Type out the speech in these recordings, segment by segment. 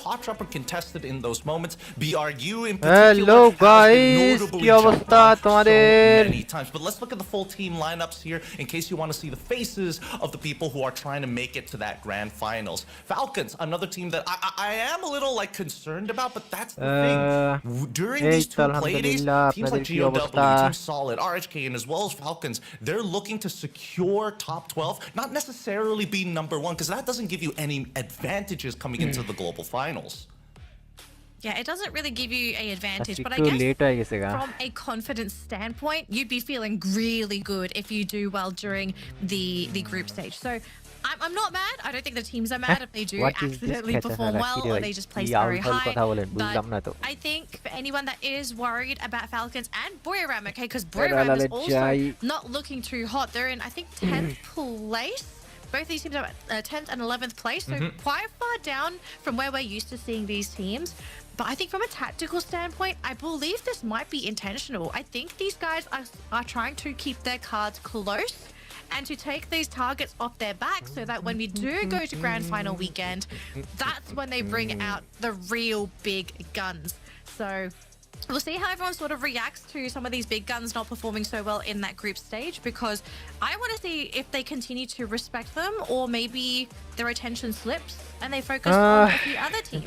HOTSHOT are contested in those moments. BRU in Hello particular guys, notably কি অবস্থা তোমাদের? so many times. But let's look at the full team lineups here in case you want to see the faces of the people who are trying to make it to that grand finals. Falcons, another team that I am a little like concerned about, but that's the thing. During these two play days, teams like GOW, Team Solid, RHK, and as well as Falcons, they're looking to secure top 12, not necessarily be number one, because that doesn't give you any advantages coming into the global finals. Yeah, it doesn't really give you an advantage, but I guess from a confidence standpoint, you'd be feeling really good if you do well during the group stage. So I'm not mad. I don't think the teams are mad if they do accidentally perform well or they just place very high. But I think for anyone that is worried about Falcons and BURIRAM, okay, because BURIRAM is also not looking too hot. They're in, I think, 10th place. Both these teams are at 10th and 11th place, so quite far down from where we're used to seeing these teams. But I think from a tactical standpoint, I believe this might be intentional. I think these guys are trying to keep their cards close and to take these targets off their back so that when we do go to grand final weekend, that's when they bring out the real big guns. So we'll see how everyone sort of reacts to some of these big guns not performing so well in that group stage, because I want to see if they continue to respect them or maybe their attention slips and they focus on a few other teams.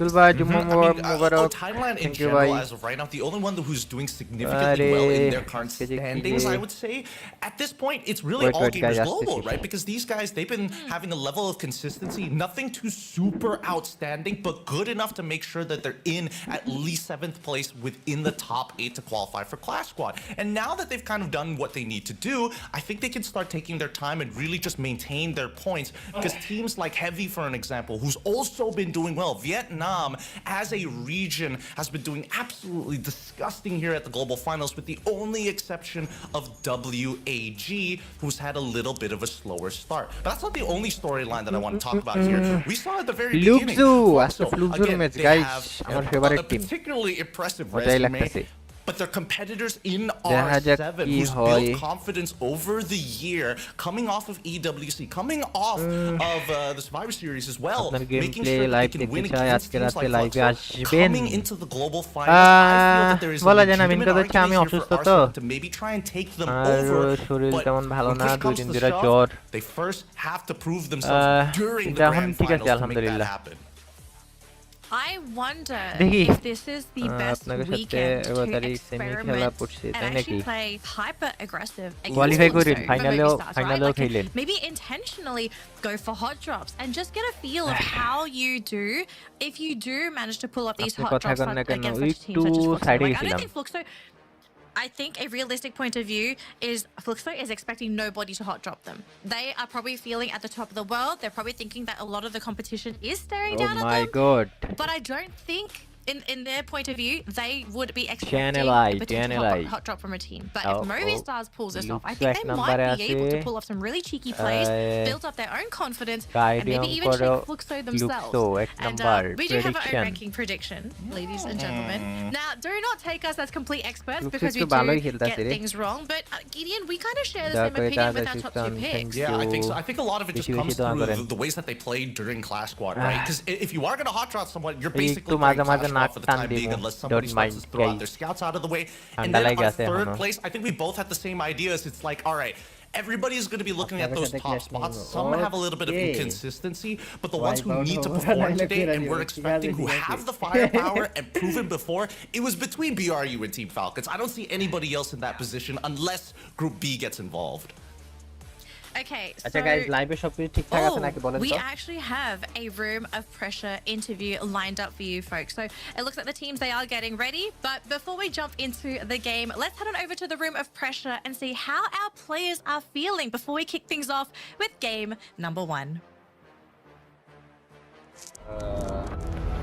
Thailand in general, as of right now, the only one who's doing significantly well in their current standings, I would say, at this point, it's really all gamers global, right? Because these guys, they've been having a level of consistency, nothing too super outstanding, but good enough to make sure that they're in at least 7th place within the top 8 to qualify for Clash Squad. And now that they've kind of done what they need to do, I think they can start taking their time and really just maintain their points, because teams like Heavy, for an example, who's also been doing well. Vietnam, as a region, has been doing absolutely disgusting here at the global finals, with the only exception of WAG, who's had a little bit of a slower start. But that's not the only storyline that I want to talk about here. We saw at the very beginning. Again, they have a particularly impressive resume. But they're competitors in R7 who's built confidence over the year, coming off of EWC, coming off of the Survivor Series as well, making sure that they can win against teams like FALCONS. Coming into the global final, I feel that there is a legitimate argument here for R7 to maybe try and take them over, but when push comes to shove, they first have to prove themselves during the grand finals to make that happen. I wonder if this is the best weekend to experiment and actually play hyper aggressive against maybe intentionally go for hot drops and just get a feel of how you do if you do manage to pull up these hot drops against such teams such as Fluxo. Like, I don't think Fluxo, I think a realistic point of view is Fluxo is expecting nobody to hot drop them. They are probably feeling at the top of the world. They're probably thinking that a lot of the competition is staring down at them. Oh my god. But I don't think in their point of view, they would be expecting a potential hot drop from a team. But if Movistars pulls this off, I think they might be able to pull off some really cheeky plays, build up their own confidence, and maybe even shake Fluxo themselves. And we do have our own ranking prediction, ladies and gentlemen. Now, do not take us as complete experts because we do get things wrong. But Gideon, we kind of share the same opinion with our top 2 picks. Yeah, I think so. I think a lot of it just comes through the ways that they played during Clash Squad, right? Because if you are going to hot drop someone, you're basically playing Clash Squad for the time being, unless somebody starts to throw out their scouts out of the way. And then our 3rd place, I think we both had the same ideas. It's like, all right, everybody's going to be looking at those top spots. Some have a little bit of inconsistency, but the ones who need to perform today and we're expecting who have the firepower and proven before, it was between BRU and Team Falcons. I don't see anybody else in that position unless Group B gets involved. Okay, so we actually have a room of pressure interview lined up for you folks. So it looks like the teams, they are getting ready. But before we jump into the game, let's head on over to the room of pressure and see how our players are feeling before we kick things off with game number 1.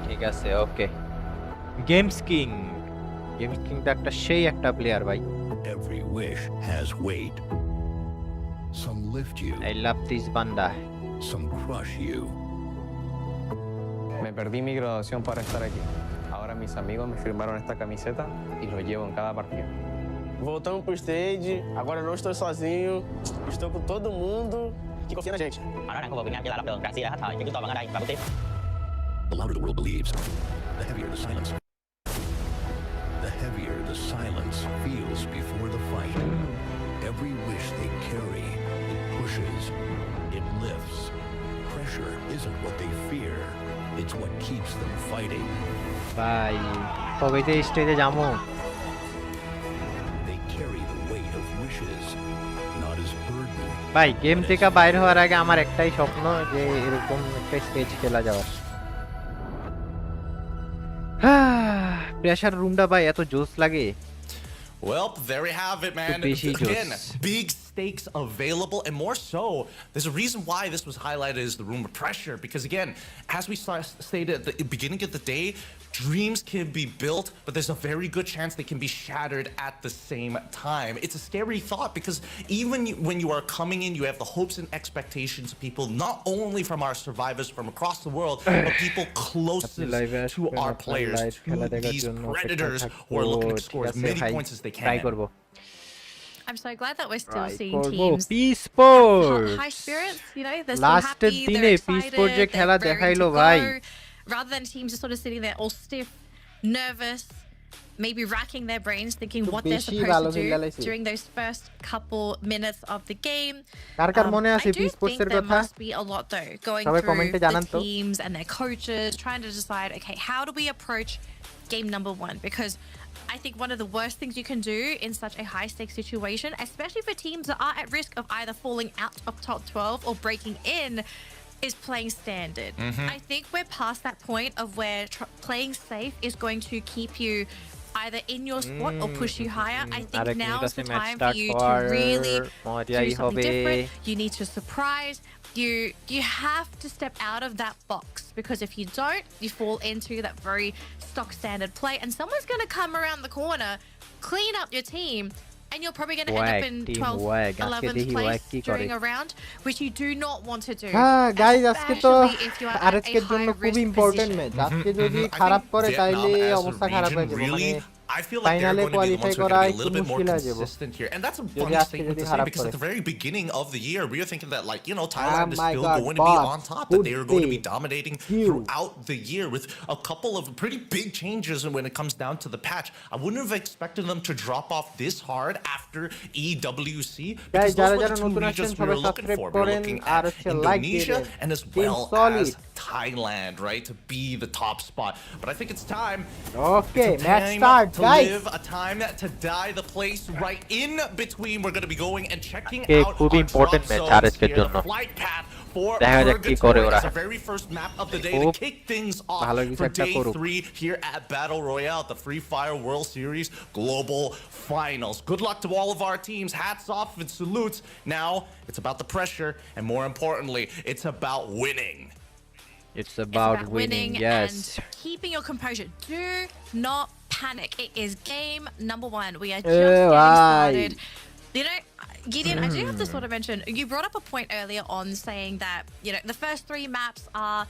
ঠিক আছে, ওকে। Games king তো একটা সেই একটা player ভাই। Every wish has weight. Some lift you. I love this banda. Some crush you. Me perdí mi graduación para estar aquí. Ahora mis amigos me firmaron esta camiseta y lo llevo en cada partida. Voltamos pro stage, agora não estou sozinho, estou com todo mundo que confia na gente. The louder the world believes, the heavier the silence. The heavier the silence feels before the fight. Every wish they carry, it pushes, it lifts. Pressure isn't what they fear, it's what keeps them fighting. ভাই কবে যে স্টেজে যাবো? They carry the weight of wishes, not as burden. ভাই game থেকে বাইর হওয়ার আগে আমার একটাই স্বপ্ন যে এরকম একটা স্টেজ খেলা যাওয়ার। প্রেসার রুমটা ভাই এত জোস লাগে। Well, there we have it, man. Again, big stakes available, and more so, there's a reason why this was highlighted as the room of pressure, because again, as we stated at the beginning of the day, dreams can be built, but there's a very good chance they can be shattered at the same time. It's a scary thought, because even when you are coming in, you have the hopes and expectations of people, not only from our survivors from across the world, but people closest to our players, to these predators who are looking to score as many points as they can. I'm so glad that we're still seeing teams ESPORTS high spirits, you know, they're still happy, they're excited, they're raring to go, rather than teams just sort of sitting there all stiff, nervous, maybe racking their brains thinking what they're supposed to do during those first couple minutes of the game. I do think there must be a lot though going through the teams and their coaches trying to decide, okay, how do we approach game number one? Because I think one of the worst things you can do in such a high-stakes situation, especially for teams that are at risk of either falling out of top 12 or breaking in, is playing standard. I think we're past that point of where playing safe is going to keep you either in your spot or push you higher. I think now is the time for you to really do something different. You need to surprise. You have to step out of that box, because if you don't, you fall into that very stock standard play, and someone's going to come around the corner, clean up your team, and you're probably going to end up in 12th, 11th place during a round, which you do not want to do. Guys, especially if you are at a high-risk position. I feel like they're going to be the ones who are going to be a little bit more consistent here. And that's a funny statement to say, because at the very beginning of the year, we were thinking that, like, you know, Thailand is still going to be on top, that they are going to be dominating throughout the year with a couple of pretty big changes when it comes down to the patch. I wouldn't have expected them to drop off this hard after EWC, because those were the two regions we were looking for. We were looking at Indonesia and as well as Thailand, right, to be the top spot. But I think it's time. Okay, match start, guys. Live a time to die, the place right in between. We're going to be going and checking out খুব important match আজকের জন্য দেখা যাক কি করে ওরা the very first map of the day to kick things off for day 3 here at Battle Royale, the FreeFire World Series Global Finals. Good luck to all of our teams. Hats off and salutes. Now it's about the pressure, and more importantly, it's about winning. It's about winning, yes. And keeping your composure. Do not panic. It is game number one. We are just getting started. You know, Gideon, I do have to sort of mention, you brought up a point earlier on saying that, you know, the first 3 maps are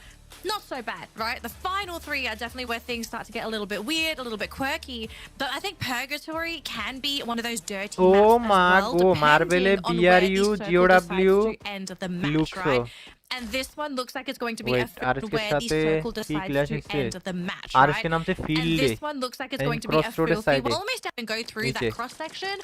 not so bad, right? The final 3 are definitely where things start to get a little bit weird, a little bit quirky. But I think Purgatory can be one of those dirty maps as well, depending on where the circle decides to end the match, right? And this one looks like it's going to be a field where the circle decides to end the match, right? And this one looks like it's going to be a field. We'll almost have to go through that cross-section.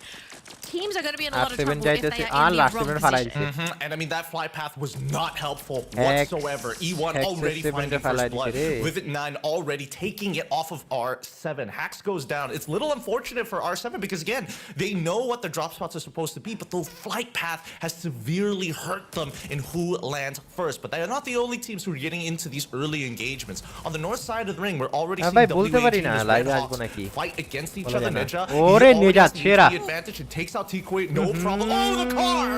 Teams are going to be in a lot of trouble if they are in the wrong position. And I mean, that fly path was not helpful whatsoever. E1 already finding first blood. Vivid 9 already taking it off of R7. Hax goes down. It's a little unfortunate for R7 because, again, they know what the drop spots are supposed to be, but the flight path has severely hurt them in who lands first. But they are not the only teams who are getting into these early engagements. On the north side of the ring, we're already seeing WAG and Red Hawks fight against each other. Ninja, he already has the advantage and takes out Tikwe, no problem. Oh, the car!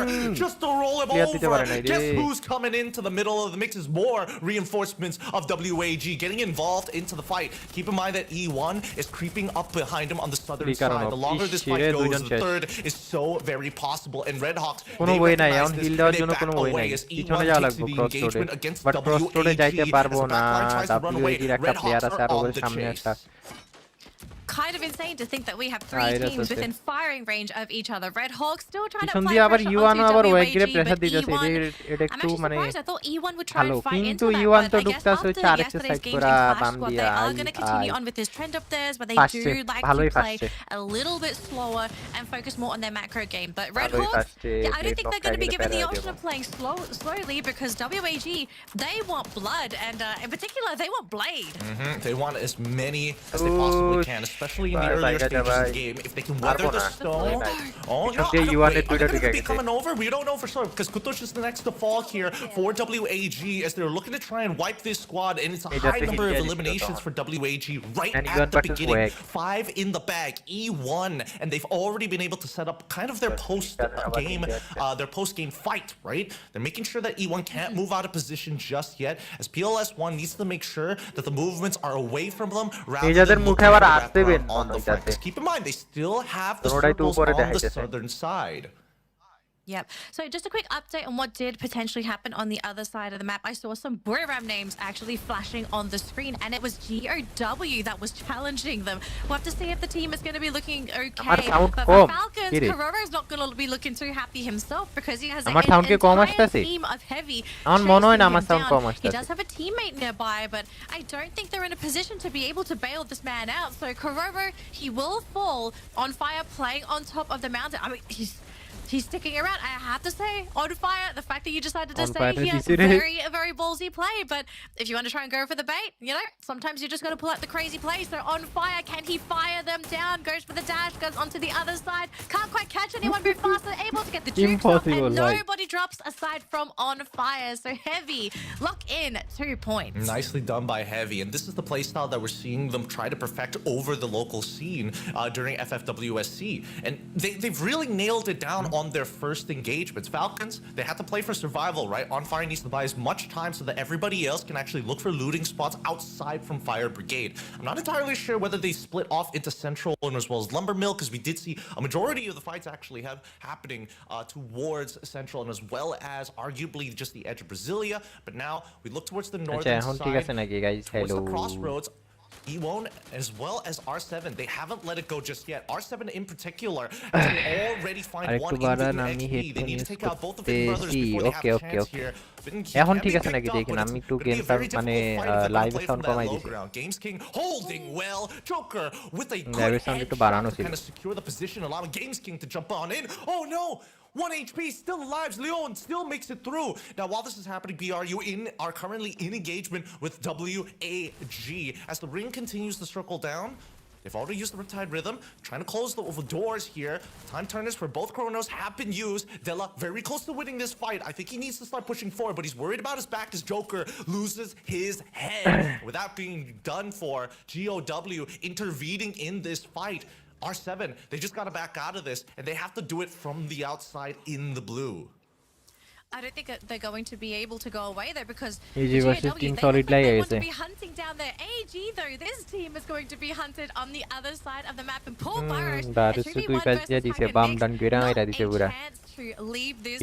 Just to roll him over. Guess who's coming into the middle of the mix is more reinforcements of WAG getting involved into the fight. Keep in mind that E1 is creeping up behind him on the southern side. The longer this fight goes, the third is so very possible. And Red Hawks, they recognize this and they back away as E1 takes the engagement against WAG. As the backline tries to run away, Red Hawks are on the chase. Kind kind of insane to think that we have three teams within firing range of each other. Red Hawk still trying to apply pressure onto WAG, but E1, I'm actually surprised. I thought E1 would try and fight into that, but I guess after yesterday's game in Clash Squad, they are going to continue on with this trend of theirs, but they do like to play a little bit slower and focus more on their macro game. But Red Hawk, I don't think they're going to be given the option of playing slowly, because WAG, they want blood, and in particular, they want Blade. They want as many as they possibly can, especially in the earlier stages of the game. If they can weather the stone. Oh no, are they going to be coming over? We don't know for sure, because Kutosh is the next to fall here for WAG as they're looking to try and wipe this squad, and it's a high number of eliminations for WAG right at the beginning. 5 in the bag, E1, and they've already been able to set up kind of their post-game fight, right? They're making sure that E1 can't move out of position just yet, as PLS1 needs to make sure that the movements are away from them rather than on the flank. Keep in mind, they still have the circles on the southern side. Yep. So just a quick update on what did potentially happen on the other side of the map. I saw some BURIRAM names actually flashing on the screen, and it was GOW that was challenging them. We'll have to see if the team is going to be looking okay. But for Falcons, Corora is not going to be looking too happy himself, because he has an entire team of heavy chasing him down. He does have a teammate nearby, but I don't think they're in a position to be able to bail this man out. So Corora, he will fall on fire playing on top of the mountain. I mean, he's sticking around. I have to say, on fire, the fact that you decided to stay here, very ballsy play. But if you want to try and go for the bait, you know, sometimes you just got to pull out the crazy plays. So on fire, can he fire them down? Goes for the dash, goes onto the other side. Can't quite catch anyone, but faster, able to get the jukes up, and nobody drops aside from on fire. So Heavy, lock in 2 points. Nicely done by Heavy, and this is the playstyle that we're seeing them try to perfect over the local scene during FFWSC. And they've really nailed it down on their first engagements. Falcons, they had to play for survival, right? On Fire needs to buy as much time so that everybody else can actually look for looting spots outside from Fire Brigade. I'm not entirely sure whether they split off into Central and as well as Lumber Mill, because we did see a majority of the fights actually have happening towards Central and as well as arguably just the edge of Brasilia. But now we look towards the northern side, towards the crossroads. E1 as well as R7, they haven't let it go just yet. R7 in particular, as they already find one XP. They need to take out both of the brothers before they have a chance here. এখন ঠিক আছে নাকি দেখেন আমি একটু গেমটা মানে লাইভে সাউন্ড কমাই দিয়েছি Games King holding well. Joker with a লাইভে সাউন্ড একটু বাড়ানো ছিল kind of secure the position, allowing Games King to jump on in. Oh no! 1 HP, still alive. Leon still makes it through. Now, while this is happening, BRU are currently in engagement with WAG. As the ring continues to circle down, they've already used the Riptide Rhythm, trying to close the doors here. Time turners for both Chronos have been used. Della very close to winning this fight. I think he needs to start pushing forward, but he's worried about his back as Joker loses his head. Without being done for, GOW intervening in this fight. R7, they just got to back out of this, and they have to do it from the outside in the blue. I don't think that they're going to be able to go away there, because EG versus Team Solid they want to be hunting down there. AG though, this team is going to be hunted on the other side of the map, and Paul Burrows to leave this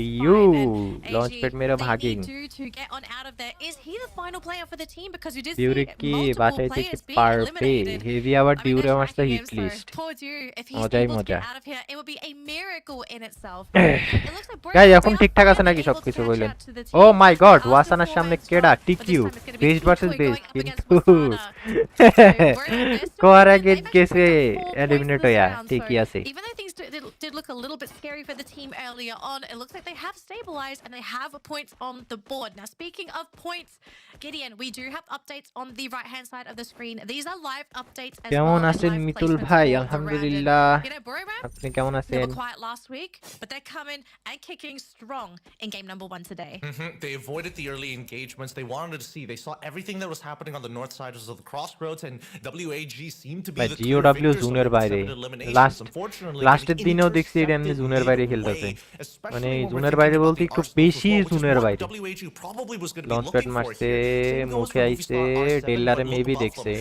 launchpad मेरा भागेंगे to get on out of there. Is he the final player for the team? Because we did Durik see multiple players being eliminated. Heavy আবার Durik আসছে hit list Poor Durik, if he's able to get out of here, it would be a miracle in itself. It looks like guys এখন ঠিকঠাক আছে নাকি সবকিছু বলেন ও my god ওয়াসানার সামনে কেডা টিকিউ বেস্ট ভার্সেস বেস্ট কিন্তু কোয়ারা গেছে এলিমিনেট হয়া ঠিকই আছে Even though things did look a little bit scary for the team earlier on, it looks like they have stabilized and they have points on the board. Now, speaking of points, Gideon, we do have updates on the right-hand side of the screen. These are live updates as well. কেমন আছেন মিতুল ভাই আলহামদুলিল্লাহ আপনি কেমন আছেন? They were quiet last week, but they're coming and kicking strong in game number 1 today. They avoided the early engagements. They wanted to see. They saw everything that was happening on the north side of the crossroads, and WAG seemed to be the clear victors of the eliminations. Unfortunately, লাস্টের দিনও দেখছি এমনি জুনের বাইরে খেলতেছে মানে জুনের বাইরে বলতে একটু বেশি জুনের বাইরে লঞ্চপ্যাড মারছে মুখে আইছে ডেলারে মেবি দেখছে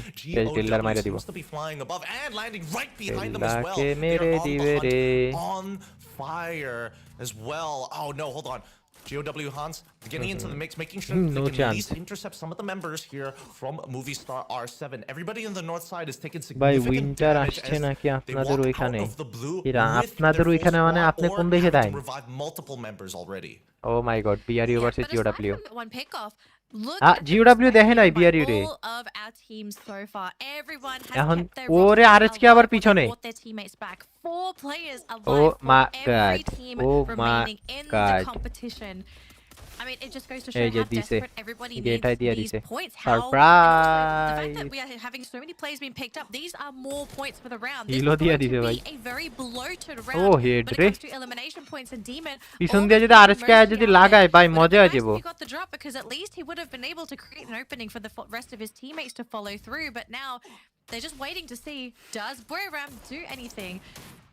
ডেলার মাইরা দিব ডেলাকে মেরে দিবে রে on fire as well. Oh no, hold on. GOW Hans getting into the mix, making sure that they can at least intercept some of the members here from Movistar R7. Everybody on the north side is taking ভাই significant winter damage আসছে as নাকি they আপনাদের walk ওইখানে out of the blue এরা with আপনাদের their ওইখানে full মানে squad আপনি or কোন দেশে having দেন to revive multiple members already. Oh my god BRU Yeah, versus but aside GOW from that one pickoff, look Ah, at the GOW দেখে নাই perspective by BRU রে। all of our teams so far. Everyone has এখন kept their ওরে roster RSK alive আবার while they পিছনে। brought their teammates back. 4 players Oh alive my for every God. team Oh my remaining in the God. competition. I mean, it just goes to এই show যে how দিছে। desperate everybody এই যে এটাই needs দিয়ে these দিছে। points. How and also the fact that surprise we are having so many plays being picked up. These are more points for the round. Hilo This is দিয়ে going দিছে to ভাই। be a very bloated ও round head when it রে comes to elimination points and Demon. পিছন all দিয়ে the যদি teams RSK merging যদি out লাগায় there. ভাই But it'd মজা be হয়ে nice যাবো if he got the drop because at least he would have been able to create an opening for the rest of his teammates to follow through. But now they're just waiting to see, does BURIRAM do anything?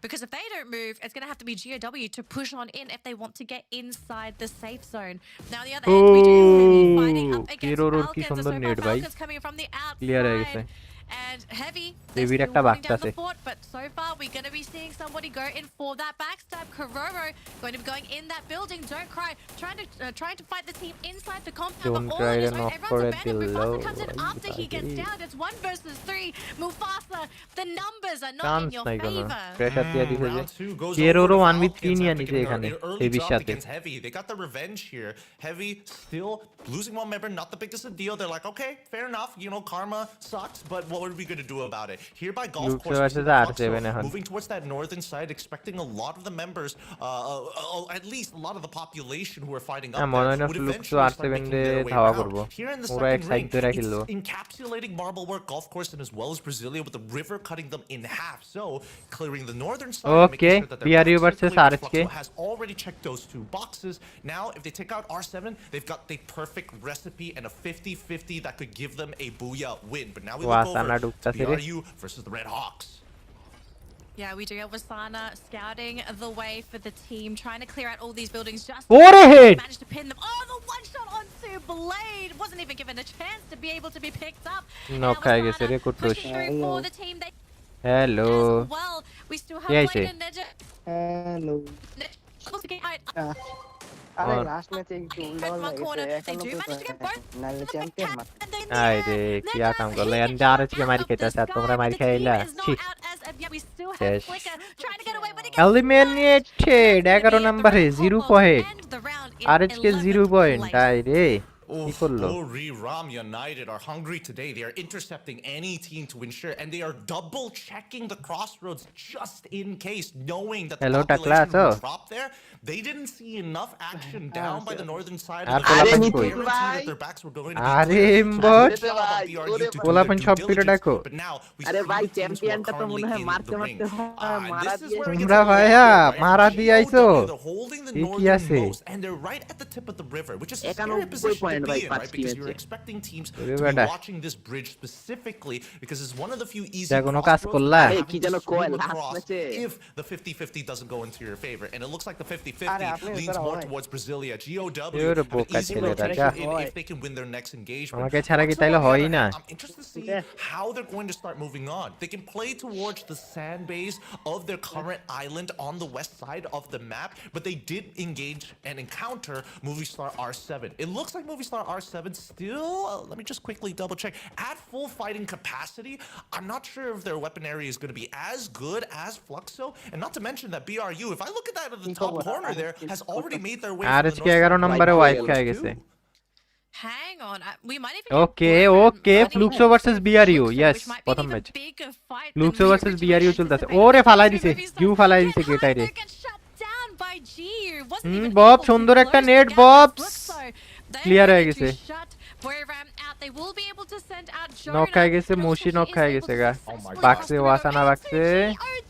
Because if they don't move, it's going to have to be GOW to push on in if they want to get inside the safe zone. Now, on the other end, we do have Heavy fighting up against Kiroror কি FALCONS. সুন্দর So net far, ভাই FALCONS coming from the clear হয়ে গেছে outside. And Heavy, they're Heavy-র still একটা holding down বাগতাছে the fort, but so far we're going to be seeing somebody go in for that backstab. Kororo going to be going in that building. Don't cry. Trying to fight the team inside the compound, Don't but cry all on to his own. knock Everyone's for it abandoned. below. Mufasa comes in after he gets down. It's 1 versus 3. Mufasa, the numbers are not in chance your নাই কোনো favor. Pressure দিয়ে দিছে যে Round two goes কেরোরও over to 1v3 Falcons নিয়ে after নিছে getting এখানে an early হেভির drop সাথে against Heavy. They got the revenge here. Heavy still losing one member, not the biggest of deal. They're like, okay, fair enough. You know, karma sucks, but what are we going to do about it? Here by golf Luke course, we see versus the R7 Fox এখন। moving towards that northern side, expecting a lot of the members, at least a lot of the population who are fighting up মনে হয় there না would Luke eventually start R7 making রে their way ধাওয়া around. করব Here in the ওরা এক second side ring, ধরে it's খেলবো encapsulating Marble Work Golf Course and as well as Brasilia with the river cutting them in half. So clearing the northern side, Okay, making sure that their BRU backs are versus clear. RHK. Fluxo has already checked those 2 boxes. Now, if they take out R7, they've got the perfect recipe and a 50-50 that could give them a booyah win. But now we look Wasana over to ঢুকতাছে রে। BRU versus the Red Hawks. Yeah, we do have Wasana scouting the way for the team, trying to clear out all these buildings just ওরে head managed to pin them. Oh, the one shot onto Blade wasn't even given a chance to be able to be picked up. No, Now খাই গেছে Wasana রে Kutus pushing through for the team they hello as well. We still have Yeah, I Blade see. and Neja. Hello Able to get out. আরে और- last ম্যাচে একটু At উল্টাপাল্টা one গেছে corner, they এখন do manage to get both. নাহলে champion মার And then I রে কি কাম করলে এন্ড আরএসকে মারি খেতাছে আর তোমরা মারি খাইলা ছি শেষ এলিমিনেটেড 11 নম্বরে 0 পয়েন্ট আরএসকে 0 পয়েন্ট আই রে কি করলো BURIRAM United are hungry today. They are intercepting any team to ensure, and they are double checking the crossroads just in case, knowing that the Hello, population Taklaso. will drop there. They didn't see enough action down by the northern side R of the পোলাপান map to কই? guarantee that their backs were going to be আরে clear. Bot Good job of BRU to do পোলাপান their সব due পিরে diligence. ডাকো But now we আরে see ভাই the teams who are চ্যাম্পিয়নটা তো মনে currently হয় in মারতে the ring. মারতে And মারা this is দিয়ে where it gets তোমরা a little ভাইয়া awkward, right? মারা দিয়ে আইছো They're holding the এ কি আছে northernmost, and they're right at the tip of the river, which is a scary 91 position point to by be in, পাঁচ right? Because team you're আছে। expecting teams ওরে to be বেটা। watching this bridge specifically because it's one of the few easy যা কোনো কাজ crossroads করলা? without এই having কি to যেন swim কয় লাস্ট across ম্যাচে if the 50-50 doesn't go into your favor. And it looks like the 50-50 আরে আপনি leans তারা more হয়। towards Brasilia. GOW এর have an বোকা easy ছেলেরা, rotation যা। in if they can win their next engagement. আমাকে ছাড়া কি Fluxo, তাইলে on the হয়ই other না? hand, I'm interested to see how they're going to start moving on. They can play towards the sand base of their current island on the west side of the map, but they did engage and encounter Movistar R7. It looks like Movistar R7 still, let me just quickly double check, at full fighting capacity. I'm not sure if their weaponry is going to be as good as Fluxo, and not to mention that BRU, if I look at that at the top corner there, has already made their way from the RSK north 11 side নম্বরে to wipe the খেয়ে two. গেছে Hang on, we might even okay get BURIRAM okay fighting Fluxo against versus BRU Fluxo, yes which might be প্রথম an match even bigger fight than Fluxo we versus originally BRU চলতেছে anticipated. ওরে ফালাই Two দিছে movies কিউ start. ফালাই Get দিছে high, গেটাই রে they're getting shut down by GU. Wasn't even Bob able to সুন্দর একটা close net the gap Bob with Fluxo. They clear are হয়ে ready to গেছে shut BURIRAM out. They will be able to send out Jonah. Knock খাই গেছে and also মশি he knock is খাই able গেছে to গা successfully বাক্সে cross ওয়াসানা through বাক্সে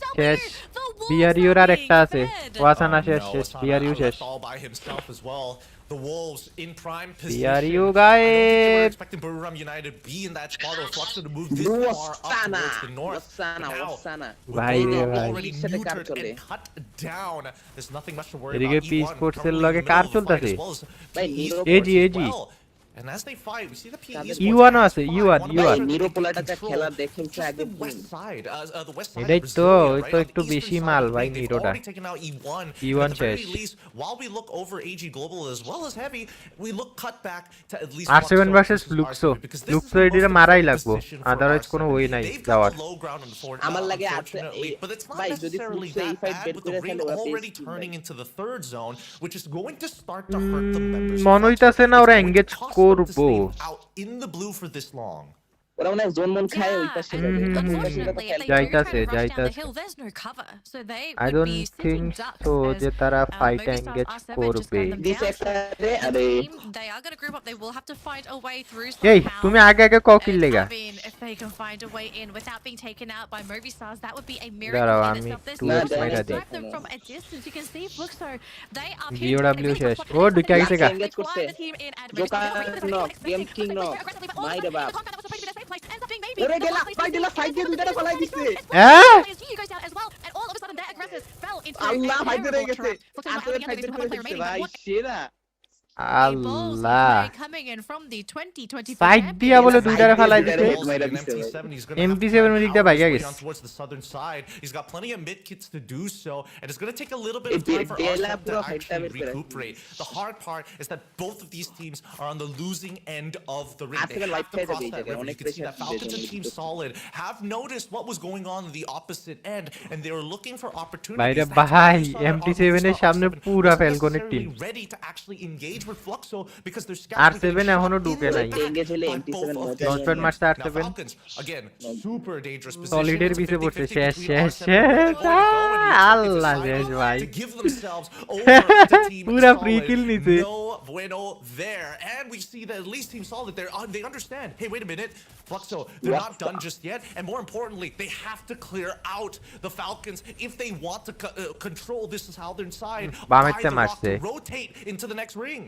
GOW. শেষ The walls বিআরইউর are আর একটা being আছে fed. ওয়াসানা শেষ No, শেষ Asana বিআরইউ শেষ left all by himself as well. The Wolves in prime position. BRU I don't think they were guys. expecting BURIRAM United to be in that spot or Fluxo to move this far up towards the north. ওসানা But now, ওসানা with ভাই রে BURIRAM ভাই already সাথে কার neutered চলে? and cut down, there's nothing much to worry এদিকে about. P E1 sports এর currently লগে in the car middle of the fight চলতেছে as well as ভাই PE Nero AG Sports as AG well. And as they fight, we see the PE E1 আছে, E1 Nero পোলাটা যা খেলা দেখেছে আগে the west side of এটাই তো, Brasilia, ওই right? তো On the একটু eastern বেশি side মাল of the ভাই league, they've নিরোটা। already taken out E1. E1 At the very শেষ। least, while we look over AG Global as well as Heavy, we look cut back to at least R7 Fluxo versus versus Luxo। R7, because this is Luxo the এটিরে most মারাই difficult লাগবো, position for otherwise কোনো R7. Way নাই They've got যাওয়ার। the low ground আমার লাগে unfortunately, but it's not ভাই যদি necessarily Fluxo এই that ফাইট bad বের with করে the ring ফেলে ওরা already best turning into the third zone, which is going to start to hurt the members. মনে হইতাছে না ওরা এঙ্গেজ করবো। Out in the blue for this long. ওরা মনে হয় জোন মন খায় ওই পাশে যাবে Unfortunately, if they do যাইতাছে, try to rush down the যাইতাছে। hill, there's no cover. So they I would don't be think sitting ducks so as, যে তারা fight Movistar's engage R7 just করবে। gunned them this down. একটা The আরে team, they are going to group up. They will have to find a way through এই somehow. তুমি আগে আগে ক কিল লেগা। I mean, if they can find a way in without being taken out by Movistars, that would be a দাঁড়াও miracle in আমি itself. There's 2x no way মাইরা to দিই। snipe them from a distance. You can see Fluxo, they are BOW শেষ। ও ঢুকে গেছে গা। Engage করছে Joker knock game king knock মাইরে বাপ ওরে গেলা ফাইট দিলা ফাইট দিয়ে দুইটা ফলাই দিছে হ্যাঁ আল্লাহ ফাইট দিয়ে গেছে আসলে ফাইট দিয়ে করে দিছে ভাই সেরা আল্লাহ coming in from the 2024 side দিয়া বলে দুইটারে ফালাই দিছে। MP7 এর দিক দিয়ে ভাইগা গেছে। towards the southern side. He's got plenty of mid kits to do so, and it's going to take a little bit of time for Bela R7 to puro actually fight টা recuperate. The hard part is that both of these teams are on the losing end of the ring. They R7 have to light cross phase that হবে, river. অনেক You can see that pressure Falcons and দিবে Team Solid have noticed what was going on the opposite end, and they were looking for opportunities. বাইরে That's why ভাই we saw that MT7 এর Movistar সামনে R7 পুরা wasn't ফ্যালকনের team. necessarily ready to actually engage with Fluxo because they're R7 এখনো ঢুকে নাই। Engage হলে এমটি7 মজা লঞ্চপ্যাড মারছে Now R7। Falcons, again, super dangerous position. সলিডের It's a পিছে 50-50 পড়ছে, between শেষ, R7 শেষ, and they're going to go, and it looks like they've Allah decided শেষ ভাই। to give themselves over to Team পুরা Solid. ফ্রি কিল নিছে। No bueno there. And we see that at least Team Solid, they understand. Hey, wait a minute. Fluxo, they're not done just yet. And more importantly, they have to clear out the Falcons if they want to control this southern side. বামের Buy তে the rock মারছে। to rotate into the next ring.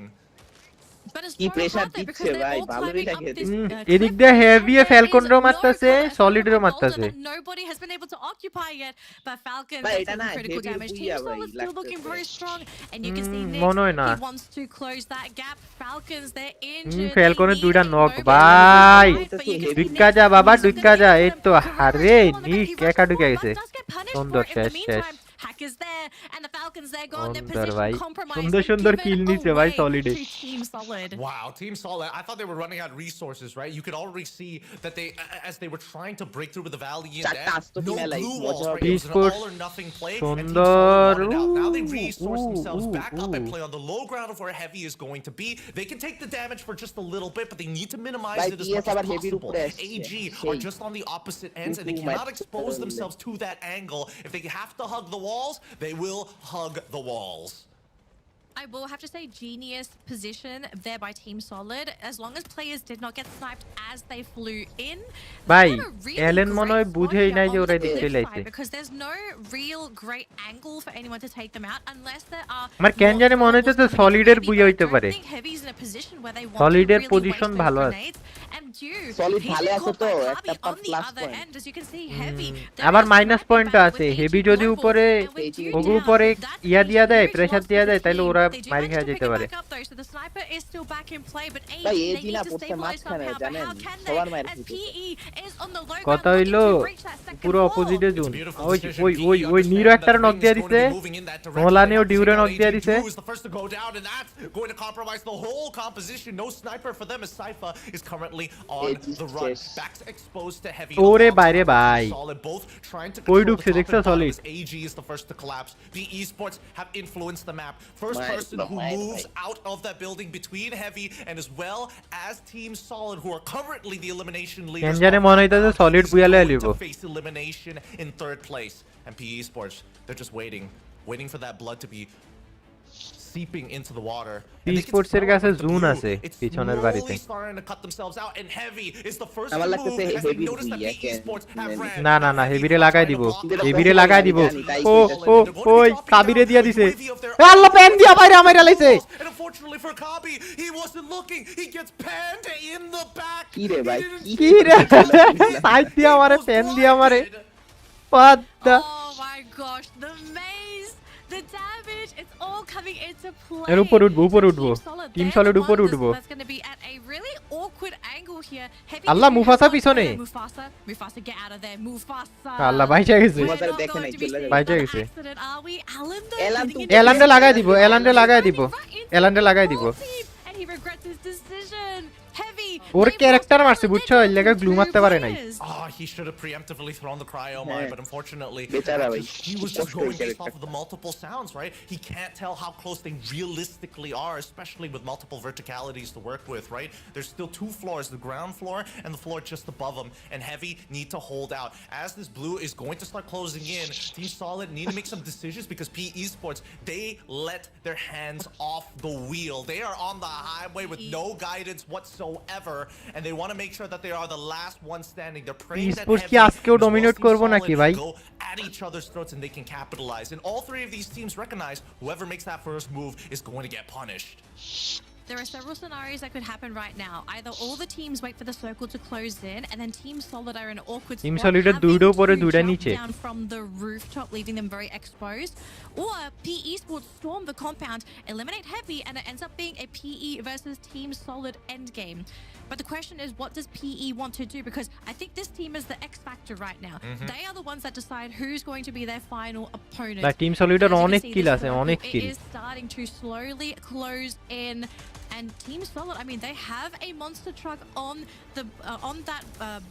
But it's কি so pressure hard though because দিচ্ছে they're ভাই all ভালোই climbing লাগে up this এদিক cliff দিয়ে and heavy there is ফ্যালকনরও no মারতাছে, cover সলিডেরও from মারতাছে। Golden that nobody has been able to occupy yet, but Falcons ভাই are এটা taking না critical heavy damage. Team বুইয়া ভাই Solid still looking very লাগতেছে strong, and you can see Nick, মনে হয় না। he wants to close that gap. Falcons, they're injured. ফ্যালকনের They দুইটা need knock a ভাই। moment, but you can see ঢুকা Nick, যা বাবা, he's ঢুকা gonna যা। get এই them. তো Carrera হারে is on the back. নিক He rushes একা ঢুকে forward, গেছে। but does get punished সুন্দর, for it in the শেষ, শেষ। meantime. Hack is there, and the Falcons, they're gone. Their সুন্দর position ভাই। compromised. সুন্দর They're সুন্দর given কিল নিছে ভাই away সলিডে। to Team Solid. Wow, Team Solid. I thought they were running out of resources, right? You could already see that they, as they were trying to break through with the Valiant, চারটা আস্ত no টিমে like blue মজা walls, right? হবে It was an Esports all or nothing play, and Team সুন্দর। Solid wanted out. Now they resource Ooh, themselves ooh, back up and ooh. play on the low ground of where Heavy is going to be. They can take the damage for just a little bit, but they need to minimize ভাই it as PS much as আবার হেভির possible. উপরে আসছে AG are সেই just on the opposite ends, and they কিন্তু cannot match expose করবে। themselves to that angle. If they have to hug the walls, they will hug the walls. I will have to say genius position there by Team Solid. As long as players did not get sniped as they flew in. ভাই they've got a really এলেন মনে হয় great বুঝেই spot নাই here যে on ওরা the দিক cliff দিয়ে side লাইছে। because there's no real great angle for anyone to take them out unless there are আমার কেন জানি মনে multiple হইতেছে walls সলিডের coming in. Booyah I হইতে don't পারে। think Heavy's in a position where they want to সলিডের really position waste those ভালো আছে। grenades. And Dew, solid he's ভালো been আছে caught তো by একটা Kabi on the plus other point end. As you can see, Heavy. আবার minus পয়েন্টও আছে। Heavy যদি উপরে ওগু উপরে ইয়া দিয়া দেয়, প্রেসার দিয়া দেয়, তাহলে ওরা মারি খেয়ে যেতে পারে। So the sniper is still back in play, but AG, ভাই they এই need দিনা to পড়ছে stabilize মাঝখানে somehow. But জানেন how can সবার they? মায়ের As খেতে PE is on the low কথা ground হইলো looking to breach that second পুরো wall. অপোজিটে জোন। Beautiful ওই decision. ওই PE ওই ওই understand নিরো that একটা the নক ring দিয়া is going দিছে, to be moving in that direction. নোলানেও They have to ডিউরে take out knock দিয়া AG. দিছে। Drew is the first to go down, and that's going to compromise the whole composition. No sniper for them as Cypher is currently on the run. Backs exposed to Heavy. ওরে alongside বাইরে ভাই। Solid, both trying to ওই control the ঢুকছে, top দেখছো and bottom Solid? as AG is the first to collapse. The esports have influenced the map. First Right, person who right, moves right. out of that building between Heavy and as well as Team Solid, who are currently the elimination leaders. কেন জানি of মনে that হইতাছে round, solid is বুয়ালে going আলিব। to face elimination in third place. And PE Esports, they're just waiting for that blood to be seeping into the water. And they can esports এর smell it কাছে with the June blue. আছে It's পিছনের বাড়িতে। slowly starting to cut themselves out, and Heavy is the first আমার to লাগতেছে move as they Heavy notice that booyah PE কেন Esports have ran. না না না Heavy হেভিরে are লাগাই trying to দিব, block the হেভিরে wall. লাগাই দিব। তাই ও কইতাছে। ও ওই কাবিরে দিয়া দিছে। আল্লাহ পেন দিয়া বাইরে আমারে লাইছে। And unfortunately for Kabi, he wasn't looking. He gets panned in the back. কি রে ভাই He didn't কি রে সাইড দিয়া আমারে পেন দিয়া আমারে। what the Oh my gosh, the maze The damage, it's all coming into play. এর উপর উঠবো টিম সলিড উপর উঠবো That's going to be at a really awkward angle here. Heavy আল্লাহ মুফাসা পিছনে Mufasa, get out of there. Mufasa. আল্লাহ বাইচা গেছে We're not দেখে নাই, going to be চলে seeing বাইচা another গেছে accident, are we? Alan, though, Alan heading তো- into এলান্ডে the লাগাই exit. দিব এলান্ডে লাগাই দিব এলান্ডে লাগাই দিব And he regrets his decision. Heavy. Or They character lost মারছে out. বুঝছো এর লাগা গ্লু মারতে পারে নাই Oh, he should have preemptively thrown the cryo mine, but unfortunately, Bechara bhai. he was just going based character. off of the multiple sounds, right? He can't tell how close they realistically are, especially with multiple verticalities to work with, right? There's still two floors, the ground floor and the floor just above them, and Heavy need to hold out. As this blue is going to start closing in, Team Solid need to make some decisions because PE Sports, they let their hands off the wheel. They are on the highway with no guidance whatsoever, and they want to make sure that they are the last one standing. They're praying that esports কি Heavy আজকেও as well as dominate Team করবো Solid নাকি ভাই? go at each other's throats and they can capitalize. And all three of these teams recognize whoever makes that first move is going to get punished. There are several scenarios that could happen right now. Either all the teams wait for the circle to close in, and then Team Solid are in an awkward Team spot, Solid এর having দুইটা উপরে to দুইটা jump নিচে। down from the rooftop, leaving them very exposed. Or PE Sports storm the compound, eliminate Heavy, and it ends up being a PE versus Team Solid endgame. But the question is, what does PE want to do? Because I think this team is the X factor right now. They are the ones that decide who's going to be their final opponent. ভাই team সলিডের As you can অনেক see, kill this আছে circle, অনেক it kill is starting to slowly close in, and Team Solid, I mean, they have a monster truck on that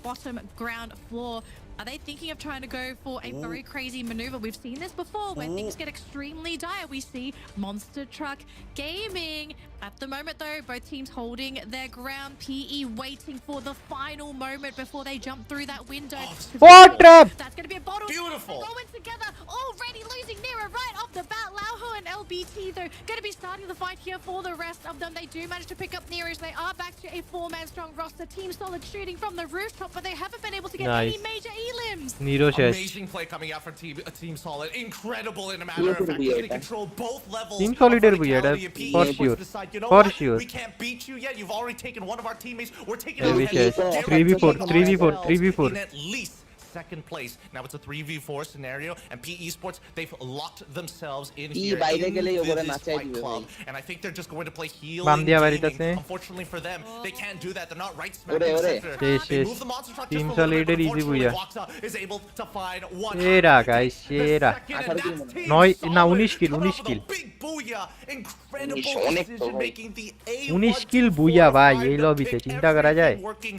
bottom ground floor. Are they thinking of trying to go for a very crazy maneuver? We've seen this before where things get extremely dire. We see monster truck gaming. At the moment, though, both teams holding their ground. PE waiting for the final moment before they jump through that window. Bot trap! That's going to be a bottle. Beautiful. They're going together. Already losing Nira right off the bat. Lauho and LBT, though, going to be starting the fight here for the rest of them. They do manage to pick up Nira as they are back to a four-man strong roster. Team Solid shooting from the rooftop, but they haven't been able to get any Nice. major elims. Nero শেষ Amazing play coming out from Team Solid. Incredible in a matter of fact. They control both levels. Team Solid of এর বুইয়া, এটা verticality, and PE for Sports sure. decide, you know For what? sure. We can't beat you yet. You've already taken one of our teammates. We're taking Heavy out chase. Heavy. 3v4, Guaranteeing 3v4, ourselves 3v4. in at least second place. Now it's a 3v4 scenario, and PE Sports, they've locked themselves in here বাইরে গেলেই in ওপরে this নাচাই fight দিবে club, ভাই। and I think they're just going to play healing বাম দিয়া gaming. বাড়িতেছে। Unfortunately for them, they can't do that. They're not right smack ওরে, in the ওরে। center. শেষ, They শেষ। move the monster truck Team just a little bit, Solid but এর easy unfortunately, booyah. Waksa is able to find one. সেরা guys সেরা Second, and that's Team নয় না Solid 19 kill coming 19 out with kill a big booyah. Incredible অনেক তো decision ভাই। making. The 19 A1 kill to বুইয়া 4 ভাই, এই find the লবিতে pick, চিন্তা করা যায়? everything working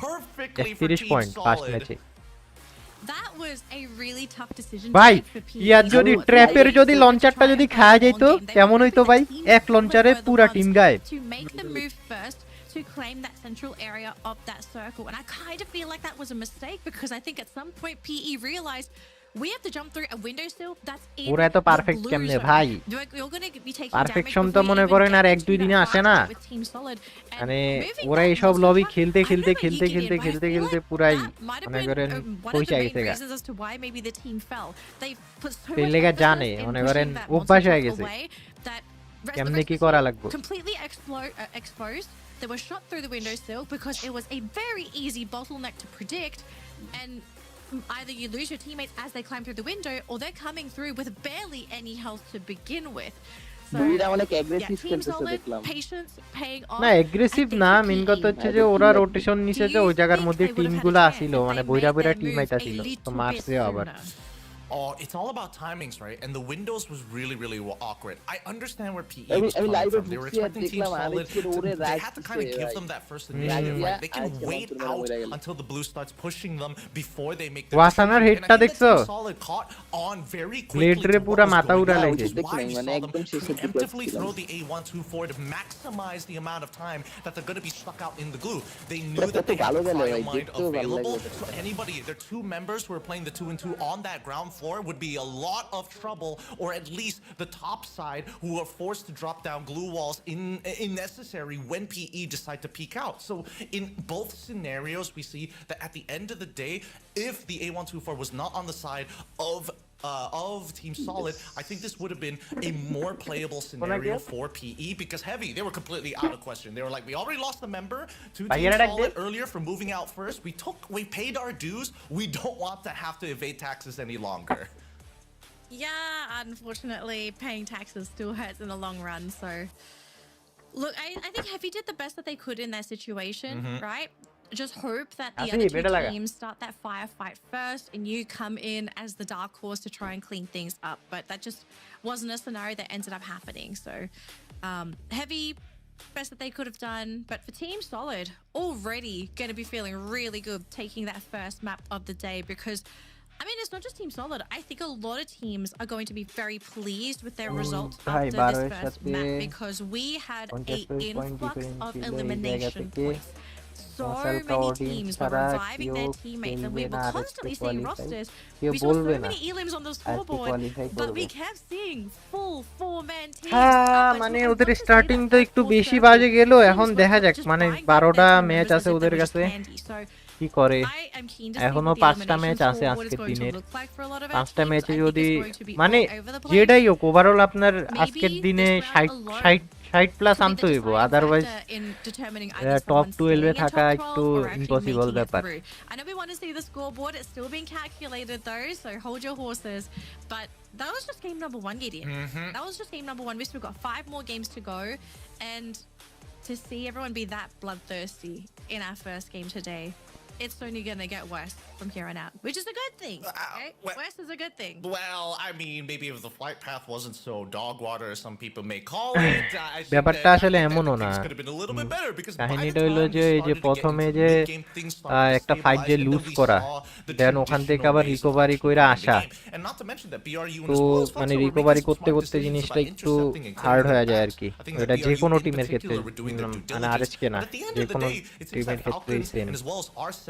perfectly for 31 Team point first Solid. ম্যাচে That was a really tough decision to ভাই make for PE. ইয়ার যদি What ট্র্যাপের they যদি did লঞ্চারটা to যদি try and খাওয়া find যেত one game. They কেমন wanted হইতো the ভাই team এক Solid লঞ্চারে were the পুরা ones টিম গায়েব to make the move first to claim that central area of that circle. And I kind of feel like that was a mistake because I think at some point PE realized we have to jump through a windowsill that's in ওরা এত the perfect blue কেমনে zone. ভাই You're going to be taking perfection damage তো before মনে you করেন even আর get এক দুই into দিনে that আসে fight না with Team Solid. And মানে moving ওরা that এইসব monster লবি truck, খেলতে I খেলতে remember খেলতে Yiki খেলতে did, but I খেলতে feel খেলতে like পুরাই that might have মনে been করেন one of পয়সা the main গেছে গা reasons as to why maybe the team fell. They put so সেই much লেগা emphasis জানে in মনে pushing করেন that অভ্যাস monster হয়ে truck গেছে away that the কেমনে rest কি of the করা team লাগবে completely exposed. They were shot through the windowsill because it was a very easy bottleneck to predict, and either you lose your teammates as they climb through the window, or they're coming through with barely any health to begin with. So, বুড়িরা অনেক yeah, aggressive Team খেলতেছে Solid, দেখলাম patience paying off. না aggressive I think না for main PE, কথা হচ্ছে যে I ওরা think rotation নিছে যে do ওই you জায়গার think মধ্যে they would have had a টিমগুলো chance Aseel if মানে they বইরা made বইরা their টিম move আইতা a ছিল তো little মারছে bit আবার sooner? Oh, it's all about timings, right? And the windows was really, really awkward. I understand where PE I mean, was coming live from. They were ঢুকছি আর expecting Team দেখলাম Solid. আরেকটু ওরে They had to kind of রাখছে give ভাই। them that first initiative, right? They can আজকে wait মাত্র out মরে গেল। until the blue starts pushing them before they make the ওয়াসানার decision. And হেডটা I think that দেখছো? Team Solid caught on very blade quickly রে to what পুরা was মাথা going উড়া on, লাইছে which is why দেখলেন we মানে saw them একদম শেষের দিকে preemptively আসছিলাম। throw the A124 to maximize the amount of time that they're going to be stuck out in the glue. They knew ওরা that কত they had ভালো the গেল cryo ভাই, mine দেখতেও ভালো available. লাগলো। So anybody, their two members who are playing the 2-2 on that ground floor would be a lot of trouble, or at least the top side who are forced to drop down glue walls unnecessary when PE decide to peek out. So in both scenarios, we see that at the end of the day, if the A124 was not on the side of Team Solid, I think this would have been a more playable scenario for PE because Heavy, they were completely out of question. They were like, we already lost a member to Team Solid earlier for moving out first. We paid our dues. We don't want to have to evade taxes any longer. Yeah, unfortunately, paying taxes still hurts in the long run. So, look, I think Heavy did the best that they could in that situation, right? Just hope that the other two teams start that firefight first and you come in as the dark horse to try and clean things up. But that just wasn't a scenario that ended up happening. So, Heavy, best that they could have done. But for Team Solid, already going to be feeling really good taking that first map of the day because I mean, it's not just Team Solid. I think a lot of teams are going to be very pleased with their results after this first map because we had an influx of elimination points. So many teams were reviving their teammates and we were constantly seeing rosters. We saw so many elims on the scoreboard, but we kept seeing full 4-man teams. মানে ওদের starting তো একটু বেশি বাজে গেল এখন দেখা যাক মানে 12টা ম্যাচ আছে ওদের কাছে কি করে এখনো 5টা ম্যাচ আছে আজকের দিনে 5টা ম্যাচে যদি মানে যেটাই হোক ওভারঅল আপনার আজকের দিনে 60 প্লাস আনতে হইব আদারওয়াইজ টপ 12 এ থাকা একটু ইম্পসিবল ব্যাপার I know we want to see the scoreboard. It's still being calculated though, so hold your horses. But that was just game number 1, Gideon. That was just game number 1. We still got 5 more games to go, and to see everyone be that bloodthirsty in our first game today, it's only going to get worse from here on out, which is a good thing. Okay? Worse is a good thing. Well, I mean, maybe if the flight path wasn't so dog water as some people may call it, I think ব্যাপারটা আসলে এমনও না things could have been a little bit better because by কাহিনীটা the হলো time যে we এই যে started to get প্রথমে into যে the game, things started to একটা ফাইট যে stabilize, lose and then we করা saw the দেন ওখান থেকে traditional আবার ways রিকভারি of কইরা playing the আসা game. And not to mention that BRU and তো ESPORTS মানে were making রিকভারি some করতে smart করতে decisions জিনিসটা by একটু intercepting and হার্ড clearing হয়ে যায় the আর কি backs. I think এটা that যে BRU কোনো in টিমের ক্ষেত্রে particular were doing their due মানে diligence. আরএসকে না But at the end যে of the কোনো day, it seems টিমের that ক্ষেত্রেই FALCONS same and as well as R7,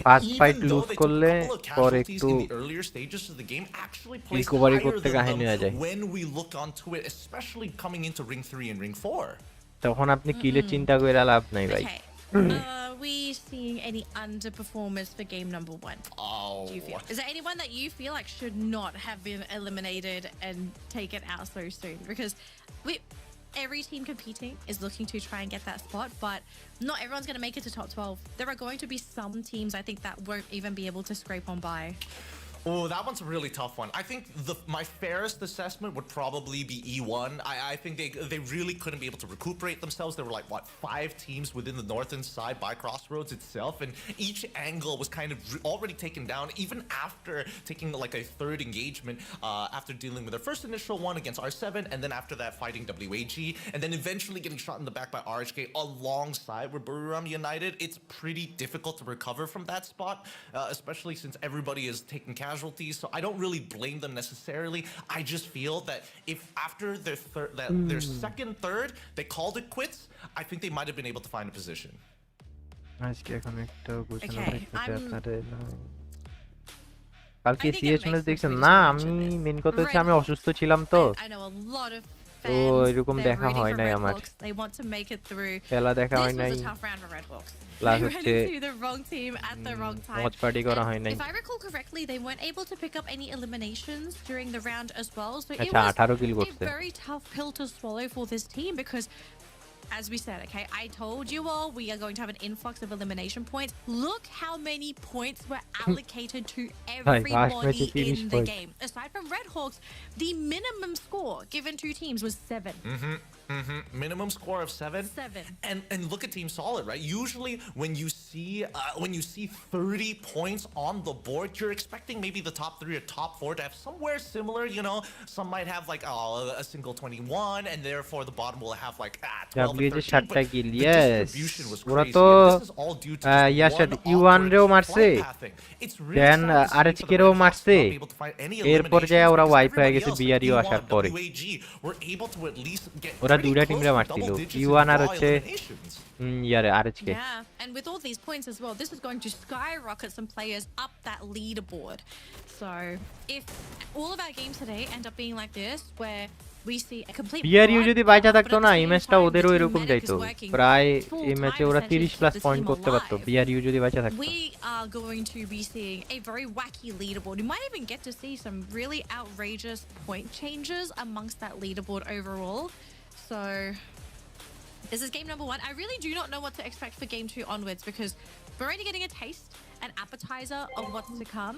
first fight even though lose they took করলে a couple of পর casualties একটু in the earlier stages of the game, actually placed recovery higher করতে than কাহিনী হয়ে যায় them when we look onto it, especially coming into Ring 3 and Ring 4. তখন আপনি কিলে চিন্তা কইরা লাভ নাই ভাই Okay. Are we seeing any underperformers for game number 1? Oh. Do you feel? Is there anyone that you feel like should not have been eliminated and taken out so soon? Because every team competing is looking to try and get that spot, but not everyone's going to make it to top 12. There are going to be some teams, I think, that won't even be able to scrape on by. Oh, that one's a really tough one. I think my fairest assessment would probably be E1. I think they really couldn't be able to recuperate themselves. There were like, what, 5 teams within the northern side by Crossroads itself, and each angle was kind of already taken down, even after taking like a third engagement, after dealing with their first initial one against R7, and then after that fighting WAG, and then eventually getting shot in the back by RHK alongside with BURIRAM United. It's pretty difficult to recover from that spot, especially since everybody is taking casualties, so I don't really blame them necessarily. I just feel that if after their second, third, they called it quits, I think they might have been able to find a position. আজকে এখন একটা গোছানো Okay, দেখতে I'm- আপনাদের কালকে I think it CS makes match sense দেখছেন for you না to আমি mention this. মেন কথা হচ্ছে Red আমি Hawks. অসুস্থ ছিলাম তো I know a lot of তো fans, এরকম they're দেখা rooting হয় for নাই Red আমার Hawks. They want to make it through. খেলা দেখা This হয় was নাই a tough round for Red Hawks. Plus They হচ্ছে ran into the wrong team at the wrong time. Moj party করা And হয় নাই if I recall correctly, they weren't able to pick up any eliminations during the round as well. So it আচ্ছা was 18 kill a করছে very tough pill to swallow for this team because, as we said, okay, I told you all we are going to have an influx of elimination points. Look how many points were allocated to everybody in the game. Aside from Red Hawks, the minimum score given to teams was 7. Minimum score of 7. 7. And look at Team Solid, right? Usually when you see 30 points on the board, you're expecting maybe the top 3 or top 4 to have somewhere similar. You know, some might have like a single 21, and therefore the bottom will have like 12 or 13. But the distribution was crazy. And this is all due to just one awkward flight pathing. It's really then sad to see আরএচকে for the রেও Red Hawks মারছে not be able to find any এরপর যায় eliminations ওরা because wipe হয়ে everybody গেছে else, BRU E1, আসার পরে WAG, were able to at least get ওরা pretty দুইটা close টিমরে to মারছিল double digits in ইউয়ান আর raw হচ্ছে eliminations. ইয়ারে আরএচকে Yeah, and with all these points as well, this is going to skyrocket some players up that leaderboard. So if all of our games today end up being like this, where we see a complete BRU যদি বাইচা থাকতো but at না the এই same ম্যাচটা time, ওদেরও the team এরকম medic যাইতো is working প্রায় full এই ম্যাচে time ওরা essentially 30 to plus keep the point team করতে পারতো alive. বিআরইউ যদি বাইচা থাকতো We are going to be seeing a very wacky leaderboard. You might even get to see some really outrageous point changes amongst that leaderboard overall. So this is game number 1. I really do not know what to expect for game 2 onwards because we're only getting a taste, an appetizer of what's to come.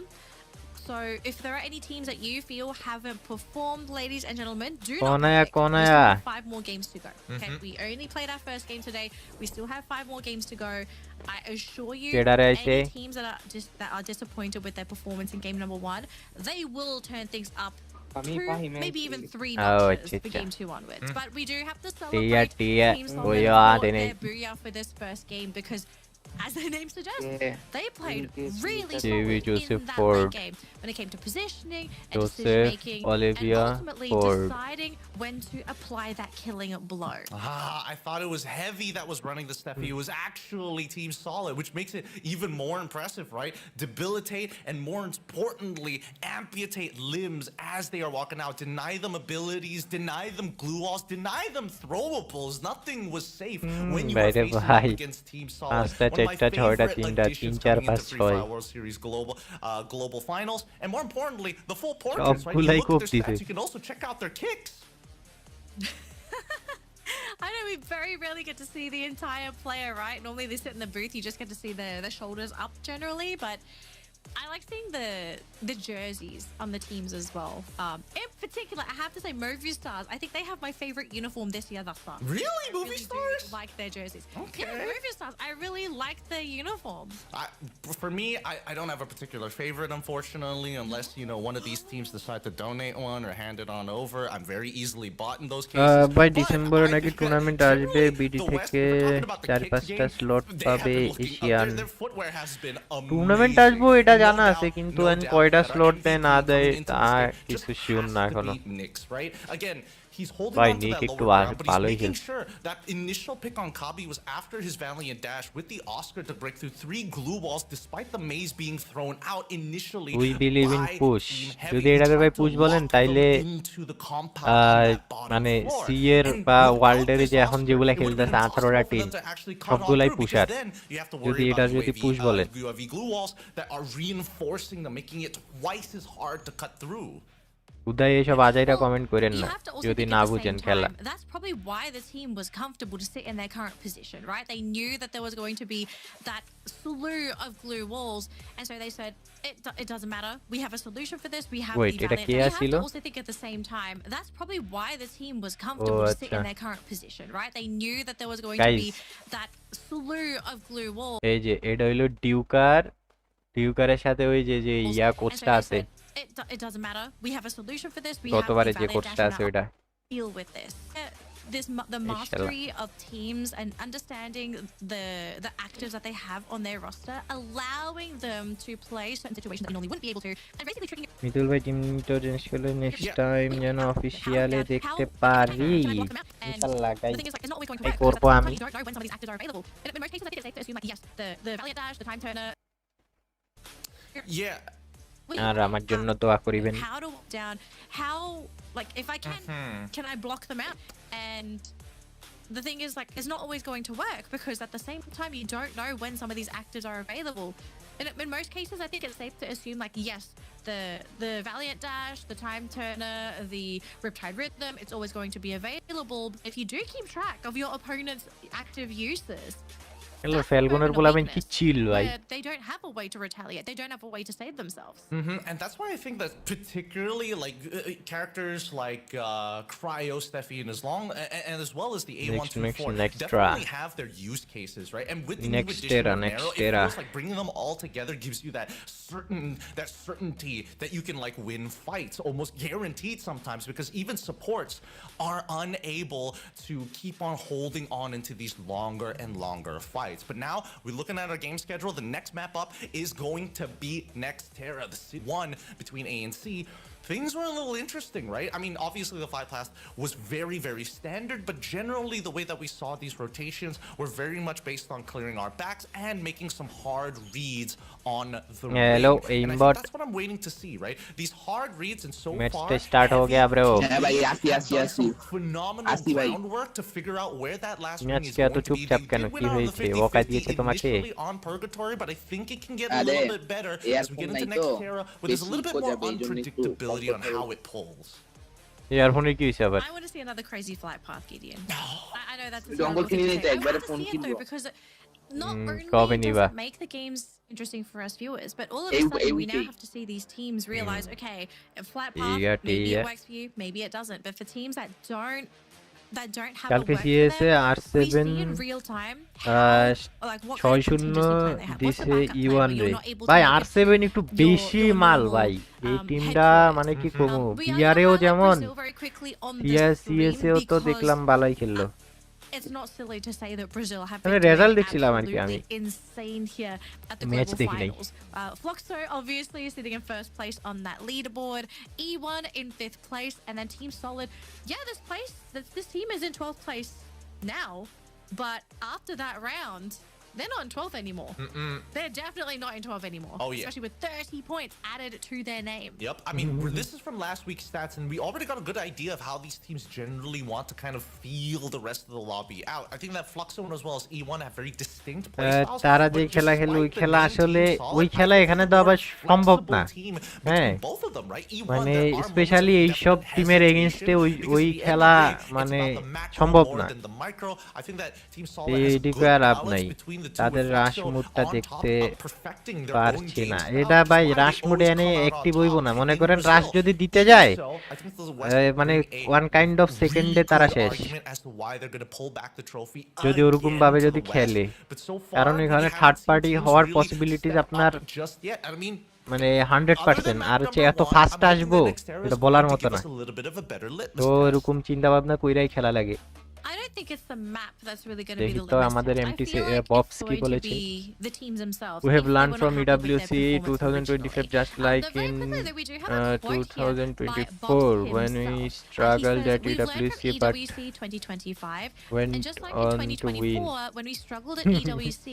So if there are any teams that you feel haven't performed, ladies and gentlemen, do not Kona panic. ya. We still have 5 more games to go. Okay, we only played our first game today. We still have 5 more games to go. I assure you, any teams that are disappointed with their performance in game number 1, they will turn things up 2, maybe even 3 notches for game 2 onwards. But we do have to celebrate teams that fought their booyah for this first game, because as the name suggests, they played really solid in that late game when it came to positioning and decision making, and ultimately deciding when to apply that killing blow. I thought it was Heavy that was running the Steffi. It was actually Team Solid, which makes it even more impressive, right? Debilitate and, more importantly, amputate limbs as they are walking out. Deny them abilities, deny them glue walls, deny them throwables. Nothing was safe when you were facing up against Team Solid. One of my favorite additions coming into FreeFire World Series Global Finals. And more importantly, the full portraits, right? You look at their stats, you can also check out their kicks. I know we very rarely get to see the entire player, right? Normally they sit in the booth, you just get to see the shoulders up generally, but I like seeing the jerseys on the teams as well. In particular, I have to say Movie Stars. I think they have my favorite uniform this year thus far. Really? Movie Stars? Like their jerseys. Okay. Yeah, Movie Stars. I really like their uniforms. For me, I don't have a particular favorite, unfortunately, unless, you know, one of these teams decide to donate one or hand it on over. I'm very easily bought in those cases. By December নাকি tournament আসবে BD থেকে 4-5টা slot পাবে Asian tournament আসবে এটা জানা আছে কিন্তু N কয়টা স্লট দেয় না দেয় তা কিছু শিওর না এখনো He's holding on to that lower ground, but he's making sure that initial pick on Kabi was after his Valiant dash with the Oscar to break through 3 glue walls despite the maze being thrown out initially. We believe in push. যদি এটাকে ভাই push বলেন তাইলে মানে C এর বা ওয়ার্ল্ডের যে এখন যেগুলা খেলতেছে 18টা টিম সবগুলাই পুশার যদি এটা যদি পুশ বলেন উদয় এসব আজাইরা কমেন্ট করেন না যদি না বুঝেন খেলা That's probably why the team was comfortable to sit in their current position, right? They knew that there was going to be that slew of glue walls, and so they said it doesn't matter. We have a solution for this. We have the Valiant. You have to also think at the same time. That's probably why the team was comfortable to sit in their current position, right? They knew that there was going to be that slew of glue walls. এই যে এটা হলো ডিউকারের সাথে ওই যে ইয়া কোচটা আছে It doesn't matter. We have a solution for this. We have the Valiant. Deal with this. The mastery of teams and understanding the actors that they have on their roster, allowing them to play certain situations that you normally wouldn't be able to, and basically tricking you. Mitul ভাই team intelligence গুলো next time যেন officially দেখতে পারি ইনশাআল্লাহ guys এই করব আমি You don't know when some of these actors are available. In most cases, I think it's safe to assume like yes, the Valiant dash, the time turner. Yeah. আর আমার জন্য দোয়া করিবেন How to walk down, how, like, if I can I block them out? And the thing is, like, it's not always going to work because at the same time you don't know when some of these actors are available. In most cases, I think it's safe to assume, like, yes, the Valiant dash, the time turner, the Riptide Rhythm, it's always going to be available. If you do keep track of your opponent's active uses, Hello, FALCONs পোলাবেন কি চিল ভাই they don't have a way to retaliate. They don't have a way to save themselves. And that's why I think that particularly like characters like Cryo, Steffi, and Aslong, and as well as the A124 definitely have their use cases, right? And with the new addition of Narrow, it feels like bringing them all together gives you that certainty that you can like win fights, almost guaranteed sometimes, because even supports are unable to keep on holding on into these longer and longer fights. But now we're looking at our game schedule. The next map up is going to be Next Terra, the one between A and C. Things were a little interesting, right? I mean, obviously the 5 class was very, very standard, but generally the way that we saw these rotations were very much based on clearing our backs and making some hard reads on the hello aimbot. That's what I'm waiting to see, right? These hard reads, and so far start ho gaya bro phenomenal groundwork to figure out where that last ring is going to be. They did win on Purgatory, but I think it can get a little bit better as we get into Next Terra, where there's a little bit more unpredictability on how it pulls. I want to see another crazy flight path, Gideon. I know that's a because not only does it make the games interesting for us viewers. But all of a sudden, we now have to see these teams realize, okay, a flat path, maybe it works for you, maybe it doesn't. But for teams that don't have a কালকে work CSA for them, R7 we see in real time how, like what kind of 6-0 contingency plan they have. What's the দিছে backup plan E1 where রে you're not able to ভাই make it R7 একটু your বেশি মাল normal, ভাই এই টিমটা headquarters. মানে কি কমু We are gonna বিয়ারেও highlight যেমন Brazil very quickly on the সিএসএও stream তো because দেখলাম ভালোই খেললো it's not silly to say that Brazil have আমি been রেজাল্ট doing দেখছিলাম আর কি আমি absolutely insane here at the match global দেখি নাই finals. Floxo obviously is sitting in first place on that leaderboard. E1 in 5th place, and then Team Solid. Yeah, this team is in 12th place now, but after that round, they're not in 12th anymore. They're definitely not in 12th anymore. Oh, yeah. Especially with 30 points added to their name. Yep. I mean, this is from last week's stats, and we already got a good idea of how these teams generally want to kind of feel the rest of the lobby out. I think that Fluxo as well as E1 have very distinct playstyles. তারা যে খেলা খেলে ওই খেলা আসলে ওই খেলা এখানে তো আবার সম্ভব না হ্যাঁ মানে স্পেশালি এই সব টিমের এগেইনস্টে ওই খেলা মানে সম্ভব না এইদিকে আর লাভ নাই তাদের রাশ মুডটা দেখতে পারছি না এটা ভাই রাশ মুডে এনে অ্যাক্টিভ হইব না মনে করেন রাশ যদি দিতে যায় মানে ওয়ান কাইন্ড অফ সেকেন্ডে তারা শেষ যদি ওরকম ভাবে যদি খেলে কারণ এখানে থার্ড পার্টি হওয়ার পসিবিলিটিজ আপনার মানে 100% আর হচ্ছে এত ফাস্ট আসবো এটা বলার মতো না তো এরকম চিন্তা ভাবনা কইরাই খেলা লাগে I don't think it's the map that's really going to be the তো limit. আমাদের I MTC feel like Pops it's কি going to বলেছে be the teams themselves. We have If they learned were from not happy with their EWC performance 2025 originally. just like Very in quickly that we do have a quote here by Bob 2024 when we himself. struggled He at says, "We've learned EWC from but EWC 2025, went and just like on in to win." 2024 when we struggled at EWC,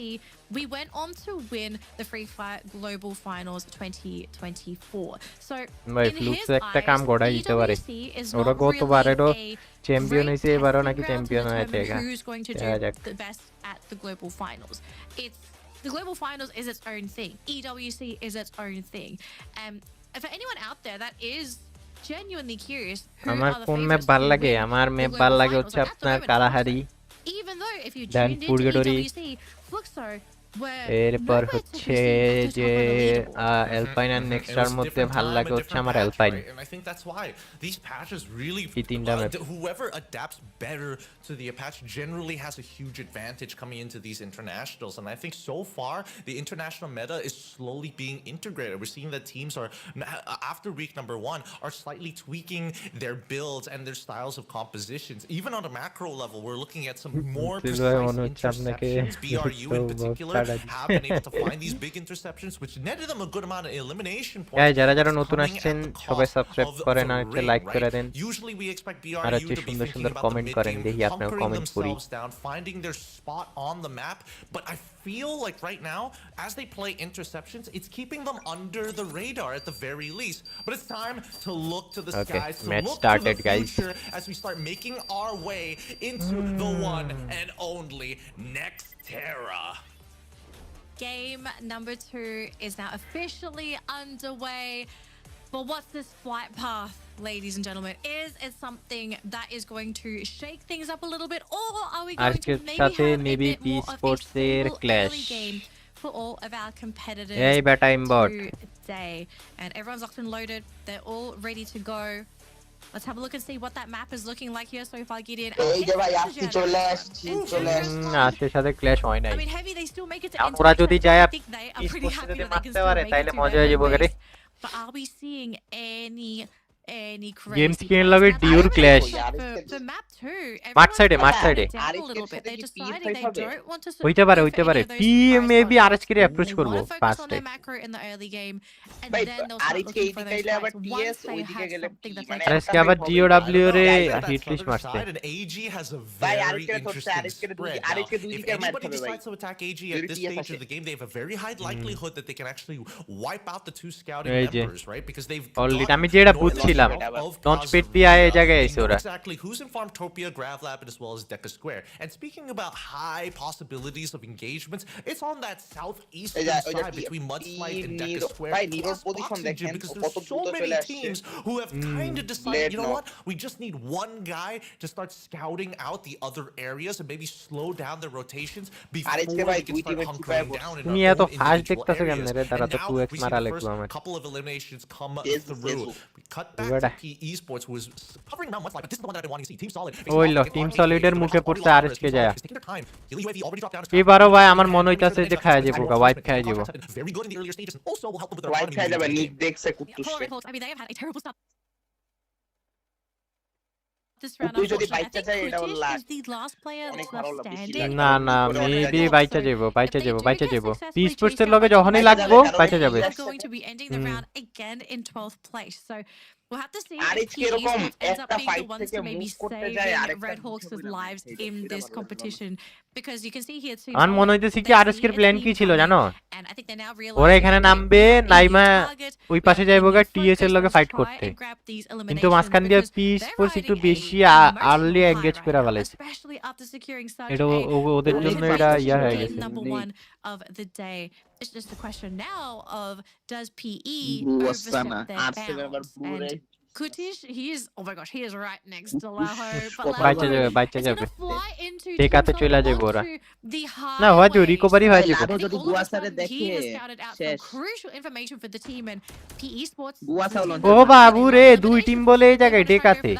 we went on to win the FreeFire Global Finals 2024. So ভাই in flux his একটা কাম eyes, Gorai দিতে পারে EWC is ওরা not গতবারেরও really a champion great হইছে এবারও নাকি testing ground to champion হয়েছে determine who's going to do the best at the global finals. It's the global finals is its own thing. EWC is its own thing. For anyone out there that is genuinely curious, who আমার are the কোন map favorites ভাল to লাগে win আমার the map global ভাল লাগে finals? হচ্ছে Like, at the আপনার moment, কালাহারি even though if you then tuned into purgatory EWC, Fluxo were এরপর nowhere to be হচ্ছে seen at the যে top of the leaderboard. Alpine আর নেক্সটার মধ্যে ভাল লাগে হচ্ছে আমার Alpine And I think that's why these patches really এই তিনটা map whoever adapts better to the Apache generally has a huge advantage coming into these internationals. And I think so far the international meta is slowly being integrated. We're seeing that teams are after week number 1 are slightly tweaking their builds and their styles of compositions. Even on a macro level, we're looking at some more precise interceptions. BRU in particular have been able to find these big interceptions, which netted them a good amount of elimination points. যারা যারা নতুন আসছেন সবাই subscribe করেন আর একটা like করে দেন Usually we expect আর BRU হচ্ছে to be সুন্দর thinking সুন্দর about the কমেন্ট mid করেন game, দেখি আপনারা hunkering কমেন্ট করি themselves down, finding their spot on the map. But I feel like right now, as they play interceptions, it's keeping them under the radar at the very least. But it's time to look to the skies, to match look started, to the guys. future as we start making our way into the one and only Nextera. Game number 2 is now officially underway. But what's this flight path, ladies and gentlemen? Is it something that is going to shake things up a little bit, or are we going to maybe have a bit more of a stable early game for all of our competitors today? And everyone's locked and loaded. They're all ready to go. Let's have a look and see what that map is looking like here so far, Gideon. আজকের সাথে clash হয় নাই I mean, Heavy, they still make it to ওরা যদি যায় I think they are pretty happy that they can still make it to মজা হয়ে যাবে their রে base. But are we seeing any crazy game plays? Screen লগে Now, ডিউর I clash think for map 2, মাঠ সাইডে everyone's down a little bit. They're deciding they don't want to হইতে পারে go হইতে for পারে any of those team surprise maybe shots. RS K approach They করব want to focus on ফার্স্টে their macro in the early game, and Wait, then they'll start RHK looking for those এদিকে আবার fights TS once they ওইদিকে have গেলে something that's মানে like RS কে আবার ডিওডব্লিউ রে hit list Other মারছে side, and AG has a ভাই very আরেকটা ধরছে interesting আরেকটা spread. Now, আরেকটা দুই if দিকে ম্যাচ anybody হবে ভাই decides to attack AG at this stage of the game, they have a very high likelihood that they can actually wipe out the two scouting এই যে members, right? Because they've already gotten আমি যেটা no বুঝছিলাম বলছিলাম launchpad দিয়ে এই জায়গায় আইছে ওরা exactly who's in Farmtopia, GravLab, and as well as Deca Square. And speaking about high possibilities of engagements, it's on that southeastern side between Mudslide and Deca Square. Plus Oxygen, because there's so many teams who have kind of decided, you know what, we just need one guy to start scouting out the other areas and maybe slow down their rotations before we can start hunkering down in তুমি our এত own fast individual দেখতাছো areas. কেমনে রে তারা And তো now 2x we see মারা the লাগবে first আমার couple of eliminations come through. We cut back to P Esports, who is covering Mount Mudslide, but this is the one that I've been wanting to see. Team Solid. ওইলো team সলিডের মুখে পড়ছে RSK যায় Taking their time. Healy UAV already dropped down. এবারও ভাই আমার মনে হইতাছে যে খায়া যাবো গা ওয়াইপ খায়া যাবো Very good in the earlier stages, and also will help them with their White economy খাই যাবে moving নিক into the game. দেখছে কুত্তুসে I mean, they have had a terrible start this round. তুই যদি Unfortunately, I বাইচা think যায় এটা Kudish লাগ is the last player অনেক that's ভালো left লাগবে standing. না না মেবি বাইচা যাবো বাইচা If they যাবো do বাইচা get যাবো successfully স্পোর্টস এর chased লগে out by যখনই Kudish, লাগবো বাইচা যাবে they're going to be ending the round again in 12th place. So we'll have to see R if কি এরকম PE ends up একটা being ফাইট the ones থেকে to maybe মুভ করতে যায় saving আরেকটা Red Hawks' lives in this competition, because you can see here too. আমার মনে হইতেছে কি আরএসকে এর প্ল্যান কি ছিল জানো And I think they now ওরা realize এখানে নামবে নাইমা ওই পাশে যাইবো গা টিএস এর লগে ফাইট করতে কিন্তু মাঝখান দিয়ে পি স্পোর্টস একটু বেশি আর্লি এনগেজ করে ফেলেছে এটা ওদের জন্য এটা ইয়া হয়ে গেছে number one of the day. It's just a question now of does PE বুয়াসানা overstep their Arsenal আবার bounds? পুরে And Kutish, he is, oh my gosh, he is right next to Laho. বাইচা যাবে বাইচা যাবে টেকাতে Team চলে Solid যাবে ওরা onto the না হয়তো highway. রিকভারি হয়ে যাবে লাভো I think যদি all of a গুয়াসারে sudden he দেখে has scouted out some শেষ crucial information for the team, and PE Sports. গুয়াসাও লঞ্চ ও বাবু রে দুই টিম বলে এই জায়গায় টেকাতে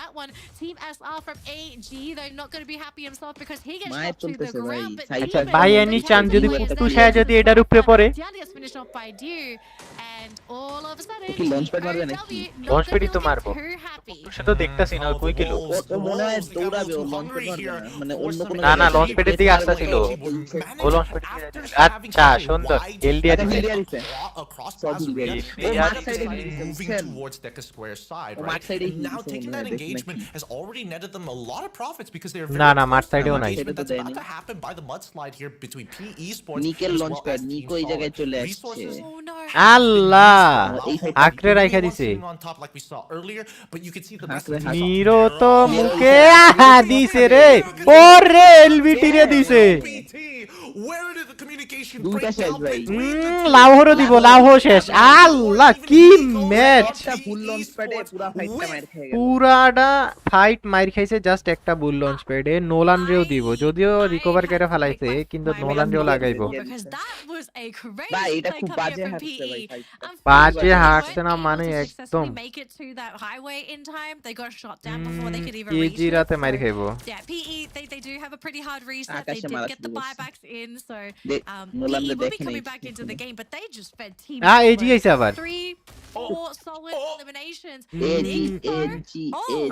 Team SR from AG, though, not going to be happy himself because he gets মায়ের shot to the চলতেছে ভাই ground. But আচ্ছা Demon ভাই is এনি the চান যদি one পুট্টু that ছায়া যদি এটার উপরে পড়ে Diana gets finished off by Dew, and all of a sudden, কি launchpad মারবে নাকি? Launchpad-ই তো মারবো। too happy. সে তো দেখতাছি না কই গেল ও মনে হয় দৌড়াবে ও লঞ্চ করবে না মানে অন্য কোনো না না লঞ্চ প্যাডের দিকে আসছিল ও লঞ্চ প্যাড আচ্ছা সুন্দর এলডিআর দিছে across সব Kazu, দিয়ে yeah, দিছে। they ও are মাঠ সাইডে moving towards Deca Square side, ও right? মাঠ সাইডে And now দিছে taking মনে that হয়, দেখ engagement নাকি। has already netted them a lot of profits because they're না, very না, মাঠ close to সাইডেও that নাই। engagement that's সেটা তো about দেয়নি। to happen by the mudslide here between P Esports নিকেল as launch well pad as Team Niko এই জায়গায় Solid. চলে আসছে Resources Oh no. আল্লাহ এই সাইড আঁকড়ে রাইখা দিছে on top like we saw earlier, but you can see the rest হাঁকড়ে of the নিরো তো মুখে দিছে রে ওরে এলবিটি রে দিছে PT. Where did the communication দুইটা break শেষ down ভাই between the two? লাহোরও দিব লাহো শেষ আল্লাহ কি ম্যাচ একটা ফুল লঞ্চ প্যাডে পুরো ফাইটটা মার খেয়ে গেল পুরাটা ফাইট মাইর খাইছে জাস্ট একটা বুল লঞ্চ প্যাডে নোলান রেও দিব যদিও রিকভার করে ফেলাইছে কিন্তু Nolan রেও লাগাইবো Because that was a crazy ভাই এটা play খুব coming বাজে in from হাঁটছে ভাই PE. ফাইটটা বাজে Unfortunately, হাঁটছে না they weren't মানে able to একদম successfully make it to that highway in time. They got shot down before they could even reach KG it. রাতে মাইর So, খাইবো yeah, PE, they do have a pretty hard reset. They আকাশে did মারা get the শুরু করছে। buybacks in, so দে- PE Nolan will be দেখে coming নেই back into the game, but they just fed Team AG Solid আইছে আবার 3-4 solid eliminations. AG Nick, though, AG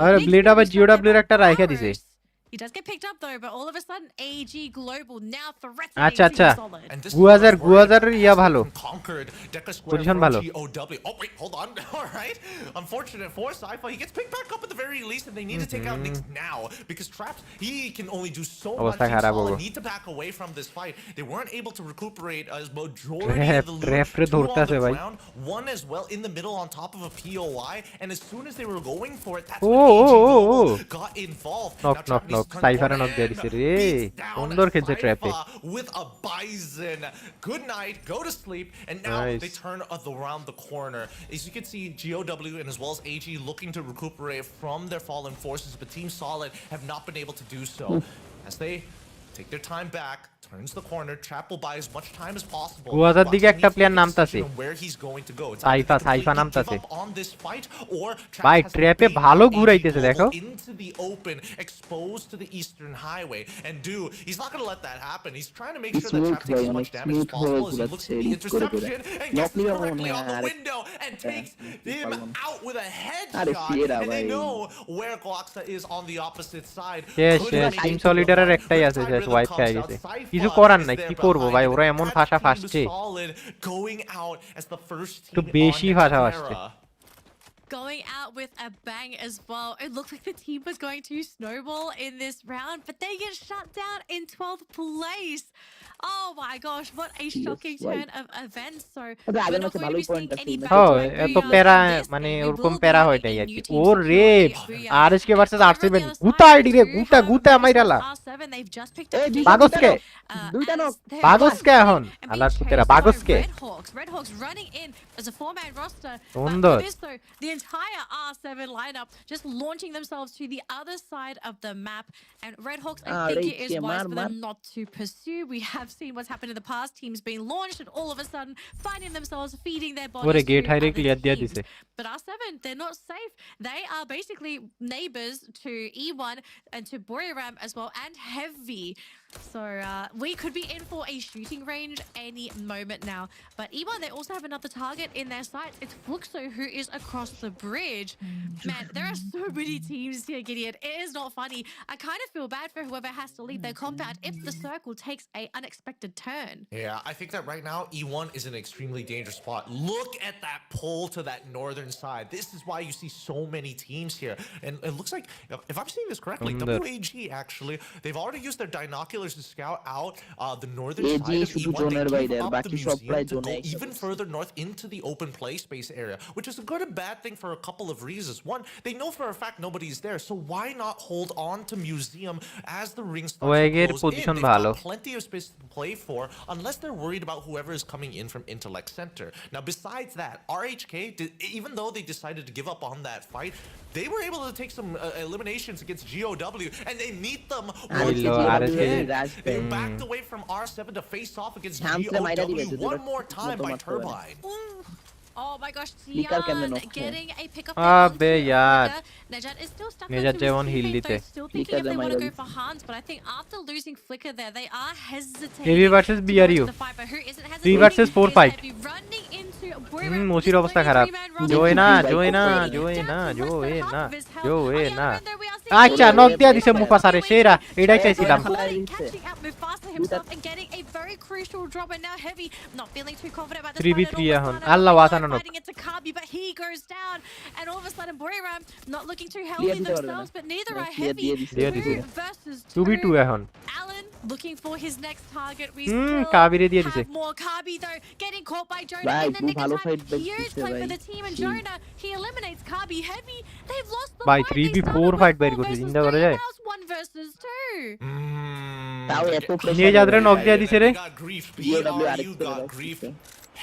আরে Nick ব্লেড আবার really জিওডব্লিউ এর showed একটা their রাইখা দিছে powers. He does get picked up though, but all of a sudden AG Global now threatening আচ্ছা আচ্ছা Team Solid. And this is গুয়াজার where গুয়াজার ইয়া ভালো conquered Deca Square Position from ভালো। GOW. Oh wait, hold on. All right. Unfortunate for Sci-Fi, he gets picked back up at the very least, and they need to take out Nix now because Traps he can only do so much. অবস্থা Team খারাপ Solid হবে। need to back away from this fight. They weren't able to recuperate as majority of the loot. Trap রে Two on ধরতাছে the ভাই ground, one as well in the middle on top of a POI, and as soon as they were going for it, that's Oh, when AG oh, oh, Global oh. got involved. Knock, Now knock, Trap needs knock. to turn the Cypher corner knock দিয়ে and দিছে রে। beats down সুন্দর খেলছে ট্র্যাপে। Cypher with a bison. Good night, go to sleep, and now Nice. they turn around the corner. As you can see, GOW and as well as AG looking to recuperate from their fallen forces, but Team Solid have not been able to do so. As they take their time back, turns the corner, Trap will buy as much time as possible. গুয়াজার But দিকে he একটা needs to player make a নামতাছে। decision on where he's going to go. It's Saifa, either to Saifa completely নামতাছে। give up on this fight, or Trap ভাই, has to ট্র্যাপে bait ভালো AG ঘুরাইতেছে, Global দেখো। into the open, exposed to the eastern highway. And he's not going to let that happen. He's trying to make sure that Trap takes as much damage as possible as he looks at the interception and gets directly on the window and takes him out with a headshot. And they know where Glocksa is on the opposite side. শেষ Couldn't শেষ make team it to the সলিডারের fight. একটাই আছে Time শেষ rhythm wipe comes খেয়ে out. গেছে Cypher কিছু করার is নাই there কি করবো ভাই behind ওরা it. এমন That's ফাঁসা Team ফাঁসছে Solid going out as the first একটু team বেশি on ফাঁসা Nextera. ফাঁসছে going out with a bang as well. It looked like the team was going to snowball in this round, but they get shut down in 12th place. Oh my gosh, what a shocking turn of events. So we're not going to be seeing any back to back এত প্যারা মানে ওরকম প্যারা হয়টাই আর কি ও রে RSK versus আর7 গুতা ID রে গুতা গুতা মাইরালা বাগসকে দুইটা নক বাগসকে এখন আলার পুতেরা বাগসকে Red Hawks running in as a four-man roster. সুন্দর But for this though, the entire R7 lineup just launching themselves to the other side of the map. And Red Hawks, I think it is wise for them not to pursue. We have seen what's happened in the past. Teams being launched and all of a sudden finding themselves feeding their bodies. ওরে gate to হাইরে other clear দিয়া teams. দিছে But R7, they're not safe. They are basically neighbors to E1 and to BURIRAM as well, and Heavy. So we could be in for a shooting range any moment now. But E1, they also have another target in their sights. It's Fluxo who is across the bridge. Man, there are so many teams here, Gideon. It is not funny. I kind of feel bad for whoever has to leave their compound if the circle takes a unexpected turn. Yeah, I think that right now E1 is in an extremely dangerous spot. Look at that pull to that northern side. This is why you see so many teams here. And it looks like, if I'm seeing this correctly, WAG actually, they've already used their binoculars to scout out the northern side of E1. They came up the museum to go even further north into the open play space area, which is a good and bad thing for a couple of reasons. One, they know for a fact nobody's there, so why not hold on to museum as the ring starts to close in? They've got plenty of space to play for, unless they're worried about whoever is coming in from Intellect Center. Now, besides that, RHK, even though they decided to give up on that fight, they were able to take some eliminations against GOW, and they meet them once again. They backed away from R7 to face off against GOW one more time by Turbine. Oh my gosh, Tian getting a pick up. আবে यार Nejat is still stuck. Nejat যেমন hill They're দিতে still thinking if they want to go for Hans, but I think after losing Flicker there, they are hesitating. AV versus BRU. 3 versus 4 fight. মসির অবস্থা খারাপ জয় না জয় না জয় না জয় না জয় না আচ্ছা নক দিয়া দিছে মুফাসারে সেরা এটাই চাইছিলাম 3v3 এখন আল্লাহ ওয়াসানা নক দিয়া দিছে 2v2 এখন looking for his next target. We কাবিরে দিয়ে দিছে more Kabi though getting caught by Jonah in the nick of time. Huge play for the team and Jonah he eliminates Kabi. Heavy they've lost the ভাই fight. 3v4 fight বাইর করতে চিন্তা করা যায় 1 versus 2 তাও এত নিয়ে যাদরে নক দিয়া দিছে রে You got grief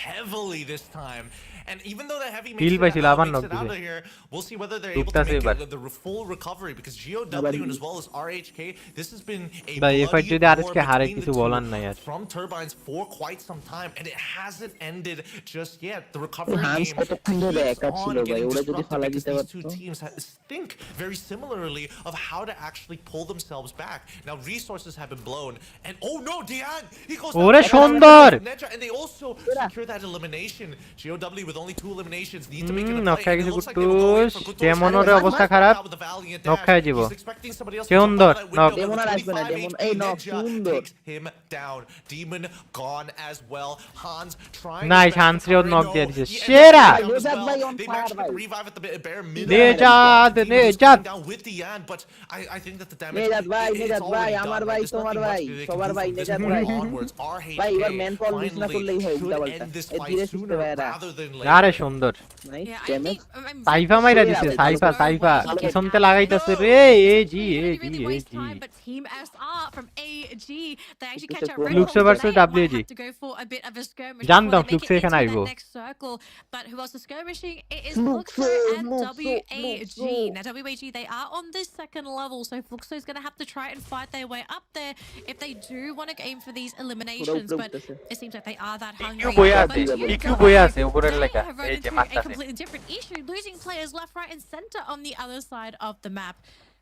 heavily this time. And even though the Heavy Heal makes it out knock of here, we'll see whether they're able to make the full recovery, because GOW and as well as RHK, this has been a bloody war from Turbines for quite some time, and it hasn't ended just yet. The recovery game keeps on getting disrupted because these two teams think very similarly of how to actually pull themselves back. Now resources have been blown, and oh no, Dian! He goes down, and they also secure that elimination. GOW with only 2 eliminations need to make it a play. It looks like they will go in for Kutu's ডেমনের অবস্থা খারাপ knock খাই দিব সুন্দর knock demon আসবে না demon এই knock সুন্দর him down. Demon gone as well. Hans trying nice Hans রে নক দিয়ে দিছে সেরা নেজাত ভাই অন they ফায়ার managed ভাই to revive at the bare minute. নেজাত down with the end, but I think that the damage নেজাত ভাই আমার ভাই তোমার ভাই সবার ভাই নেজাত ভাই ভাই এবার ম্যান ফল মিস না করলেই হয় উল্টা পাল্টা এই ধীরে সুস্থে ভাইরা আরে সুন্দর সাইফা মাইরা দিছে সাইফা পিছনতে লাগাইতাছে রে AG but Team SR from AG they actually catch out Flux versus WG to go for a bit of a skirmish. জানতাম Flux এখানে আইবো but who else is skirmishing? It is Fluxo and WAG. Now WAG they are on this second level, so Fluxo is going to have to try and fight their way up there if they do want to aim for these eliminations, but it seems like they are that hungry. বই আছে উপরের লেখা এই যে a completely different issue, losing players left, right and center on the other side of the map.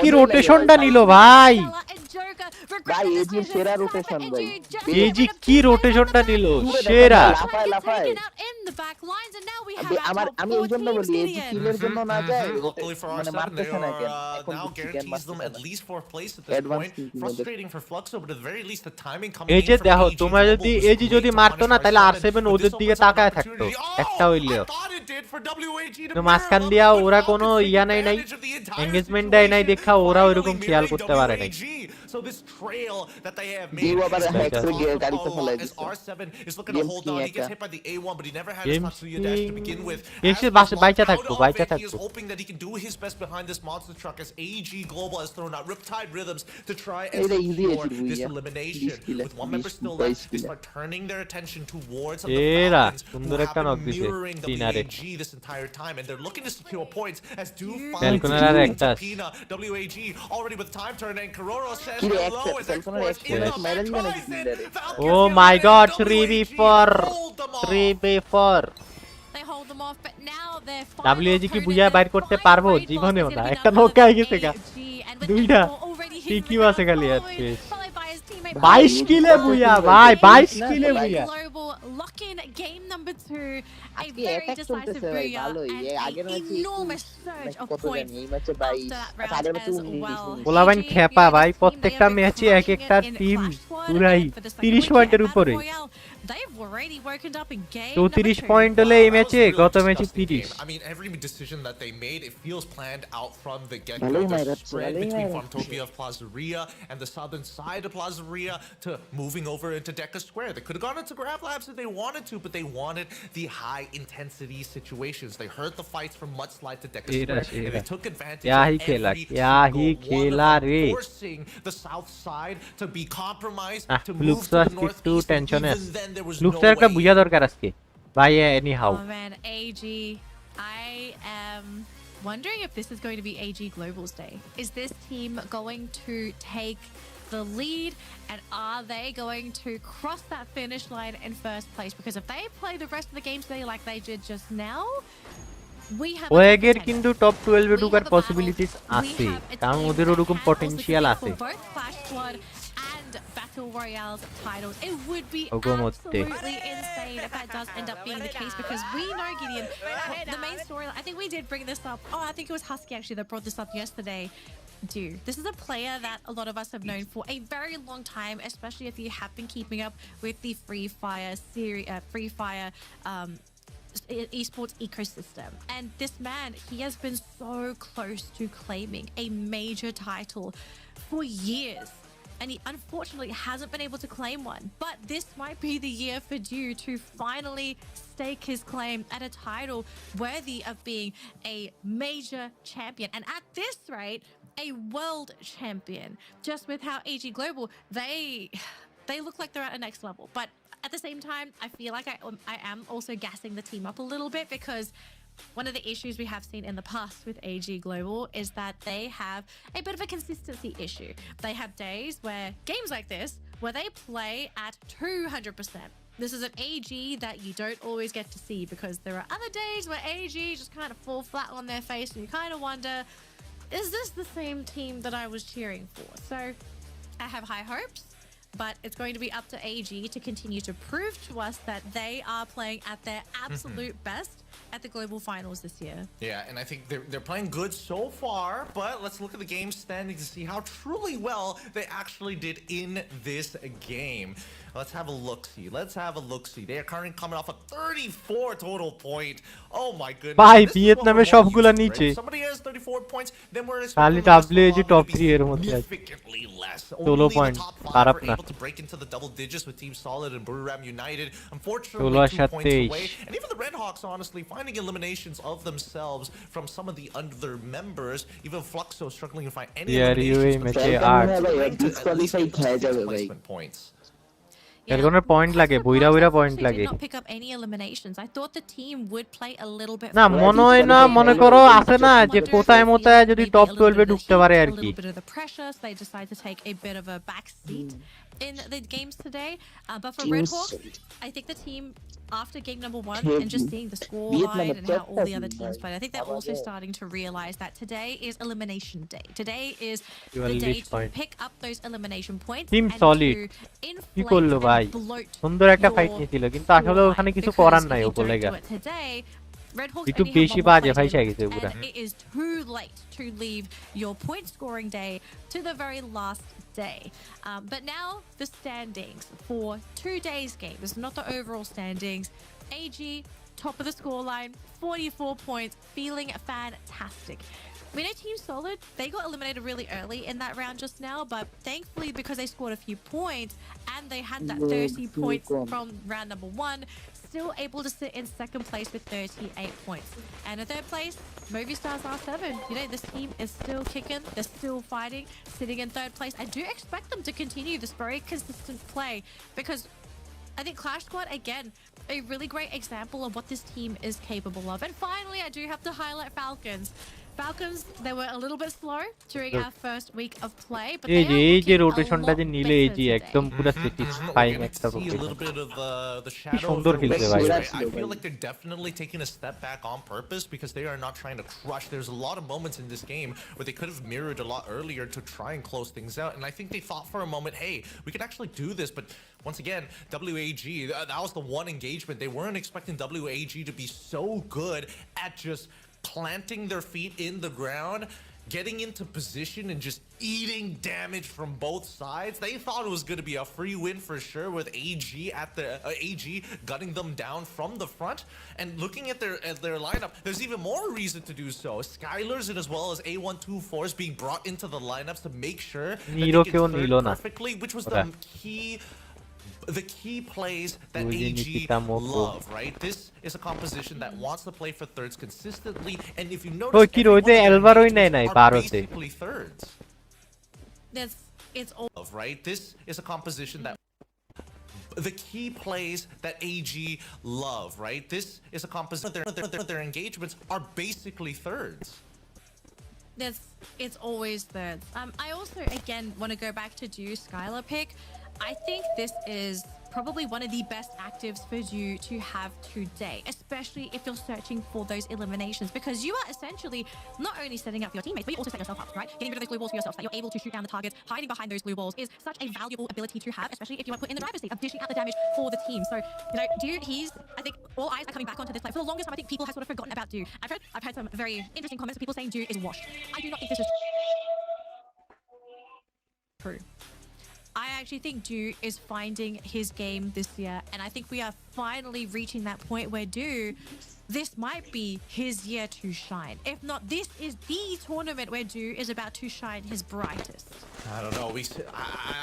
কি রোটেশনটা নিল ভাই, ভাই এজির সেরা রোটেশন ভাই, এজি কি রোটেশনটা নিল সেরা। লাফায় লাফায় we have our আমার top আমি four এই জন্য teams, বলি এই Gideon. কিলের জন্য না যায় Luckily for মানে R7, they মারতেছে না কেন are এখন now বুঝছি কেন guarantees them মারতেছে at না least 4th place at this Advanced point. team ওদের। Frustrating for Fluxo, but at the very least the timing coming এই in যে from দেখো AG তোমরা Global যদি was এজি great যদি to মারতো punish না তাহলে R7, আর7 but ওদের this দিকে opens up an তাকায় থাকতো opportunity. একটা I হইলেও thought it did for WAG to তো mirror মাঝখান up, দিয়া but ওরা Falcons কোনো take ইয়া নাই advantage of the entire engagement দেয় নাই situation, দেখা ওরা finally ওইরকম খেয়াল mirroring করতে পারে নাই WAG. So this trail that they have made Jio আবার is হ্যাক করে off the গাড়িতে ball ফেলাই as দিছে R7 is looking to Games hold king on. He gets একটা। hit by the A1, but he never had his Games Tatsuya dash to begin with. Games As bus- he's বাইচা walked থাকবো, out of বাইচা it, he is থাকবো। hoping that he can do his best behind this monster truck as AG Global has thrown out Riptide Rhythms to try and এটা easy secure আছে this booyah elimination. 20 kilo With one member still 22 left, they kilo start turning their attention towards the এরা Falcons, who সুন্দর have একটা been knock দিছে mirroring তিনারে WAG this entire time, and they're looking to secure points as do Falconer আর একটা আছে। Pina, WAG already with time turn, and Kororo says কিরে hello as Falconer Exports in the মাইরা দিবে নাকি mix. কিলারে Falcons Oh get my it, god, WAG 3v4 hold them off. 3v4 They hold them off, but now their WAG কি final বুঝা opponent, বাইর করতে their পারবো? final জীবনেও boss is না। gonna be একটা none নৌকা other হয়ে than গেছে গা। AG, and with দুইটা। Endgame already hitting ঠিকই the আছে ground খালি আর following, শেষ। followed by his teammate 22 কিলে বুইয়া ভাই 22 কিলে বুইয়া Global lock-in game number 2, a আজকে very অ্যাটাক decisive চলতেছে ভাই booyah ভালোই and এই আগের an ম্যাচে enormous surge of কত points জানি এই ম্যাচে 22 after that আচ্ছা আগের round ম্যাচে as 19 well. পোলাবাইন AG, খেপা you know, ভাই this team, প্রত্যেকটা they have been ম্যাচে এক crushing একটা it in team Clash Squad পুরাই and for this, like, 30 win পয়েন্টের at উপরে Battle Royale. They've already woken up in game 34 number 2. Point হলে এই That was ম্যাচে really গত ম্যাচে disgusting 30 game. I mean, every decision that they made, it feels planned out from the get-go. ভালোই The মাইরাচ্ছে, spread ভালোই between মাইরাচ্ছে। Farmtopia of Plazaria and the southern side of Plazaria to moving over into Deca Square. They could have gone into Grab Labs if they wanted to, but they wanted the high-intensity situations. They heard the fights from Mudslide to Deca Era, Square, and era. they took advantage क्या of ही खेला, every क्या ही single one of खेला them, रे। forcing the south side to be compromised, to move flux to the আজকে একটু northeast, and টেনশনে even আছে then there was no ফ্লুক্সের একটা way. বুঝা দরকার আজকে ভাই any how Oh man, AG. I am wondering if this is going to be AG Global's day. Is this team going to take the lead, and are they going to cross that finish line in first place? Because if they play the rest of the games today like they did just now, we have a ওয়েগের contender. কিন্তু top 12 A We ঢোকার have a battle. Possibilities We আছে have a কারণ team ওদের that ওরকম can also potential compete আছে for both Clash Squad and Battle Royale's titles. It would be ওগোমতে absolutely insane if that does end up being the case, because we know, Gideon, the main storyline, I think we did bring this up. Oh, I think it was Husky actually that brought this up yesterday. Dude, this is a player that a lot of us have known for a very long time, especially if you have been keeping up with the FreeFire series, FreeFire esports ecosystem. And this man, he has been so close to claiming a major title for years, and he unfortunately hasn't been able to claim one. But this might be the year for Dew to finally stake his claim at a title worthy of being a major champion, and at this rate, a world champion. Just with how AG Global, they look like they're at a next level. But at the same time, I feel like I am also gassing the team up a little bit, because one of the issues we have seen in the past with AG Global is that they have a bit of a consistency issue. They have days where games like this, where they play at 200%. This is an AG that you don't always get to see, because there are other days where AG just kind of fall flat on their face, and you kind of wonder, is this the same team that I was cheering for? So I have high hopes, but it's going to be up to AG to continue to prove to us that they are playing at their absolute best at the global finals this year. Yeah, and I think they're playing good so far, but let's look at the game standing to see how truly well they actually did in this game. Let's have a look-see. Let's have a look-see. They are currently coming off a 34 total point. Oh my goodness. ভাই This is what ভিয়েতনামের we're all সবগুলা used to, নিচে right? Somebody has 34 points, then we're খালি expecting the rest of WAG them top to be 3 এর মধ্যে আছে significantly less. 16 Only the point, top 5 খারাপ were না able to break into the double digits with Team Solid and BURIRAM United. 16 Unfortunately, R 2 points 27 away. And even the Red Hawks, honestly, finding eliminations of themselves from some of the other members. Even Fluxo struggling to find any Yeah, eliminations. UAE but ম্যাচে they're 8 able to at least disqualified get হয়ে যাবে those ভাই placement points. এরকমের point লাগে বইরা বইরা point লাগে Did not pick up any eliminations. I thought the team would play a little bit না further. মনে হয় না মনে করো আছে না যে কোথায় মোতায় যদি টপ 12 এ ঢুকতে পারে আর A কি little bit of the pressure, so they decide to take a bit of a back seat in the games today. But for Red Hawks, I think the team, after game number 1 and just seeing the score line and how all the other teams played, I think they're also starting to realize that today is elimination day. Today is the day to pick up those elimination points Team and solid. to কি করলো inflate ভাই and bloat সুন্দর একটা fight নিয়েছিল কিন্তু আসলে ওখানে কিছু করার নাই ওপর লাগা today, Red Hawks একটু only have বেশি one more বাজে play ভাই to সে win, গেছে পুরা and it is too late to leave your point scoring day to the very last day. But now the standings for 2 days games, not the overall standings. AG top of the scoreline, 44 points, feeling fantastic. We know Team Solid, they got eliminated really early in that round just now, but thankfully because they scored a few points and they had that 30 points from round number 1, still able to sit in second place with 38 points. And in third place, Movistar's R7. You know, this team is still kicking, they're still fighting, sitting in third place. I do expect them to continue this very consistent play because I think Clash Squad, again, a really great example of what this team is capable of. And finally, I do have to highlight FALCONS. FALCONS, they were a little bit slow during our first week of play, but they are looking a lot better satisfying একটা see a little bit of the shadow of সুন্দর their খেলছে wings, ভাই right? I feel like they're definitely taking a step back on purpose because they are not trying to crush. There's a lot of moments in this game where they could have mirrored a lot earlier to try and close things out, and I think they thought for a moment, hey, we could actually do this, but once again, WAG, that was the one engagement. They weren't expecting WAG to be so good at just planting their feet in the ground, getting into position and just eating damage from both sides. They thought it was going to be a free win for sure with AG at the AG gutting them down from the front. And looking at their lineup, there's even more reason to do so. Skylers and as well as A124s being brought into the lineups to make sure that they can third perfectly, which was the key plays that AG love, right? This is a composition that wants to play for thirds consistently, and if you notice, are basically thirds. It's all Right? This is a composition that the key plays that AG love, right? This is a composition their engagements are basically thirds. It's always thirds. I also again want to go back to do Skylar pick. I think this is probably one of the best actives for you to have today, especially if you're searching for those eliminations, because you are essentially not only setting up for your teammates, but you also set yourself up, right? Getting rid of those blue walls for yourself, so that you're able to shoot down the targets. Hiding behind those blue walls is such a valuable ability to have, especially if you want to put in the driver's seat of dishing out the damage for the team. So, you know, Dude, I think all eyes are coming back onto this play. For the longest time, I think people have sort of forgotten about Dude. I've had some very interesting comments of people saying Dude is washed. I do not think this is true. I actually think Dew is finding his game this year, and I think we are finally reaching that point where Dew, this might be his year to shine. If not, this is the tournament where Dew is about to shine his brightest. I don't know.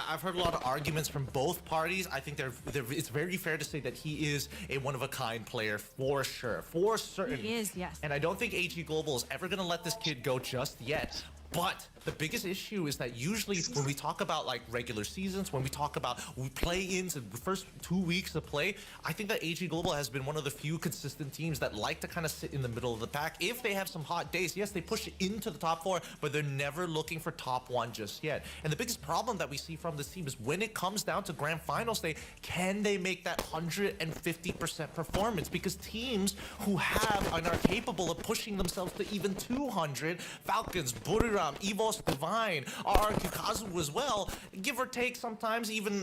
I've heard a lot of arguments from both parties. I think it's very fair to say that he is a one-of-a-kind player for sure, for certain. He is, yes. And I don't think AG Global is ever going to let this kid go just yet. But the biggest issue is that usually when we talk about like regular seasons, when we talk about play-ins and the first 2 weeks of play, I think that AG Global has been one of the few consistent teams that like to kind of sit in the middle of the pack. If they have some hot days, yes, they push into the top 4, but they're never looking for top 1 just yet. And the biggest problem that we see from this team is when it comes down to grand finals day, can they make that 150% performance? Because teams who have and are capable of pushing themselves to even 200, FALCONS, BURIRAM, EVOS, Divine, RRQ, KAZU as well, give or take sometimes even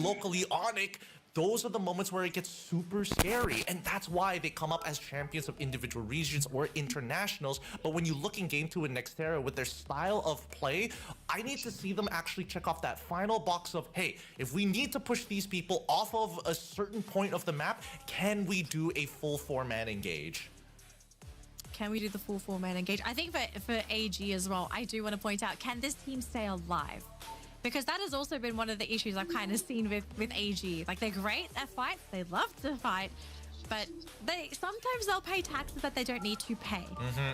locally Onyx, those are the moments where it gets super scary, and that's why they come up as champions of individual regions or internationals. But when you look in Game 2 in Nextera with their style of play, I need to see them actually check off that final box of, hey, if we need to push these people off of a certain point of the map, can we do a full 4-man engage? Can we do the full 4-man engage? I think for AG as well, I do want to point out, can this team stay alive? Because that has also been one of the issues I've kind of seen with AG. Like, they're great at fights, they love to fight, but sometimes they'll pay taxes that they don't need to pay.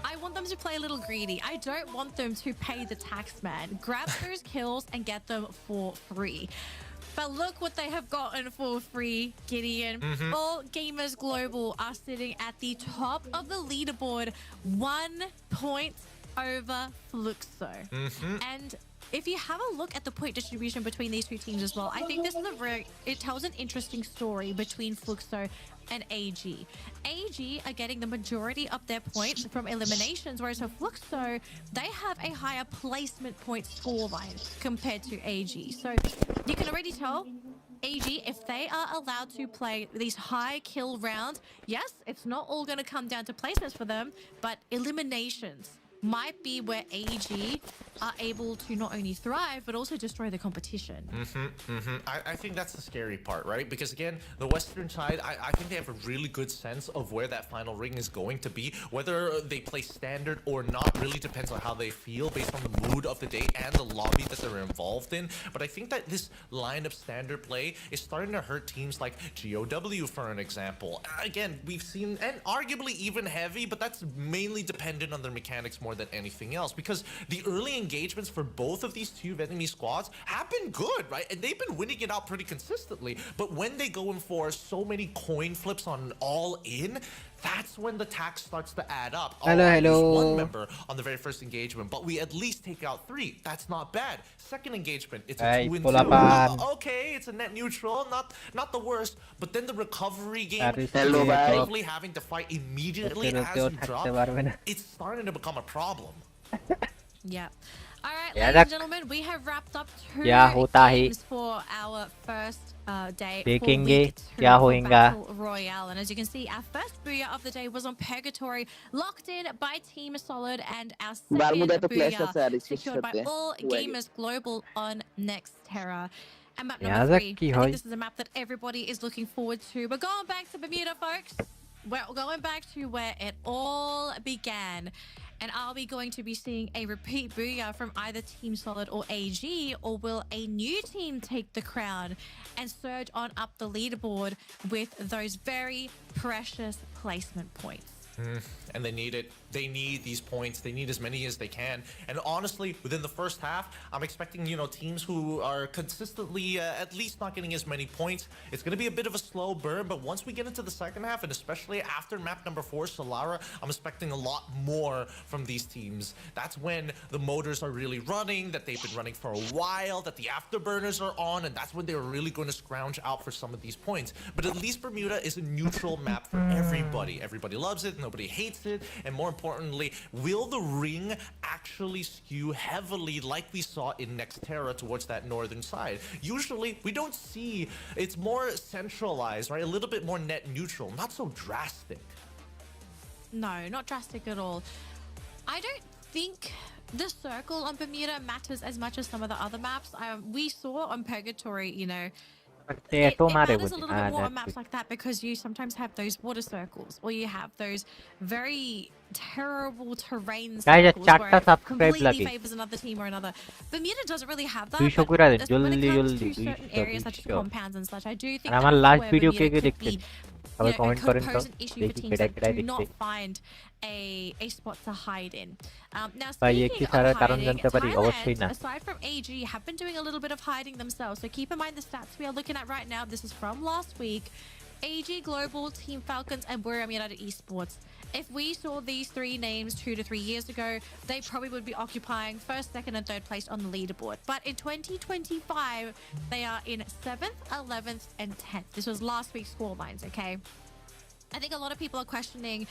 I want them to play a little greedy. I don't want them to pay the tax man. Grab those kills and get them for free. But look what they have gotten for free, Gideon. All Gamers Global are sitting at the top of the leaderboard, 1 point over Fluxo. And if you have a look at the point distribution between these two teams as well, I think this is it tells an interesting story between Fluxo and AG. AG are getting the majority of their points from eliminations, whereas for Fluxo, they have a higher placement point scoreline compared to AG. So you can already tell AG, if they are allowed to play these high kill rounds, yes, it's not all going to come down to placements for them, but eliminations might be where AG are able to not only thrive, but also destroy the competition. I think that's the scary part, right? Because again, the Western side, I think they have a really good sense of where that final ring is going to be. Whether they play standard or not really depends on how they feel based on the mood of the day and the lobby that they're involved in. But I think that this line of standard play is starting to hurt teams like GOW, for an example. Again, we've seen, and arguably even Heavy, but that's mainly dependent on their mechanics more than anything else, because the early engagements for both of these two Vietnamese squads have been good, right? And they've been winning it out pretty consistently. But when they go in for so many coin flips on all in, that's when the tax starts to add up. Hello. One member on the very first engagement, but we at least take out 3. That's not bad. Second engagement, it's a 2 and 2. Okay, it's a net neutral, not the worst. But then the recovery game, probably having to fight immediately as you drop, it's starting to become a problem. Yeah. All right, ladies and gentlemen, we have wrapped up 2 games for our first day for week 2 of Battle Royale. And as you can see, our first booyah of the day was on Purgatory, locked in by Team Solid, and our second booyah secured by All Gamers Global on Nextterra. And map number 3, I think this is a map that everybody is looking forward to. We're going back to Bermuda, folks. We're going back to where it all began. And are we going to be seeing a repeat booyah from either Team Solid or AG, or will a new team take the crown and surge on up the leaderboard with those very precious placement points? And they need it. They need these points. They need as many as they can. And honestly, within the first half, I'm expecting, teams who are consistently at least not getting as many points. It's going to be a bit of a slow burn, but once we get into the second half, and especially after map number 4, Solara, I'm expecting a lot more from these teams. That's when the motors are really running, that they've been running for a while, that the afterburners are on, and that's when they're really going to scrounge out for some of these points. But at least Bermuda is a neutral map for everybody. Everybody loves it. Nobody hates it. And more importantly, will the ring actually skew heavily like we saw in Nextterra towards that northern side? Usually, we don't see, it's more centralized, right? A little bit more net neutral, not so drastic. No, not drastic at all. I don't think the circle on Bermuda matters as much as some of the other maps. We saw on Purgatory, it matters a little bit more on maps like that because you sometimes have those water circles, or you have those very terrible terrain circles where it completely favors another team or another. Bermuda doesn't really have that. But when it comes to certain areas such as compounds and such, I do think that's where Bermuda could be pose an issue for teams that do not find a spot to hide in. Now, speaking of hiding, Thailand, aside from AG, have been doing a little bit of hiding themselves. So keep in mind the stats we are looking at right now. This is from last week. AG Global, Team Falcons, and BURIRAM United Esports. If we saw these 3 names 2 to 3 years ago, they probably would be occupying 1st, 2nd, and 3rd place on the leaderboard. But in 2025, they are in 7th, 11th, and 10th. This was last week's score lines, okay? I think a lot of people are questioning,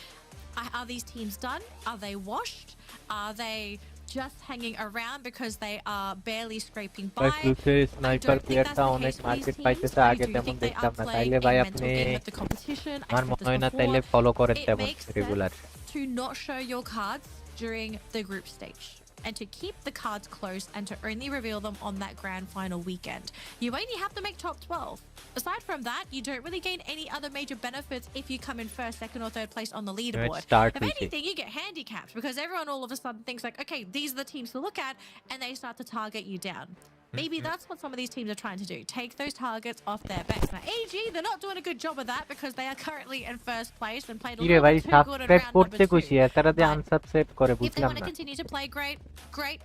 are these teams done? Are they washed? Are they just hanging around because they are barely scraping by? I don't think that's the case for these teams. I do think they are playing a mental game with the competition. I said this before. It makes sense to not show your cards during the group stage, and to keep the cards close and to only reveal them on that grand final weekend. You only have to make top 12. Aside from that, you don't really gain any other major benefits if you come in 1st, 2nd, or 3rd place on the leaderboard. If anything, you get handicapped because everyone all of a sudden thinks like, okay, these are the teams to look at, and they start to target you down. Maybe that's what some of these teams are trying to do. Take those targets off their backs. Now, AG, they're not doing a good job of that because they are currently in 1st place and played a little bit too good in round number 2. But if they want to continue to play great,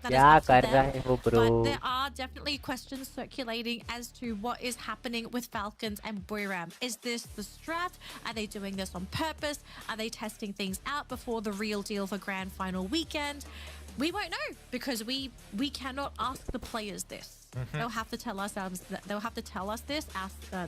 that is up to them. But there are definitely questions circulating as to what is happening with Falcons and BURIRAM. Is this the strat? Are they doing this on purpose? Are they testing things out before the real deal for grand final weekend? We won't know because we cannot ask the players this. They'll have to tell us this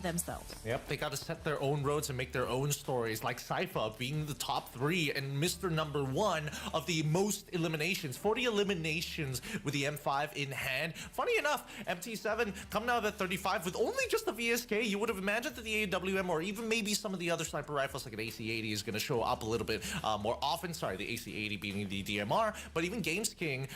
themselves. Yep, they got to set their own roads and make their own stories, like Sypha being the top 3 and Mr. Number 1 of the most eliminations, 40 eliminations with the M5 in hand. Funny enough, MT7 coming out at 35 with only just the VSK. You would have imagined that the AWM or even maybe some of the other sniper rifles like an AC-80 is going to show up a little bit more often. Sorry, the AC-80 being the DMR, but even Games King,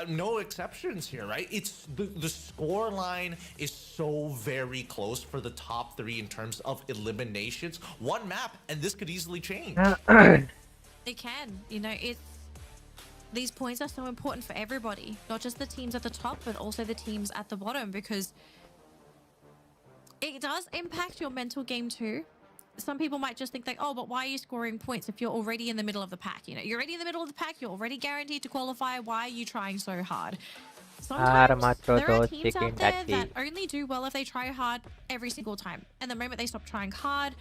no exceptions here, right? It's the score line is so very close for the top 3 in terms of eliminations. One map, and this could easily change. It can. You know, these points are so important for everybody, not just the teams at the top, but also the teams at the bottom, because it does impact your mental game too. Some people might just think like, oh, but why are you scoring points if you're already in the middle of the pack? You know, you're already in the middle of the pack. You're already guaranteed to qualify. Why are you trying so hard? Sometimes there are teams out there that only do well if they try hard every single time. And the moment they stop trying hard,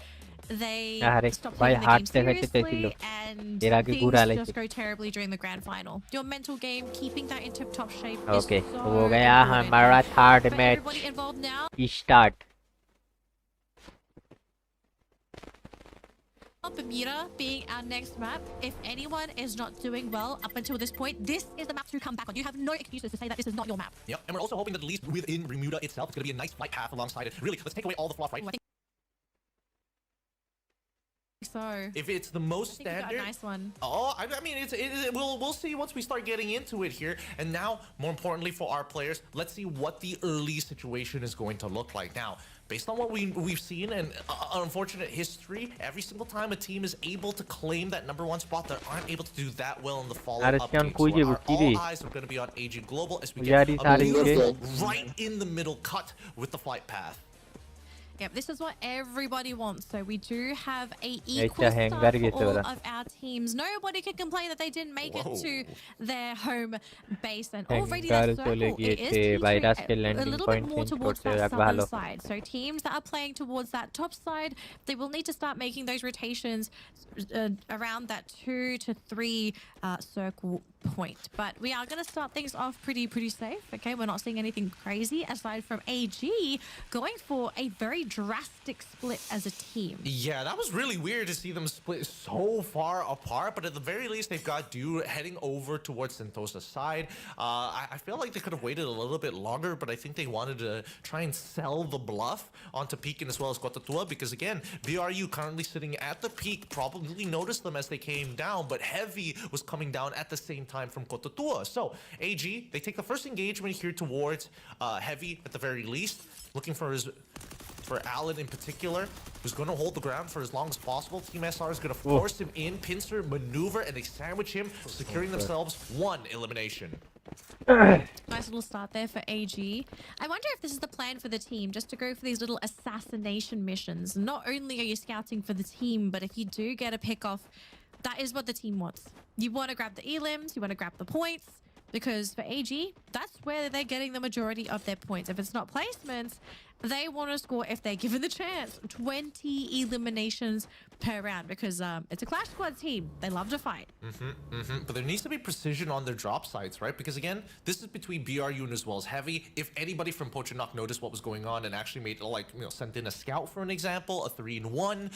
they stop playing the game seriously, and things just go terribly during the grand final. Your mental game, keeping that in tip-top shape is so important. third For match everybody involved now, start. Bermuda being our next map, if anyone is not doing well up until this point, this is the map to come back on. You have no excuses to say that this is not your map. Yep, and we're also hoping that at least within Bermuda itself, it's going to be a nice flight path alongside it. Really, let's take away all the fluff, right? So if it's the most standard, we got a nice one. Oh, I mean, we'll see once we start getting into it here. And now, more importantly for our players, let's see what the early situation is going to look like. Now, based on what we've seen and unfortunate history, every single time a team is able to claim that #1 spot, they aren't able to do that well in the follow-up game. So all eyes are going to be on AG Global as we get a beautiful right in the middle cut with the flight path. Yep, this is what everybody wants. So we do have a equal start for all of our teams. Nobody can complain that they didn't make it to their home base. And already that circle, it is a little bit more towards that southern side. So teams that are playing towards that top side, they will need to start making those rotations around that 2 to 3 circle point. But we are going to start things off pretty safe. Okay, we're not seeing anything crazy aside from AG going for a very drastic split as a team. Yeah, that was really weird to see them split so far apart, but at the very least they've got Dew heading over towards Sentosa's side. I feel like they could have waited a little bit longer, but I think they wanted to try and sell the bluff onto Pekin as well as Kotatua, because again, BRU currently sitting at the peak, probably noticed them as they came down, but Heavy was coming down at the same time from Kotatua. So AG, they take the first engagement here towards Heavy at the very least, looking for Alan in particular, who's going to hold the ground for as long as possible. Team SR is going to force him in, pincer maneuver, and they sandwich him, securing themselves 1 elimination. Nice little start there for AG. I wonder if this is the plan for the team, just to go for these little assassination missions. Not only are you scouting for the team, but if you do get a pick off, that is what the team wants. You want to grab the elims, you want to grab the points, because for AG, that's where they're getting the majority of their points. If it's not placements, they want to score, if they're given the chance, 20 eliminations per round, because it's a Clash Squad team. They love to fight. But there needs to be precision on their drop sites, right? Because again, this is between BRU and as well as Heavy. If anybody from Pochinok noticed what was going on and actually made, like, sent in a scout for an example, a 3-in-1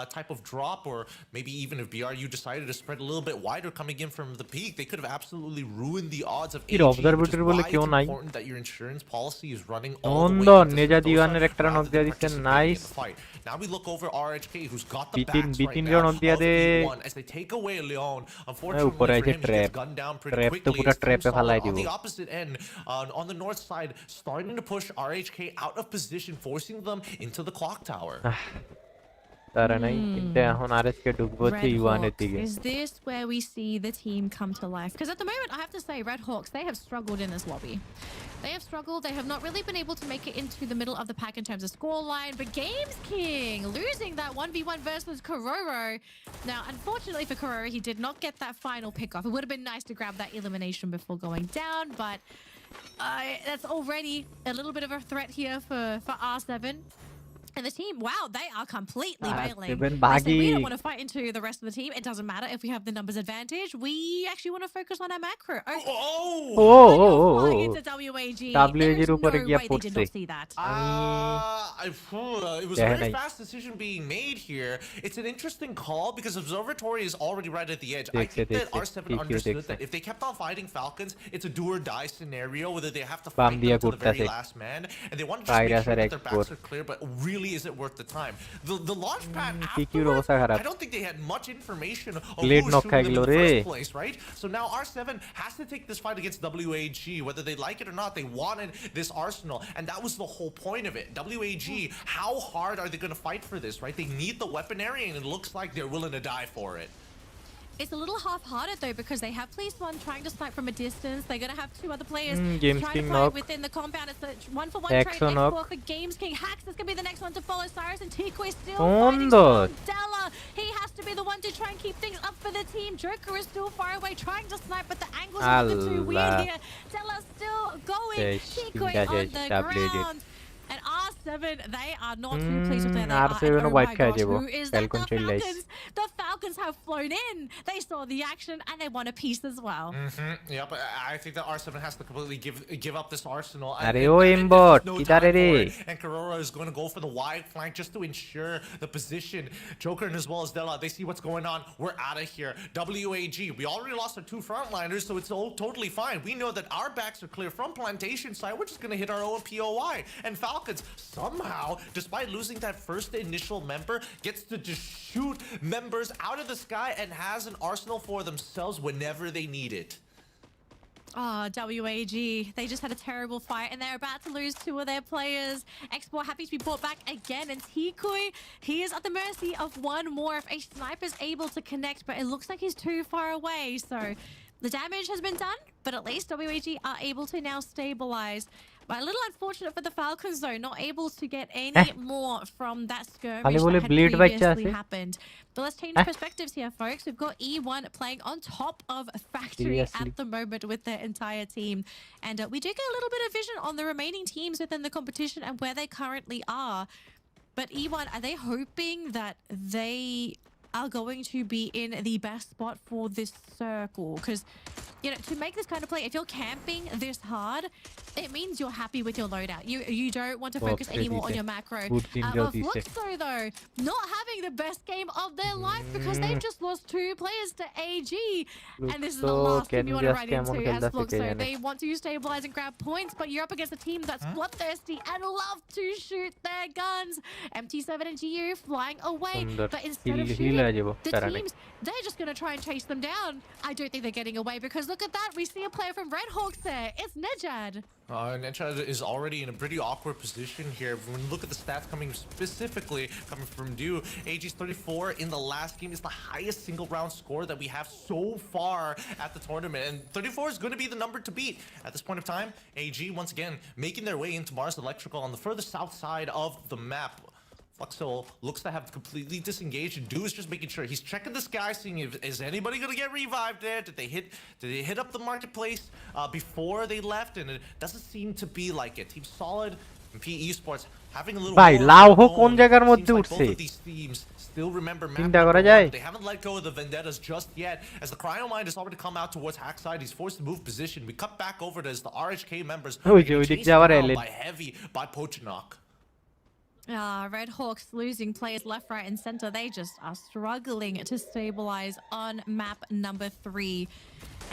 type of drop, or maybe even if BRU decided to spread a little bit wider coming in from the peak, they could have absolutely ruined the odds of AG, which is why it's important that your insurance policy is running all the way nice. Now we look over RHK, who's got the backs right now of E1 as they take away Leon. Unfortunately for him, he gets gunned down pretty quickly. On the opposite end, on the north side, starting to push RHK out of position, forcing them into the clock tower. Is this where we see the team come to life? Because at the moment, I have to say, Red Hawks, they have struggled in this lobby. They have struggled. They have not really been able to make it into the middle of the pack in terms of scoreline. But Games King losing that 1v1 versus Kororo. Now, unfortunately for Kororo, he did not get that final pick off. It would have been nice to grab that elimination before going down, but that's already a little bit of a threat here for R7. And the team, wow, they are completely bailing. Seven They said, we bagi. don't want to fight into the rest of the team. It doesn't matter if we have the numbers advantage. We actually want to focus on our macro. Oh, Flying into WAG. There is no উপরে গিয়া way they did পড়ছে। not see that. It was a very fast decision being made here. It's an interesting call because Observatory is already right at the edge. I think that R7 understood that if they kept on fighting Falcons, it's a do or die scenario, whether they have to fight them to the very last man. And they want to just make sure that their backs are clear, but really, is it worth the time? The launch pad afterwards, I don't think they had much information on who was shooting them in the first place, right? So now R7 has to take this fight against WAG, whether they like it or not. They wanted this arsenal, and that was the whole point of it. WAG, how hard are they going to fight for this, right? They need the weaponry, and it looks like they're willing to die for it. It's a little half-hearted though because they have Police One trying to snipe from a distance. They're going to have two other players Games trying King to fight knock. within the compound. It's a one-for-one trade. Exo knock. Export for Games King. Hax is going to be the next one to follow. Cyrus and Tikwe still On fighting the- strong. Della, he has to be the one to try and keep things up for the team. Joker is still far away trying to snipe, but the angles are a bit too weird Allah. here. Della still going. Tikwe Kinga on the ground. And R7, they are not too pleased with where they are. R7 And oh white my gosh, jabo. who is that? Falcon The chill Falcons. The Falcons have flown in. They saw the action and they want a piece as well. Yeah, but I think that R7 has to completely give up this arsenal. Arey o aimbot, idhar re? And Carrera is going to go for the wide flank just to ensure the position. Joker and as well as Della, they see what's going on. We're out of here. WAG, we already lost our two frontliners, so it's all totally fine. We know that our backs are clear from Plantation side. We're just going to hit our own POI. And Falcons, somehow, despite losing that first initial member, gets to just shoot members out of the sky and has an arsenal for themselves whenever they need it. Oh, WAG. They just had a terrible fight and they're about to lose two of their players. Export happy to be brought back again. And Tikui, he is at the mercy of one more. If a sniper's able to connect, but it looks like he's too far away. So the damage has been done, but at least WAG are able to now stabilize. But a little unfortunate for the Falcons though, not able to get any more from that skirmish that had previously happened. But let's change perspectives here, folks. We've got E1 playing on top of Factory at the moment with their entire team. And we do get a little bit of vision on the remaining teams within the competition and where they currently are. But E1, are they hoping that they are going to be in the best spot for this circle? Because, you know, to make this kind of play, if you're camping this hard, it means you're happy with your loadout. You don't want to focus anymore on your macro. But Fluxo, though, not having the best game of their life because they've just lost two players to AG. And this is the last game you want to run into as Fluxo. They want to stabilize and grab points, but you're up against a team that's bloodthirsty and love to shoot their guns. MT7 and GU flying away. But instead of shooting the teams, they're just going to try and chase them down. I don't think they're getting away because look at that. We see a player from Red Hawks there. It's Nejad. Nejad is already in a pretty awkward position here. When you look at the stats coming specifically from Du, AG's 34 in the last game is the highest single round score that we have so far at the tournament. And 34 is going to be the number to beat. At this point of time, AG once again making their way into Mars Electrical on the further south side of the map. Fluxo looks to have completely disengaged, and Du is just making sure he's checking the sky, seeing if is anybody gonna get revived there. Did they hit up the marketplace before they left? And it doesn't seem to be like it. Team Solid and PE Esports having a little. ভাই লাউহ কোন জায়গার মধ্যে Seems like উঠছে? both of these themes still remember map চিন্তা number করা যায়? one. They haven't let go of the vendettas just yet. As the Cryomine has already come out towards Hack side, he's forced to move position. We cut back over to as the RHK members ওই যে ওই দিক chased যাওয়ার down এলেন। by Heavy by Pochinok. Red Hawks losing players left, right, and center. They just are struggling to stabilize on map number 3.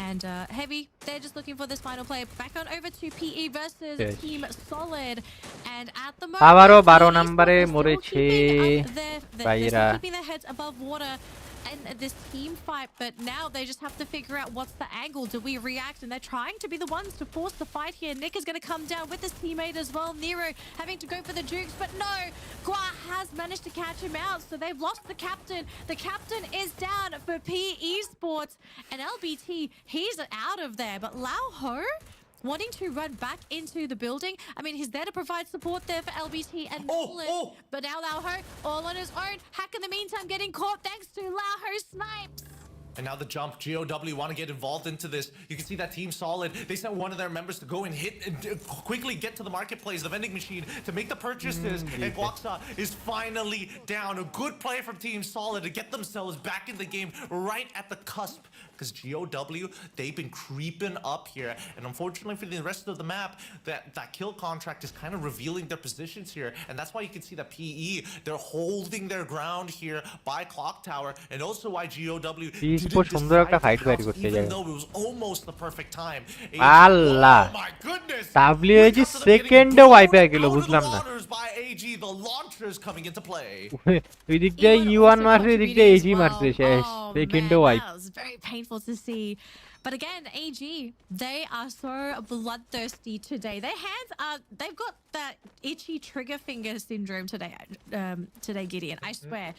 And Heavy, they're just looking for this final play. Back on over to PE versus Team Solid. And at the moment, আবারও 12 নম্বরে মরেছে they're ভাইরা। still keeping their heads above water in this team fight, but now they just have to figure out what's the angle. Do we react? And they're trying to be the ones to force the fight here. Nick is going to come down with his teammate as well. Nero having to go for the jukes, but no, Gua has managed to catch him out, so they've lost the captain. The captain is down for PE Esports, and LBT, he's out of there, but Lao Ho wanting to run back into the building. I mean, he's there to provide support there for LBT and Nolan. But now Lao Ho all on his own. Hack in the meantime getting caught thanks to Lao Ho snipes. And now the jump, GOW want to get involved into this. You can see that Team Solid, they sent one of their members to go and hit and quickly get to the marketplace, the vending machine, to make the purchases. And Guaksa is finally down. A good play from Team Solid to get themselves back in the game right at the cusp. Because GOW, they've been creeping up here. And unfortunately for the rest of the map, that kill contract is kind of revealing their positions here. And that's why you can see that PE, they're holding their ground here by Clock Tower. And also why GOW eSports সুন্দর একটা fight বাইর করতে যায় though it was almost the perfect time. Allah Oh my goodness. WAG সেকেন্ডে wipe হয়ে গেল বুঝলাম না By AG, the launchers coming into play. ওই দিক দিয়ে ইউয়ান মারছে এই দিক দিয়ে এজি মারছে শেষ সেকেন্ডে wipe That was very painful to see. But again, AG, they are so bloodthirsty today. Their hands are, they've got that itchy trigger finger syndrome today, Gideon, I swear.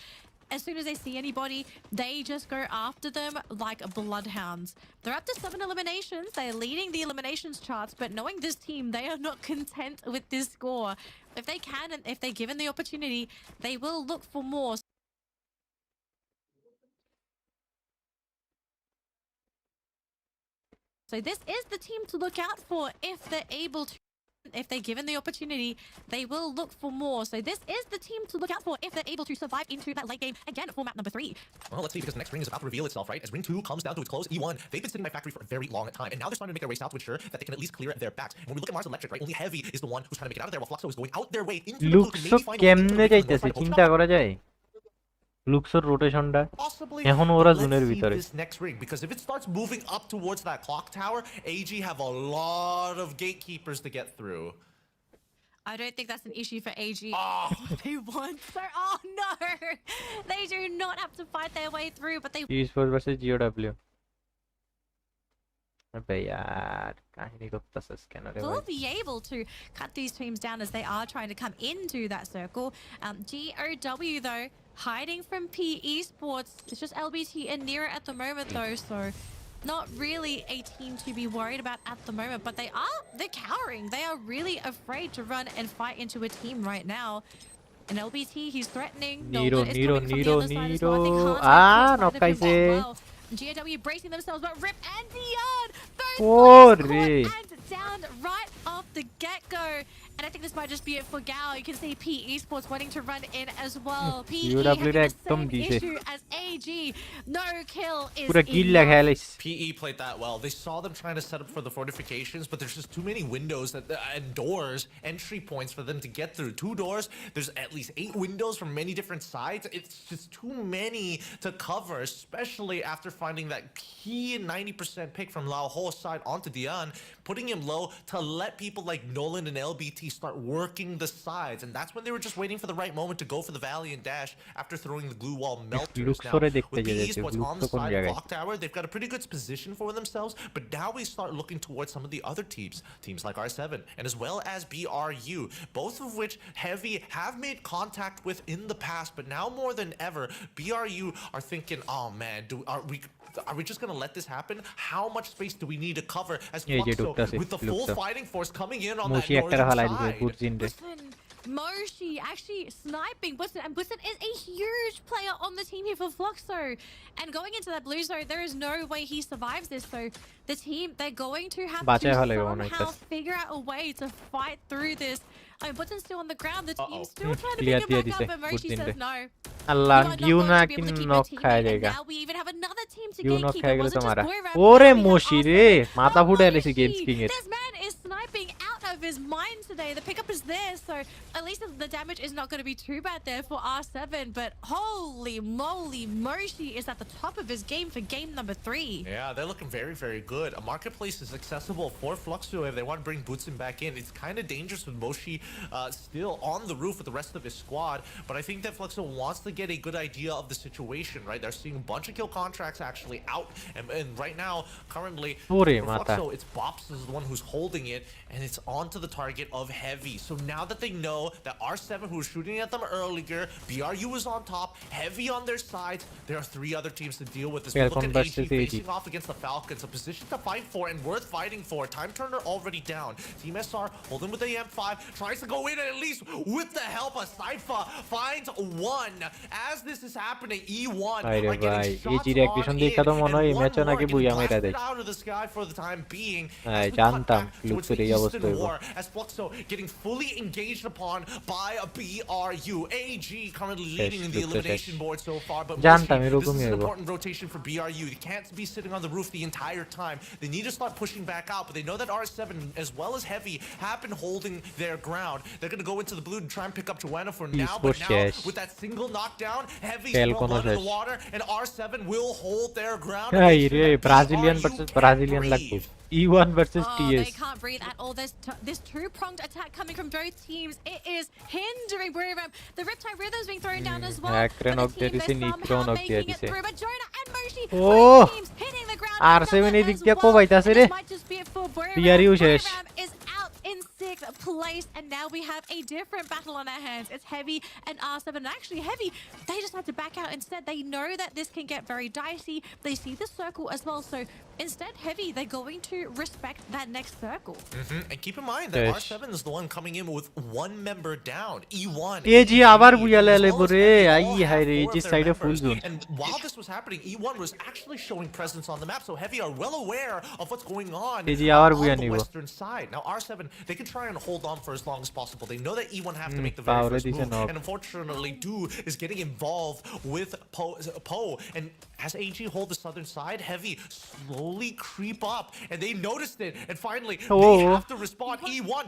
As soon as they see anybody, they just go after them like bloodhounds. They're up to 7 eliminations. They're leading the eliminations charts, but knowing this team, they are not content with this score. If they can, and if they're given the opportunity, they will look for more. So this is the team to look out for if they're able to. If they're given the opportunity, they will look for more. So this is the team to look out for if they're able to survive into that late game. Again, for map number 3. Well, let's see, because the next ring is about to reveal itself, right? As ring 2 comes down to its close, E1, they've been sitting by factory for a very long time, and now they're starting to make their way south to ensure that they can at least clear their backs. When we look at Mars Electric, right, only Heavy is the one who's trying to make it out of there, while Fluxo is going out their way into the blue to maybe find কেমনে যাইতেছে চিন্তা করা যায় Luxor রোটেশনটা এখন ওরা জোনের ভিতরে this next ring, because if it starts moving up towards that clock tower, AG have a lot of gatekeepers to get through. I don't think that's an issue for AG. Oh, they won. So, oh no, they do not have to fight their way through, but they eSports versus GOW. अबे यार काहिनी करतासस केन रे will be able to cut these teams down as they are trying to come into that circle. GOW though hiding from PE Sports. It's just LBT and Nira at the moment though, so not really a team to be worried about at the moment, but they're cowering. They are really afraid to run and fight into a team right now. And LBT, he's threatening. Nero. No kaise. GOW bracing themselves, but Rip and Dion Oh, and down right off the get-go. And I think this might just be it for Gal. You can see PE Sports wanting to run in as well. PE having the same issue as AG. No kill is enough. PE played that well. They saw them trying to set up for the fortifications, but there's just too many windows and doors, entry points for them to get through. 2 doors, there's at least 8 windows from many different sides. It's just too many to cover, especially after finding that key 90% pick from Lao Ho's side onto Dion, putting him low to let people like Nolan and LBT start working the sides, and that's when they were just waiting for the right moment to go for the Valiant dash after throwing the glue wall melters. Now, with PE Sports on the side of Clock Tower, they've got a pretty good position for themselves, but now we start looking towards some of the other teams like R7 and as well as BRU, both of which Heavy have made contact with in the past, but now more than ever, BRU are thinking, oh man, are we just going to let this happen? How much space do we need to cover as Fluxo, with the full fighting force coming in on that northern side? Listen, Moshi actually sniping Bussen, and Bussen is a huge player on the team here for Fluxo. And going into that blue zone, there is no way he survives this. So the team, they're going to have to somehow figure out a way to fight through this. I mean, Button's still on the ground. The team's still trying to pick him back up, but Moshi says no. Allah, you not in knock khayega. Now we even have another team to gatekeep. It wasn't just BURIRAM. Ore Moshi re, mata fude alesi games king er. This man is sniping out of his mind today. The pickup is there, so at least the damage is not going to be too bad there for R7. But holy moly, Moshi is at the top of his game for game number 3. Yeah, they're looking very, very good. A marketplace is accessible for Fluxo if they want to bring Bootsin back in. It's kind of dangerous with Moshi still on the roof with the rest of his squad, but I think that Fluxo wants to get a good idea of the situation, right? They're seeing a bunch of kill contracts actually out, and right now, currently, for Fluxo, it's Bops is the one who's holding it, and it's onto the target of of Heavy. So now that they know that R7, who was shooting at them earlier, BRU was on top, Heavy on their side, there are 3 other teams to deal with this. Look at AG facing off against the Falcons, a position to fight for and worth fighting for. Time Turner already down. Team SR holding with the M5, tries to go in and at least with the help of Cypher finds 1. As this is happening, E1 are getting shots on out of the sky for the time being. As Fluxo getting fully engaged upon by a BRU. AG currently leading in the elimination board so far, but this is an important rotation for BRU. They can't be sitting on the roof the entire time. They need to start pushing back out, but they know that R7 as well as Heavy have been holding their ground. They're going to go into the blue and try and pick up Joanna for now, but now with that single knockdown, Heavy's blood in the water, and R7 will hold their ground. Brazilian versus Brazilian like E1 versus TS. They can't breathe at all. There's this two-pronged attack coming from both teams. It is hindering BURIRAM. The Riptide Rhythm's being thrown down as well. But the team, they're somehow making it through. But Jonah and Moshi, both teams hitting the ground. R7 as well. This might just be it for BURIRAM. BURIRAM is out in 6th place, and now we have a different battle on our hands. It's Heavy and R7. And actually, Heavy, they just had to back out instead. They know that this can get very dicey. They see the circle as well. So instead, Heavy, they're going to respect that next circle. And keep in mind that R7 is the one coming in with 1 member down. E1. And while this was happening, E1 was actually showing presence on the map, so Heavy are well aware of what's going on the western side. Now R7, they can try and hold on for as long as possible. They know that E1 have to make the very first move, and unfortunately, Do is getting involved with Po. And as AG hold the southern side, Heavy slowly creep up, and they noticed it, and finally they have to respond. E1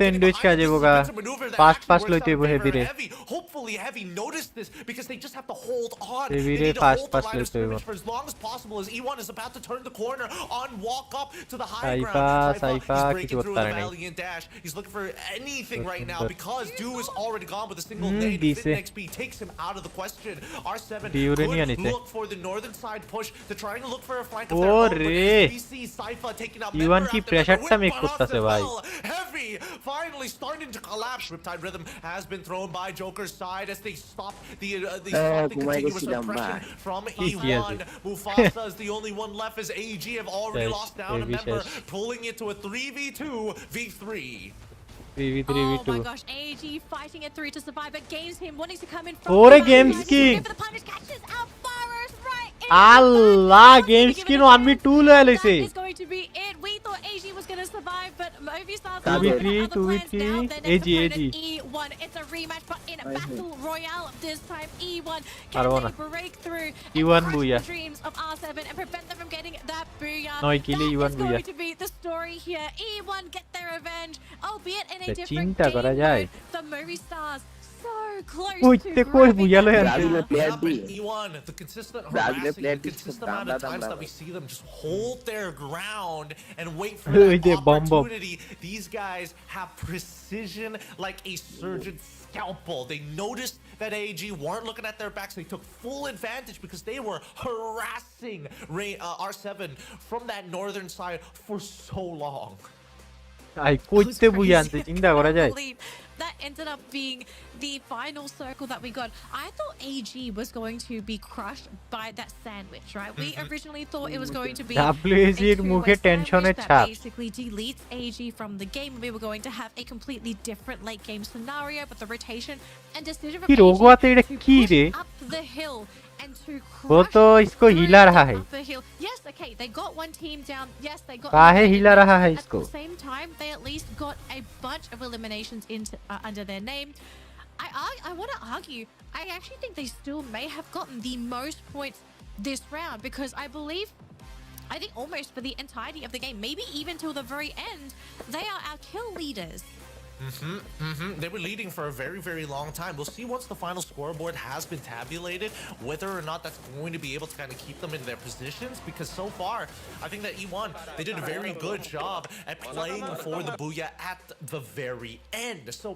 Heavy. Hopefully Heavy noticed this, because they just have to hold on. They need to hold the line of scrimmage for as long as possible, as E1 is about to turn the corner on walk up to the high ground. He's breaking through the valiant dash. He's looking for anything right now, because Do is already gone with a single nade. XP takes him out of the question. R7 could look for the northern side push to try and look for a flank of their own, but we see Cypher taking out member after member. Heavy finally starting to collapse. Riptide Rhythm has been thrown by Joker's side as they stop the continuous oppression from E1. Mufasa is the only one left, as AG have already lost down a member, pulling it to a 3v2 v3. Oh my gosh, AG fighting it through to survive, but Games him wanting to come in from Games King. for the punish, catches out Faros right in Allah, Games King 1v2 That is going to be it. We thought AG was going to survive, but Movistar 2v3 AG. E1. It's a rematch, but in a battle royale this time. E1 can they break through E1 and booyah. the dreams of R7 and prevent them from getting that booyah. No, That E1 is going booyah. to be the story here. E1 get their revenge, albeit in a The different chinta kora game jay. mode. The Movistars so close Koi to te koi grabbing booyah lo that yan. E1, the consistent harassing, the consistent amount of times that we see them just hold their ground and wait for that opportunity. These guys have precision like a surgeon's scalpel. They noticed that AG weren't looking at their backs. They took full advantage because they were harassing R7 from that northern side for so long. I koite booyah ante chinta kora jay. That ended up being the final circle that we got. I thought AG was going to be crushed by that sandwich, right? We originally thought it was going to be WAG এর মুখে টেনশনের that ছাপ। basically deletes AG from the game. We were going to have a completely different late game scenario, but the rotation and decision from কি রোগওয়াতে এটা to কি push রে? up the hill and to वो crush तो इसको हिला रहा है। up the hill. Yes, okay, they got one team down. Yes, they got काहे हिला रहा है at इसको? the same time, they at least got a bunch of eliminations into under their name. I want to argue, I actually think they still may have gotten the most points this round, because I think almost for the entirety of the game, maybe even till the very end, they are our kill leaders. They were leading for a very, very long time. We'll see once the final scoreboard has been tabulated whether or not that's going to be able to kind of keep them in their positions, because so far I think that E1, they did a very good job at playing for the booyah at the very end. So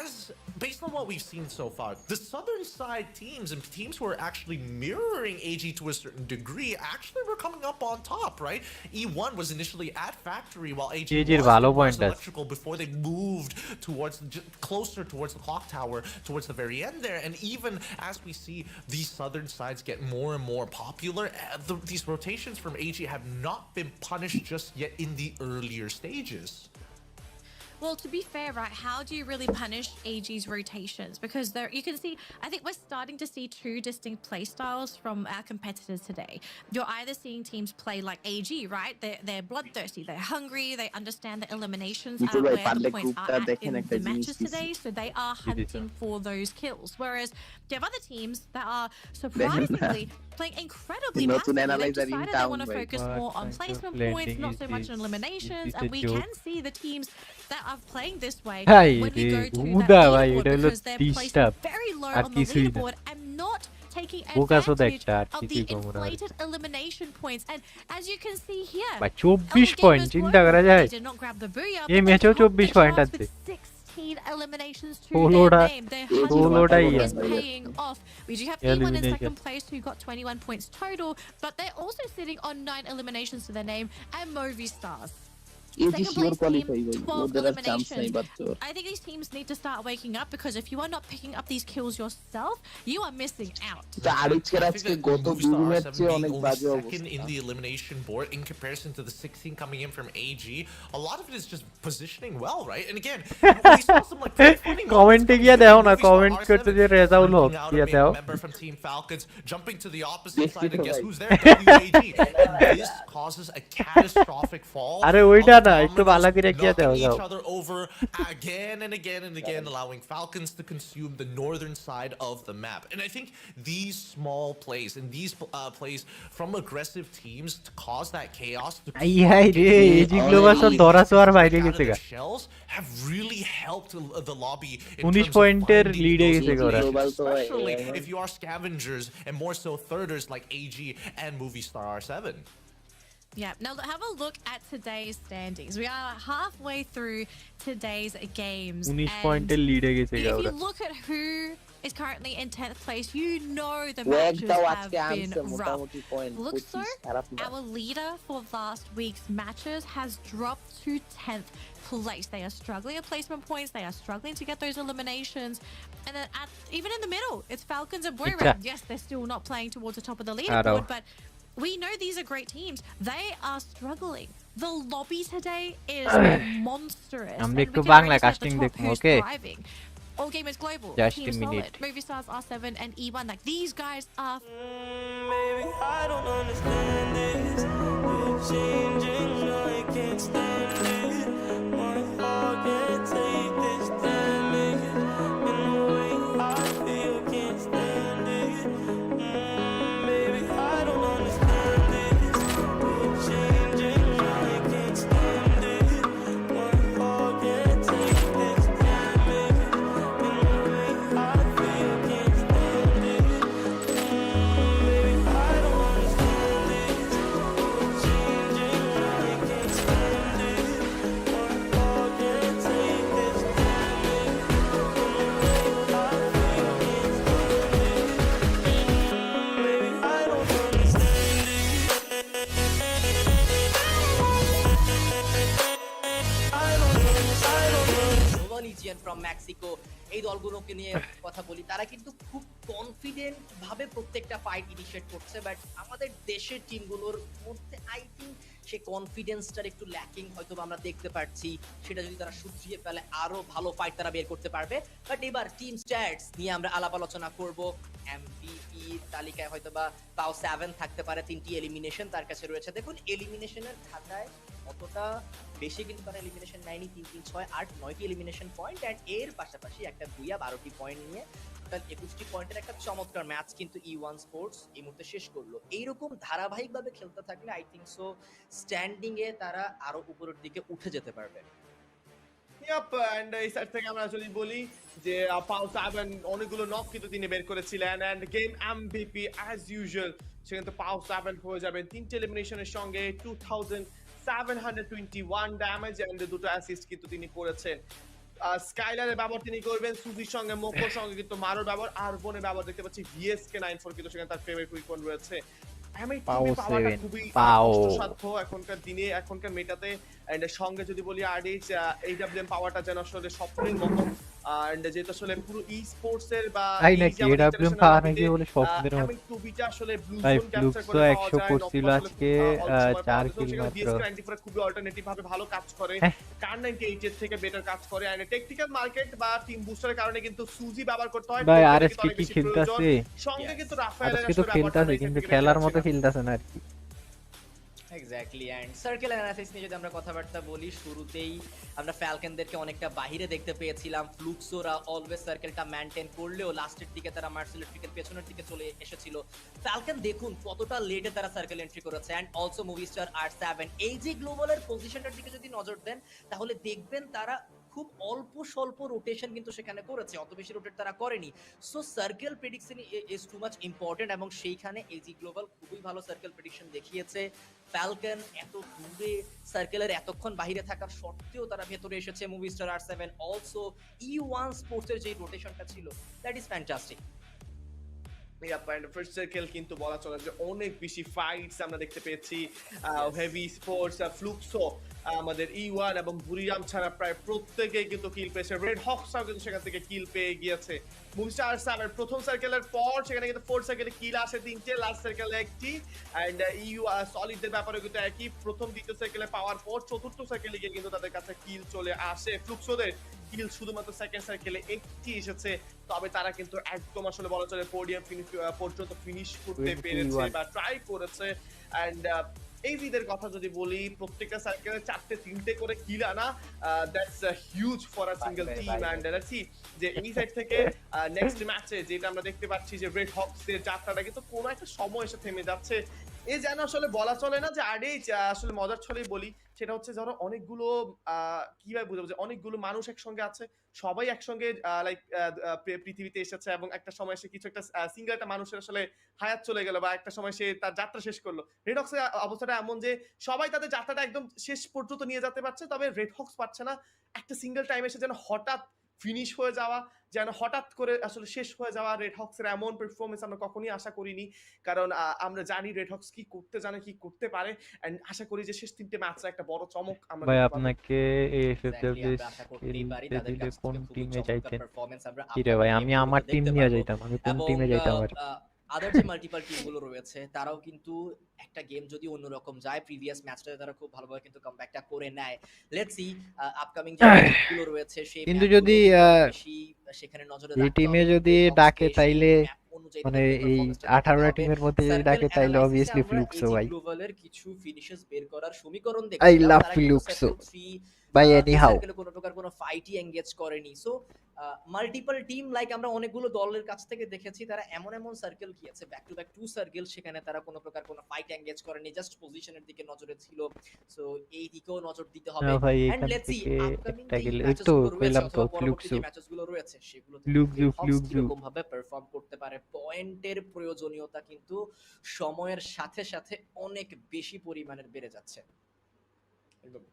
as based on what we've seen so far, the southern side teams and teams who are actually mirroring AG to a certain degree actually were coming up on top, right? E1 was initially at factory while AG was electrical before they moved towards closer towards the clock tower towards the very end there. And even as we see these southern sides get more and more popular, these rotations from AG have not been punished just yet in the earlier stages. Well, to be fair, right, how do you really punish AG's rotations? Because there, you can see, I think we're starting to see two distinct play styles from our competitors today. You're either seeing teams play like AG, right? They're bloodthirsty, they're hungry, they understand that eliminations are where the points are at in the matches today, so they are hunting for those kills. Whereas you have other teams that are surprisingly playing incredibly massively. They've decided they want to focus more on placement points, not so much on eliminations, and we can see the teams that are playing this way when we go to that leaderboard because they're placed very low on the leaderboard and not taking advantage of the inflated elimination points. And as you can see here, 24 point চিন্তা করা যায় এই ম্যাচেও 24 point আছে 16 eliminations to their name. Their hunting is paying off. We do have E1 in second place who got 21 points total, but they're also sitting on 9 eliminations to their name, and Movistars. I think these teams need to start waking up, because if you are not picking up these kills yourself, you are missing out. Second in the elimination board in comparison to the 16 coming in from AG. A lot of it is just positioning well, right? And again, we saw some like commenting gিয়ে দেখো না comment করতে যে রেজাউল হোক দিয়ে দাও member from Team Falcons jumping to the opposite side, and guess who's there? WAG. And this causes a catastrophic fall. আরে ওইটা না একটু ভালো করে গিয়ে দাও each other over again and again and again, allowing Falcons to consume the northern side of the map. And I think these small plays and these plays from aggressive teams to cause that chaos have really helped the lobby in 19 পয়েন্টের লিডে গেছে ওরা, especially if you are scavengers and more so thirders like AG and Movistar R7. Yeah, now have a look at today's standings. We are halfway through today's games. 19 পয়েন্টের লিডে গেছে if you look at who is currently in 10th place, you know the matches have been rough. Looks so, our leader for last week's matches has dropped to 10th place. They are struggling at placement points. They are struggling to get those eliminations. And then even in the middle, it's Falcons and BURIRAM. Yes, they're still not playing towards the top of the leaderboard, but we know these are great teams. They are struggling. The lobby today is monstrous. I'm একটু Bangla casting দেখব, ওকে? All gamers global. Just Team a minute. Solid, Movistars R7 and E1. Like these guys are. Maybe I don't understand this. You're changing, I can't stand it. My heart can't take this damage. In the way I feel, can't stand it. Maybe I don't understand this. You're changing, I can't stand it. My heart can't take this damage. In the way I feel, can't stand it. Maybe I don't understand this. You're changing, I can't stand it. My heart can't take this damage. In the way I feel, can't stand it. Maybe I don't understand it. I don't understand. Indonesian from Mexico, এই দলগুলোকে নিয়ে কথা বলি, তারা কিন্তু খুব confident ভাবে প্রত্যেকটা ফাইট ইনিশিয়েট করছে, বাট আমাদের দেশের টিমগুলোর মধ্যে আই থিঙ্ক সেই কনফিডেন্সটার একটু ল্যাকিং হয়তো আমরা দেখতে পাচ্ছি। সেটা যদি তারা শুধরিয়ে ফেলে আরো ভালো ফাইট তারা বের করতে পারবে। বাট এবার টিম স্ট্যাটস নিয়ে আমরা আলাপ আলোচনা করব। এমভিপি তালিকায় হয়তো বা PAO7 থাকতে পারে, 3টি এলিমিনেশন তার কাছে রয়েছে। দেখুন এলিমিনেশনের খাতায় অতটা বেশি কিন্তু তারা এলিমিনেশন নেয়নি, 3-3-6 8 9টি এলিমিনেশন পয়েন্ট, এন্ড এর পাশাপাশি একটা বুইয়া 12টি পয়েন্ট নিয়ে টোটাল 21টি পয়েন্টের একটা চমৎকার ম্যাচ কিন্তু E1 স্পোর্টস এই মুহূর্তে শেষ করলো। এইরকম ধারাবাহিকভাবে খেলতে থাকলে আই থিঙ্ক সো স্ট্যান্ডিং এ তারা আরো উপরের দিকে উঠে যেতে পারবে। ইয়াপ, এন্ড এই সাইড থেকে আমরা যদি বলি যে PAO7 অনেকগুলো নক কিন্তু তিনি বের করেছিলেন, end game MVP as usual সেখানে তো PAO7 হয়ে যাবে 3টি এলিমিনেশনের সঙ্গে 2721 ড্যামেজ এন্ড 2টো অ্যাসিস্ট কিন্তু তিনি করেছেন। স্কাইলারের ব্যবহার তিনি করবেন, সুজির সঙ্গে মোকোর সঙ্গে কিন্তু মারোর ব্যবহার, আর বোনের ব্যবহার দেখতে পাচ্ছি ভিএসকে 94 কিন্তু সেখানে তার ফেভারিট উইপন রয়েছে। এখনকার দিনে এখনকার মেটাতে এন্ড সঙ্গে যদি বলি আরএইচ এইডব্লিউএম পাওয়ারটা যেন আসলে স্বপ্নের মতো এন্ড যেটা আসলে পুরো ই স্পোর্টস এর বা এইডব্লিউএম পাওয়ার নাকি বলে স্বপ্নের মতো টুবিটা আসলে ব্লু ভাই জোন ক্যাপচার ফ্লুক্সো করে 100 করছিল আজকে 4 কিল মাত্র খুবই অল্টারনেটিভ ভাবে ভালো কাজ করে, কার 98 এর থেকে বেটার কাজ করে এন্ড টেকনিক্যাল মার্কেট বা টিম বুস্টারের কারণে কিন্তু সুজি ব্যবহার করতে হয়। ভাই আরএসকে কি খেলতাছে, সঙ্গে কিন্তু রাফায়েলের আরএসকে তো খেলতাছে কিন্তু খেলার মতো খেলতাছে না আর কি। এক্স্যাক্টলি এন্ড সার্কেল অ্যানালাইসিস নিয়ে যদি আমরা কথাবার্তা বলি, শুরুতেই আমরা ফ্যালকনদেরকে অনেকটা বাহিরে দেখতে পেয়েছিলাম। ফ্লুক্সোরা অলওয়েজ সার্কেলটা মেইনটেইন করলেও লাস্টের দিকে তারা মার্সেল ইলেকট্রিকের পেছনের দিকে চলে এসেছিল। ফ্যালকন দেখুন কতটা লেটে তারা সার্কেল এন্ট্রি করেছে and also Movistar R7 AEG গ্লোবালের পজিশনটার দিকে যদি নজর দেন তাহলে দেখবেন তারা খুব অল্প স্বল্প রোটেশন কিন্তু সেখানে করেছে, অত বেশি রোটেট তারা করেনি। So circle prediction is too much important এবং সেইখানে এজি গ্লোবাল খুবই ভালো সার্কেল প্রেডিকশন দেখিয়েছে। ফ্যালকন এত দূরে সার্কেলের এতক্ষণ বাইরে থাকার সত্ত্বেও তারা ভেতরে এসেছে। মুভিস্টার R7 অলসো E1 স্পোর্টসের যে রোটেশনটা ছিল that is fantastic. First circle কিন্তু বলা চলে যে অনেক বেশি ফাইটস আমরা দেখতে পেয়েছি। হেভি স্পোর্টস ফ্লুক্সো আমাদের E1 এবং বুরিরাম ছাড়া প্রায় প্রত্যেকেই কিন্তু কিল পেয়েছে। রেড হকসও কিন্তু সেখান থেকে কিল পেয়ে গিয়েছে। মুভিস্টার R7 প্রথম সার্কেলের পর সেখানে কিন্তু ফোর্থ সার্কেলে কিল আসে 3টে, লাস্ট সার্কেলে 1টি এন্ড সলিডদের ব্যাপারে কিন্তু একই, প্রথম দ্বিতীয় সার্কেলে পাওয়ার পর চতুর্থ সার্কেলে গিয়ে কিন্তু তাদের কাছে কিল চলে আসে। ফ্লুক্সোদের কিল শুধুমাত্র সেকেন্ড সার্কেলে 1টি এসেছে, তবে তারা কিন্তু একদম আসলে বলা চলে পোডিয়াম ফিনিশ পর্যন্ত ফিনিশ করতে পেরেছে বা ট্রাই করেছে। এন্ড এইজিদের কথা যদি বলি, প্রত্যেকটা সার্কেলে 4-3টে করে কিল আনা, that's huge for a single team and let's see যে এই সাইড থেকে নেক্সট ম্যাচে যেটা আমরা দেখতে পাচ্ছি যে রেড হকসের যাত্রাটা কিন্তু কোনো একটা সময় এসে থেমে যাচ্ছে। এই যেন আসলে বলা চলে না যে আরএইচ আসলে মজার ছলেই বলি, সেটা হচ্ছে ধরো অনেকগুলো কিভাবে বুঝাবো যে অনেকগুলো মানুষ একসঙ্গে আছে, সবাই একসঙ্গে লাইক পৃথিবীতে এসেছে এবং একটা সময় সে কিছু একটা সিঙ্গেল একটা মানুষের আসলে হায়াত চলে গেল বা একটা সময় সে তার যাত্রা শেষ করলো। রেড হক্সের অবস্থাটা এমন যে সবাই তাদের যাত্রাটা একদম শেষ পর্যন্ত নিয়ে যেতে পারছে, তবে রেড হক্স পারছে না। একটা সিঙ্গেল টাইম এসে যেন হঠাৎ ফিনিশ হয়ে যাওয়া, যেন হঠাৎ করে আসলে শেষ হয়ে যাওয়া, রেড হক্সের এমন পারফরমেন্স আমরা কখনোই আশা করিনি। কারণ আমরা জানি রেড হক্স কি করতে জানে, কি করতে পারে এন্ড আশা করি যে শেষ 3টে ম্যাচে একটা বড় চমক আমরা ভাই আপনাকে FFWS দিলে কোন টিমে যাইতেন? কি রে ভাই, আমি আমার টিম নিয়ে যাইতাম, আমি কোন টিমে যাইতাম? আর আদার যে মাল্টিপল টিমগুলো রয়েছে তারাও কিন্তু একটা গেম যদি অন্যরকম যায়, প্রিভিয়াস ম্যাচটাতে তারা খুব ভালোভাবে কিন্তু কামব্যাকটা করে নেয়। লেটস সি আপকামিং যে ম্যাচগুলো রয়েছে সেই কিন্তু যদি সেখানে নজরে এই টিমে যদি ডাকে তাইলে মানে এই 18টা টিমের মধ্যে যদি ডাকে তাইলে অবভিয়াসলি ফ্লুক্সো ভাই। গ্লোবালের কিছু ফিনিশেস বের করার সমীকরণ দেখি, I love Fluxo by anyhow. কোনো প্রকার কোনো ফাইটই এনগেজ করেনি। সো মাল্টিপল টিম লাইক আমরা অনেকগুলো দলের কাছ থেকে দেখেছি তারা এমন এমন সার্কেল গিয়েছে ব্যাক টু ব্যাক 2 সার্কেল, সেখানে তারা কোনো প্রকার কোনো ফাইট এনগেজ করেনি, জাস্ট পজিশনের দিকে নজরে ছিল। সো এই দিকেও নজর দিতে হবে এন্ড লেটস সি আপকামিং তো কইলাম তো ফ্লুক্সো ম্যাচেসগুলো রয়েছে সেগুলো ফ্লুক্সো এরকম ভাবে পারফর্ম করতে পারে। পয়েন্টের প্রয়োজনীয়তা কিন্তু সময়ের সাথে সাথে অনেক বেশি পরিমাণের বেড়ে যাচ্ছে। একদম।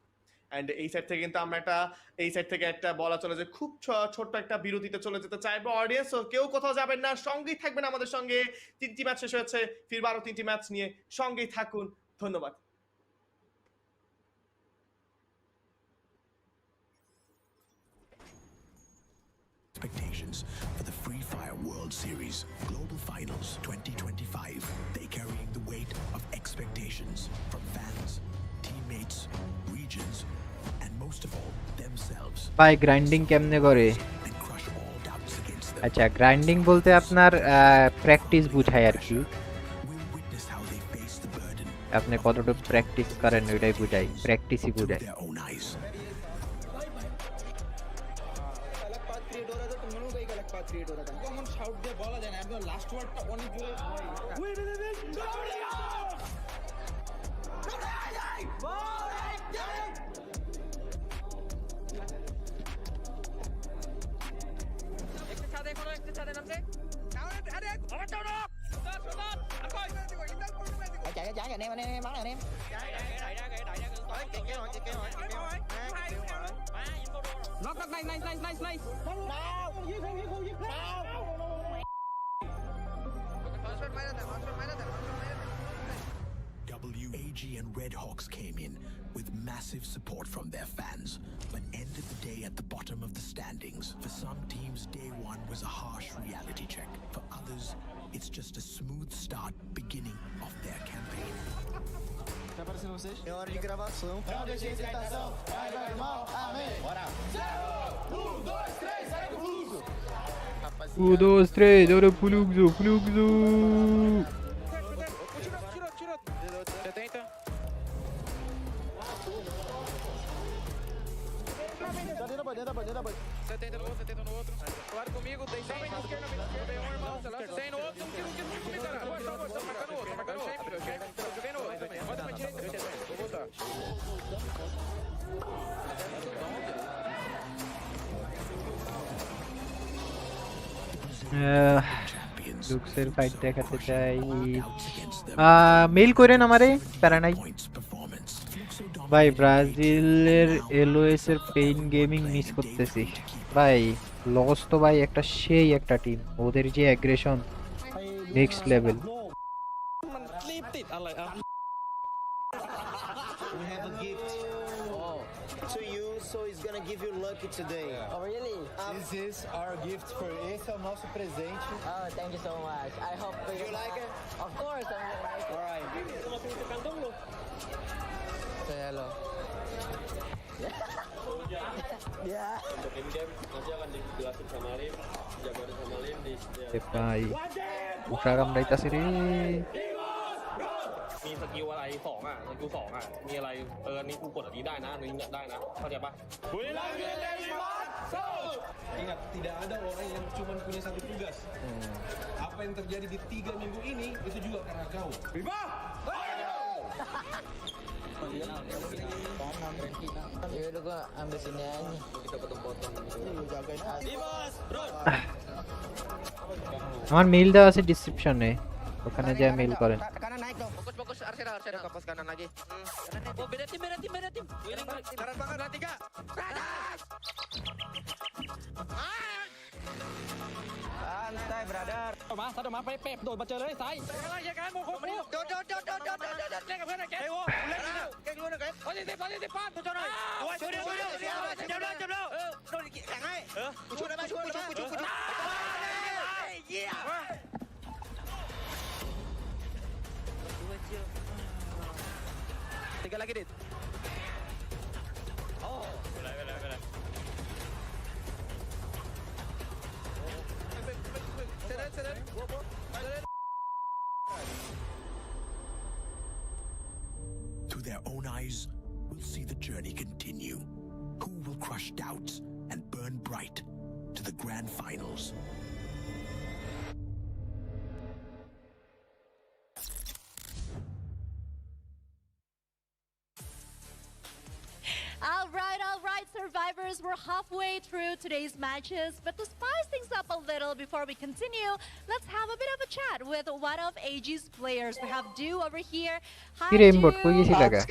এন্ড এই সাইড থেকে কিন্তু আমরা একটা বলা চলে যে খুব ছোট্ট একটা বিরতিতে চলে যেতে চাইবো অডিয়েন্স। কেউ কোথাও যাবেন না, সঙ্গেই থাকবেন আমাদের সঙ্গে। 3টি ম্যাচ শেষ হয়েছে, ফিরবো আরো 3টি ম্যাচ নিয়ে, সঙ্গেই থাকুন। ধন্যবাদ। Expectations for the FreeFire World Series Global Finals 2025. They carrying the weight of expectations from fans, teammates, regions, and most of all, themselves. ভাই গ্রাইন্ডিং কেমনে করে? And crush all doubts against them. আচ্ছা, grinding বলতে আপনার practice বুঝায় আর কি। We'll witness how they face the burden আপনি কতটুকু প্র্যাকটিস করেন ওইটাই বুঝায়, প্র্যাকটিসই বুঝায়। their own eyes. Knock, nice. WAG and Red Hawks came in with massive support from their fans, but ended the day at the bottom of the standings. For some teams, day one was a harsh reality check. For others, it's just a smooth start beginning of their campaign. Tá aparecendo vocês? É hora de gravação. Não deixe de apresentação. Vai, irmão. Amém. Bora. 0, 1, 2, 3, sai do fluxo. 1, 2, 3, olha o fluxo. Tira. 70. Tá dentro da bandeira. 70 no outro. Claro comigo, tem 100 na esquerda, tem um irmão. 100 no outro, tiro comigo, cara. Força, tô marcando outro. Joguei no outro. Bota pra direita. Vou voltar. লুক্সের fight দেখাতে চাই mail করেন আমারে প্যারা নাই ভাই ব্রাজিলের এলওএস এর পেইন গেমিং মিস করতেছি ভাই লস তো ভাই একটা সেই একটা টিম ওদের যে অ্যাগ্রেশন নেক্সট লেভেলมันรีบติดอะไรอ่ะ We have a gift to you, so it's gonna give you lucky today. Oh, really? This is our gift for esse é o nosso presente. Oh, thank you so much. I hope You like it? Of course, I'm gonna like it. All right. Say hello. Yeah. ভাই উঠা কামড়াইতাছে রে มีสกิลอะไร2อ่ะสกิล2อ่ะมีอะไรนี่กูกดอันนี้ได้นะนี่ได้นะเข้าใจปะ Ingat, tidak ada orang yang cuma punya satu tugas. Apa yang terjadi di 3 minggu ini itu juga karena kau. Viva! Ya udah gua ambil sini aja. Kita potong-potong. EVOS, bro. আমার mail দেওয়া আছে ডেসক্রিপশনে ওখানে যা mail করেন Kanan naik dong. Fokus Arsenal. Fokus kanan lagi. Oh, beda tim. Kanan banget 3. Santai, brother. มาซัดมาไปเป๊ปโดดมาเจอเลยซ้ายอะไรอย่างงั้นโมโหเล่นกับเพื่อนแกโอ้เล่นแกรู้นะแกพอดีป้าตัวหน่อยช่วยเดี๋ยวจับแล้วโดนแข่งให้กูช่วยได้ไหมช่วยเยี่ยมTiga lagi, Dit. Oh, benar. Sedang. Through their own eyes, we'll see the journey continue. Who will crush doubts and burn bright to the grand finals? All right, survivors, we're halfway through today's matches, but to spice things up a little before we continue, let's have a bit of a chat with one of AG's players. We have Du over here. Hi, Du.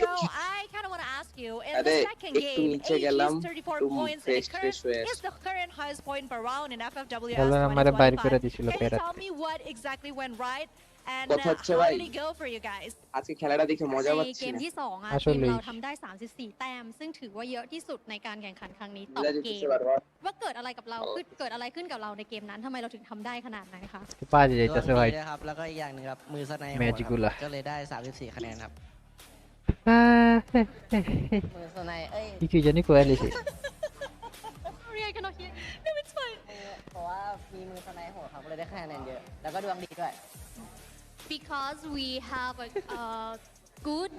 So I kind of want to ask you, in the second game, AG's 34 points in the current is the current highest point per round in FFWS 2025. Can you tell me what exactly went right? And how did it go for you guys? อาจจะখেলাটা দেখে মজা পাচ্ছি เกมที่2อ่ะ আসলেই ทีมเราทำได้34แต้มซึ่งถือว่าเยอะที่สุดในการแข่งขันครั้งนี้ต่อเกมว่าเกิดอะไรกับเราเกิดอะไรขึ้นกับเราในเกมนั้นทำไมเราถึงทำได้ขนาดนั้นคะ পাঁচ যাইতাছে ভাইครับแล้วก็อีกอย่างนึงครับมือสไน ম্যাজিকুলাก็เลยได้34คะแนนครับมือสไนকি কি জানি কইয়া লিছি Sorry, I cannot hear. No, it's fine. เพราะว่ามีมือสไนโหดครับเลยได้คะแนนเยอะแล้วก็ดวงดีด้วย Because we have a good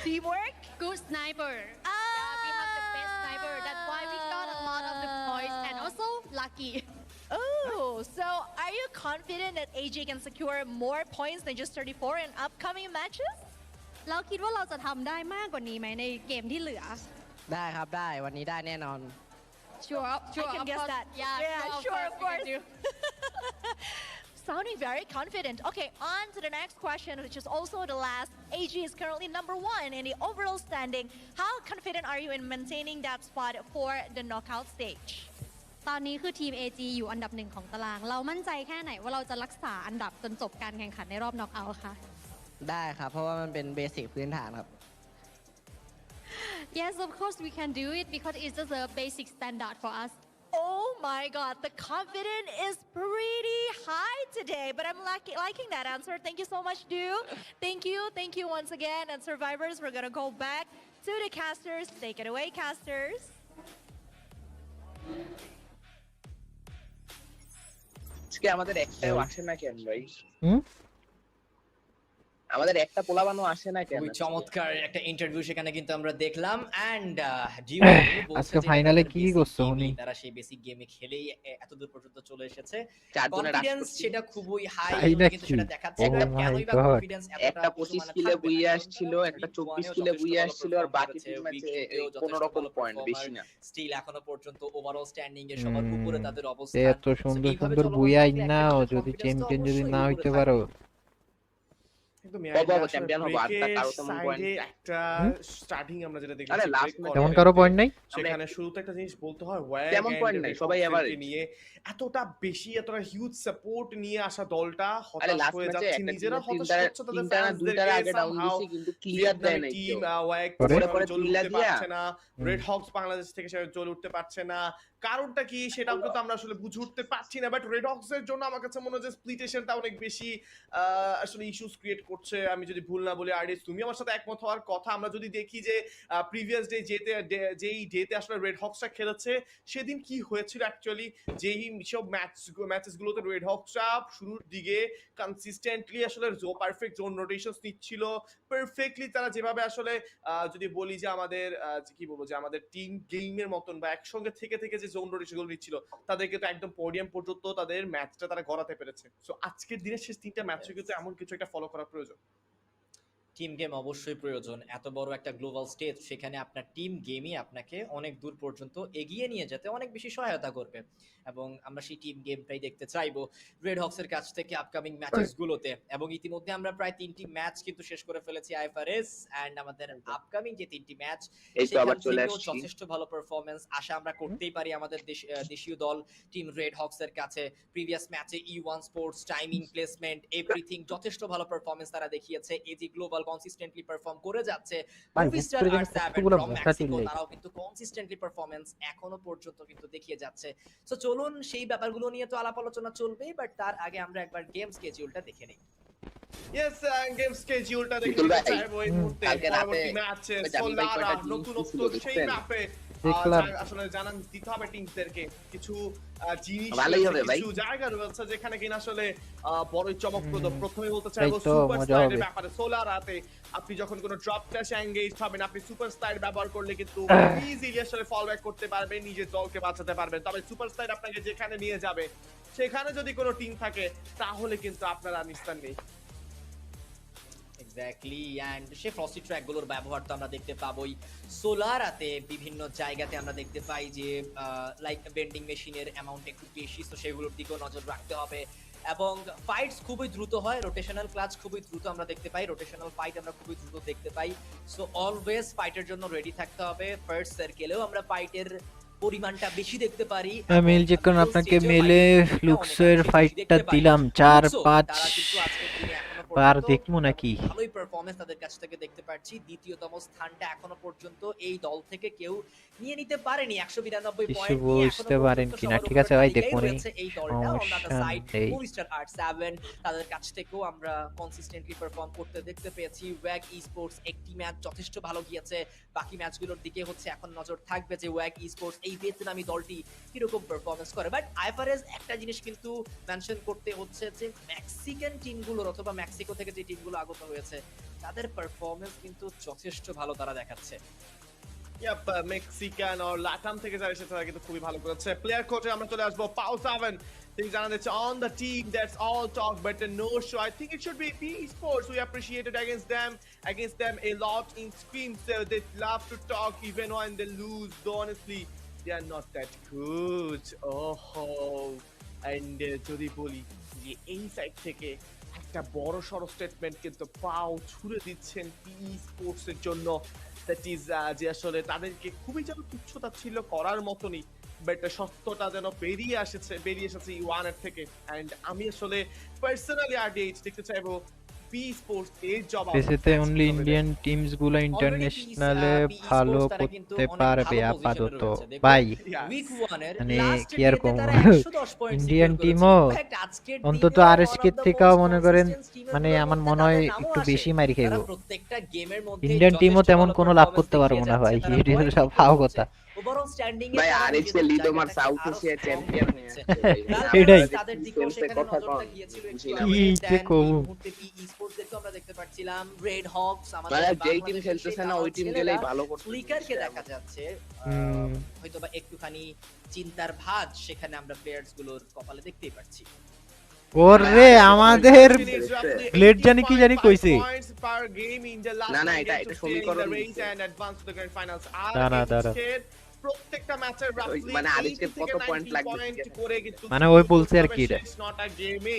teamwork, good sniper. Yeah, we have the best sniper. That's why we got a lot of the points and also lucky. Oh, so are you confident that AJ can secure more points than just 34 in upcoming matches? เราคิดว่าเราจะทำได้มากกว่านี้ไหมในเกมที่เหลือ ได้ครับได้วันนี้ได้แน่นอน Sure, I can guess that. Yeah, sure, of course. sounding very confident. Okay, on to the next question, which is also the last. AG is currently number 1 in the overall standing. How confident are you in maintaining that spot for the knockout stage? ตอนนี้คือทีม AG อยู่อันดับ 1ของตารางเรามั่นใจแค่ไหนว่าเราจะรักษาอันดับจนจบการแข่งขันในรอบน็อกเอาท์ค่ะได้ครับเพราะว่ามันเป็นเบสิกพื้นฐานครับ Yes of course we can do it because it's just a basic standard for us Oh my god, the confidence is pretty high today, but I'm liking that answer. Thank you so much, Du. Thank you once again. And survivors, we're gonna go back to the casters. Take it away, casters. আজকে আমাদের একটাও আসে না কেন ভাই আমাদের একটা পোলাবানো আসে না কেন ওই চমৎকার একটা ইন্টারভিউ সেখানে কিন্তু আমরা দেখলাম এন্ড আজকে ফাইনালে কি করছো উনি তারা সেই বেসিক গেমে খেলেই এতদূর পর্যন্ত চলে এসেছে চারজনের কনফিডেন্স সেটা খুবই হাই কিন্তু সেটা দেখাচ্ছে কেনই বা কনফিডেন্স একটা 25 কিলে বুইয়ে আসছিল একটা 24 কিলে বুইয়ে আসছিল আর বাকি টিম ম্যাচে কোনো রকম পয়েন্ট বেশি না স্টিল এখনো পর্যন্ত ওভারঅল স্ট্যান্ডিং এর সবার উপরে তাদের অবস্থান এত সুন্দর সুন্দর বুইয়াই না যদি চ্যাম্পিয়ন যদি না হইতে পারো তেমন কারো পয়েন্ট নাই সেখানে শুরুতে একটা জিনিস বলতে হয় নিয়ে এতটা বেশি এতটা হিউজ সাপোর্ট নিয়ে আসা দলটা হতাশ হয়ে যাচ্ছে নিজেরা হতাশ হচ্ছে তাদের ফ্যান্সদেরকে সামহাউ কিন্তু ক্লিয়ার দেয় না টিম ওয়াক করে জ্বলে উঠতে পারছে না রেড হকস বাংলাদেশ থেকে সে জ্বলে উঠতে পারছে না কারণটা কি সেটাও কিন্তু আমরা আসলে বুঝে উঠতে পারছি না বাট রেড হকস এর জন্য আমার কাছে মনে হয় যে স্প্লিটেশনটা অনেক বেশি আসলে ইস্যুস ক্রিয়েট করছে আমি যদি ভুল না বলি আরডিএস তুমি আমার সাথে একমত হওয়ার কথা আমরা যদি দেখি যে প্রিভিয়াস ডে যেই ডেতে আসলে রেড হকসটা খেলেছে সেদিন কি হয়েছিল অ্যাকচুয়ালি যেই সব ম্যাচেস গুলোতে রেড হকসটা শুরুর দিকে কনসিস্টেন্টলি আসলে পারফেক্ট জোন রোটেশনস নিচ্ছিল পারফেক্টলি তারা যেভাবে আসলে যদি বলি যে আমাদের কি বলবো যে আমাদের টিম গেমের মতন বা একসঙ্গে থেকে যে জোন রোটেশন গুলো নিচ্ছিল তাদেরকে তো একদম পোডিয়াম পর্যন্ত তাদের ম্যাচটা তারা গড়াতে পেরেছে সো আজকের দিনের শেষ 3টা ম্যাচে কিন্তু এমন কিছু একটা ফলো করা প্রয়োজন টিম গেম অবশ্যই প্রয়োজন এত বড় একটা গ্লোবাল স্টেজ সেখানে আপনার টিম গেমই আপনাকে অনেক দূর পর্যন্ত এগিয়ে নিয়ে যেতে অনেক বেশি সহায়তা করবে এবং আমরা সেই টিম গেমটাই দেখতে চাইবো রেড হকসের কাছ থেকে আপকামিং ম্যাচেস গুলোতে এবং ইতিমধ্যে আমরা প্রায় 3টি ম্যাচ কিন্তু শেষ করে ফেলেছি আইএফআরএস এন্ড আমাদের আপকামিং যে 3টি ম্যাচ যথেষ্ট ভালো পারফরম্যান্স আশা আমরা করতেই পারি আমাদের দেশীয় দল টিম রেড হকসের কাছে প্রিভিয়াস ম্যাচে E1 sports timing placement everything যথেষ্ট ভালো পারফরম্যান্স তারা দেখিয়েছে এজি গ্লোবাল কনসিস্টেন্টলি পারফর্ম করে যাচ্ছে মুভিস্টার আর7 ফ্রম মেক্সিকো তারাও কিন্তু কনসিস্টেন্টলি পারফরম্যান্স এখনো পর্যন্ত কিন্তু দেখিয়ে যাচ্ছে সো চলুন সেই ব্যাপারগুলো নিয়ে তো আলাপ আলোচনা চলবে বাট তার আগে আমরা একবার গেম স্কেডিউলটা দেখে নেই ইয়েস গেম স্কেডিউলটা দেখে চাইবো এই মুহূর্তে পরবর্তী ম্যাচে সোলারা নতুনত্ব সেই ম্যাপে আসলে জানান দিতে হবে টিমদেরকে কিছু জিনিস কিছু জায়গা রয়েছে যেখানে কিনা আসলে বড় চমকপ্রদ প্রথমে বলতে চাইবো সুপারস্টারের ব্যাপারে সোলারাতে আপনি যখন কোনো ড্রপ ক্যাশে এনগেজ হবেন আপনি সুপারস্টার ব্যবহার করলে কিন্তু ইজিলি আসলে ফল ব্যাক করতে পারবেন নিজের দলকে বাঁচাতে পারবেন তবে সুপারস্টার আপনাকে যেখানে নিয়ে যাবে সেখানে যদি কোনো টিম থাকে তাহলে কিন্তু আপনার আর নিস্তার নেই এক্স্যাক্টলি এন্ড সে ফ্রস্টি ট্র্যাক গুলোর ব্যবহার তো আমরা দেখতে পাবোই সোলারাতে বিভিন্ন জায়গাতে আমরা দেখতে পাই যে লাইক বেন্ডিং মেশিনের অ্যামাউন্ট একটু বেশি তো সেগুলোর দিকেও নজর রাখতে হবে এবং ফাইটস খুবই দ্রুত হয় রোটেশনাল ক্লাচ খুবই দ্রুত আমরা দেখতে পাই রোটেশনাল ফাইট আমরা খুবই দ্রুত দেখতে পাই সো অলওয়েজ ফাইটের জন্য রেডি থাকতে হবে ফার্স্ট সার্কেলেও আমরা ফাইটের পরিমাণটা বেশি দেখতে পারি আমি যখন আপনাকে মেলে লুক্সের ফাইটটা দিলাম 4-5 বার দেখমু নাকি ভালোই পারফরম্যান্স তাদের কাছ থেকে দেখতে পাচ্ছি দ্বিতীয়তম স্থানটা এখনো পর্যন্ত এই দল থেকে কেউ নিয়ে নিতে পারেনি 192 পয়েন্ট নিয়ে বুঝতে পারেন কিনা ঠিক আছে ভাই দেখুন এই দলটা অন দা সাইড মুভিস্টার আর7 তাদের কাছ থেকেও আমরা কনসিস্টেন্টলি পারফর্ম করতে দেখতে পেয়েছি ওয়াগ ই-স্পোর্টস একটি ম্যাচ যথেষ্ট ভালো গিয়েছে বাকি ম্যাচগুলোর দিকে হচ্ছে এখন নজর থাকবে যে ওয়াগ ই-স্পোর্টস এই ভিয়েতনামি দলটি কি রকম পারফরম্যান্স করে বাট আইএফআরএস একটা জিনিস কিন্তু মেনশন করতে হচ্ছে যে মেক্সিকান টিমগুলোর অথবা মেক্সিকো থেকে যে টিমগুলো আগত হয়েছে তাদের পারফরম্যান্স কিন্তু যথেষ্ট ভালো তারা দেখাচ্ছে ইয়াপ মেক্সিকান আর লাটাম থেকে যারা এসেছে তারা কিন্তু খুবই ভালো করেছে প্লেয়ার কোচে আমরা চলে আসবো পাও7 তিনি জানান দিচ্ছে on the team that's all talk but no show I think it should be esports we appreciated against them a lot in screams they love to talk even when they lose though honestly they are not that good and যদি বলি দিয়ে এই side থেকে একটা বড় সড় statement কিন্তু পাও ছুড়ে দিচ্ছেন পি স্পোর্টস এর জন্য, দ্যাট ইজ যে আসলে তাদেরকে খুবই যেন তুচ্ছতা ছিল করার মতনই, বাট সত্যটা যেন বেরিয়ে এসেছে ইওয়ান এর থেকে। এন্ড আমি আসলে পার্সোনালি আরডিএইচ দেখতে চাইবো পি স্পোর্টস এর জবাব। এসেতে অনলি ইন্ডিয়ান টিমস গুলো ইন্টারন্যাশনালে ভালো করতে পারবে আপাতত ভাই, মানে কি আর কম ইন্ডিয়ান টিমও অন্তত আরএসকে থেকেও মনে করেন মানে আমার মনে হয় একটু বেশি মারি খাইবো। ইন্ডিয়ান টিমও তেমন কোনো লাভ করতে পারবো না ভাই, এটা সব ফাও কথা ওভারঅল স্ট্যান্ডিং ভাই আরএসকে লিডোমার সাউথ এশিয়া চ্যাম্পিয়ন হয়ে এটাই তাদের দিকেও সেখানে নজরটা গিয়েছিল একটু মুহূর্তে পি স্পোর্টস দেখো আমরা দেখতে পাচ্ছিলাম রেড হকস আমাদের যেই টিম খেলতেছে না ওই টিম গেলেই ভালো করছে। ফ্লিকারকে দেখা যাচ্ছে হয়তোবা একটুখানি চিন্তার ভাঁজ সেখানে আমরা প্লেয়ার্স গুলোর কপালে দেখতেই পাচ্ছি। ওরে আমাদের ব্লেড জানি কি জানি কইছে না না এটা সমীকরণ না দাঁড়া প্রত্যেকটা ম্যাচের রাফলি মানে আরেকটা কত পয়েন্ট লাগবে করে কিন্তু মানে ওই বলছে আর কি এটা নট আ গেমে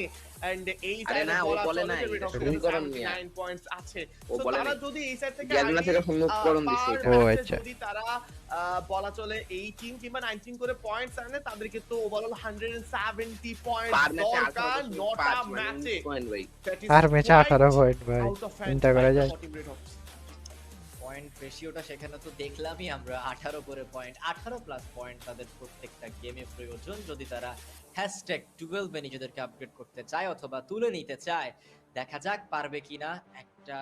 এন্ড এই আরে না ও বলে না সমীকরণ নিয়ে 9 পয়েন্টস আছে। ও বলে তারা যদি এই সাইড থেকে গ্যাজনা থেকে সমীকরণ দিছে ও আচ্ছা যদি তারা বলা চলে 18 কিংবা 19 করে পয়েন্টস আনে তাদেরকে তো ওভারঅল 170 পয়েন্ট দরকার নটা ম্যাচে আর ম্যাচে 18 পয়েন্ট ভাই চিন্তা করা যায়। পয়েন্ট রেশিওটা সেখানে তো দেখলামই আমরা 18 করে পয়েন্ট 18 প্লাস পয়েন্ট তাদের প্রত্যেকটা গেমে প্রয়োজন যদি তারা #12 এ নিজেদেরকে আপগ্রেড করতে চায় অথবা তুলে নিতে চায়। দেখা যাক পারবে কিনা। একটা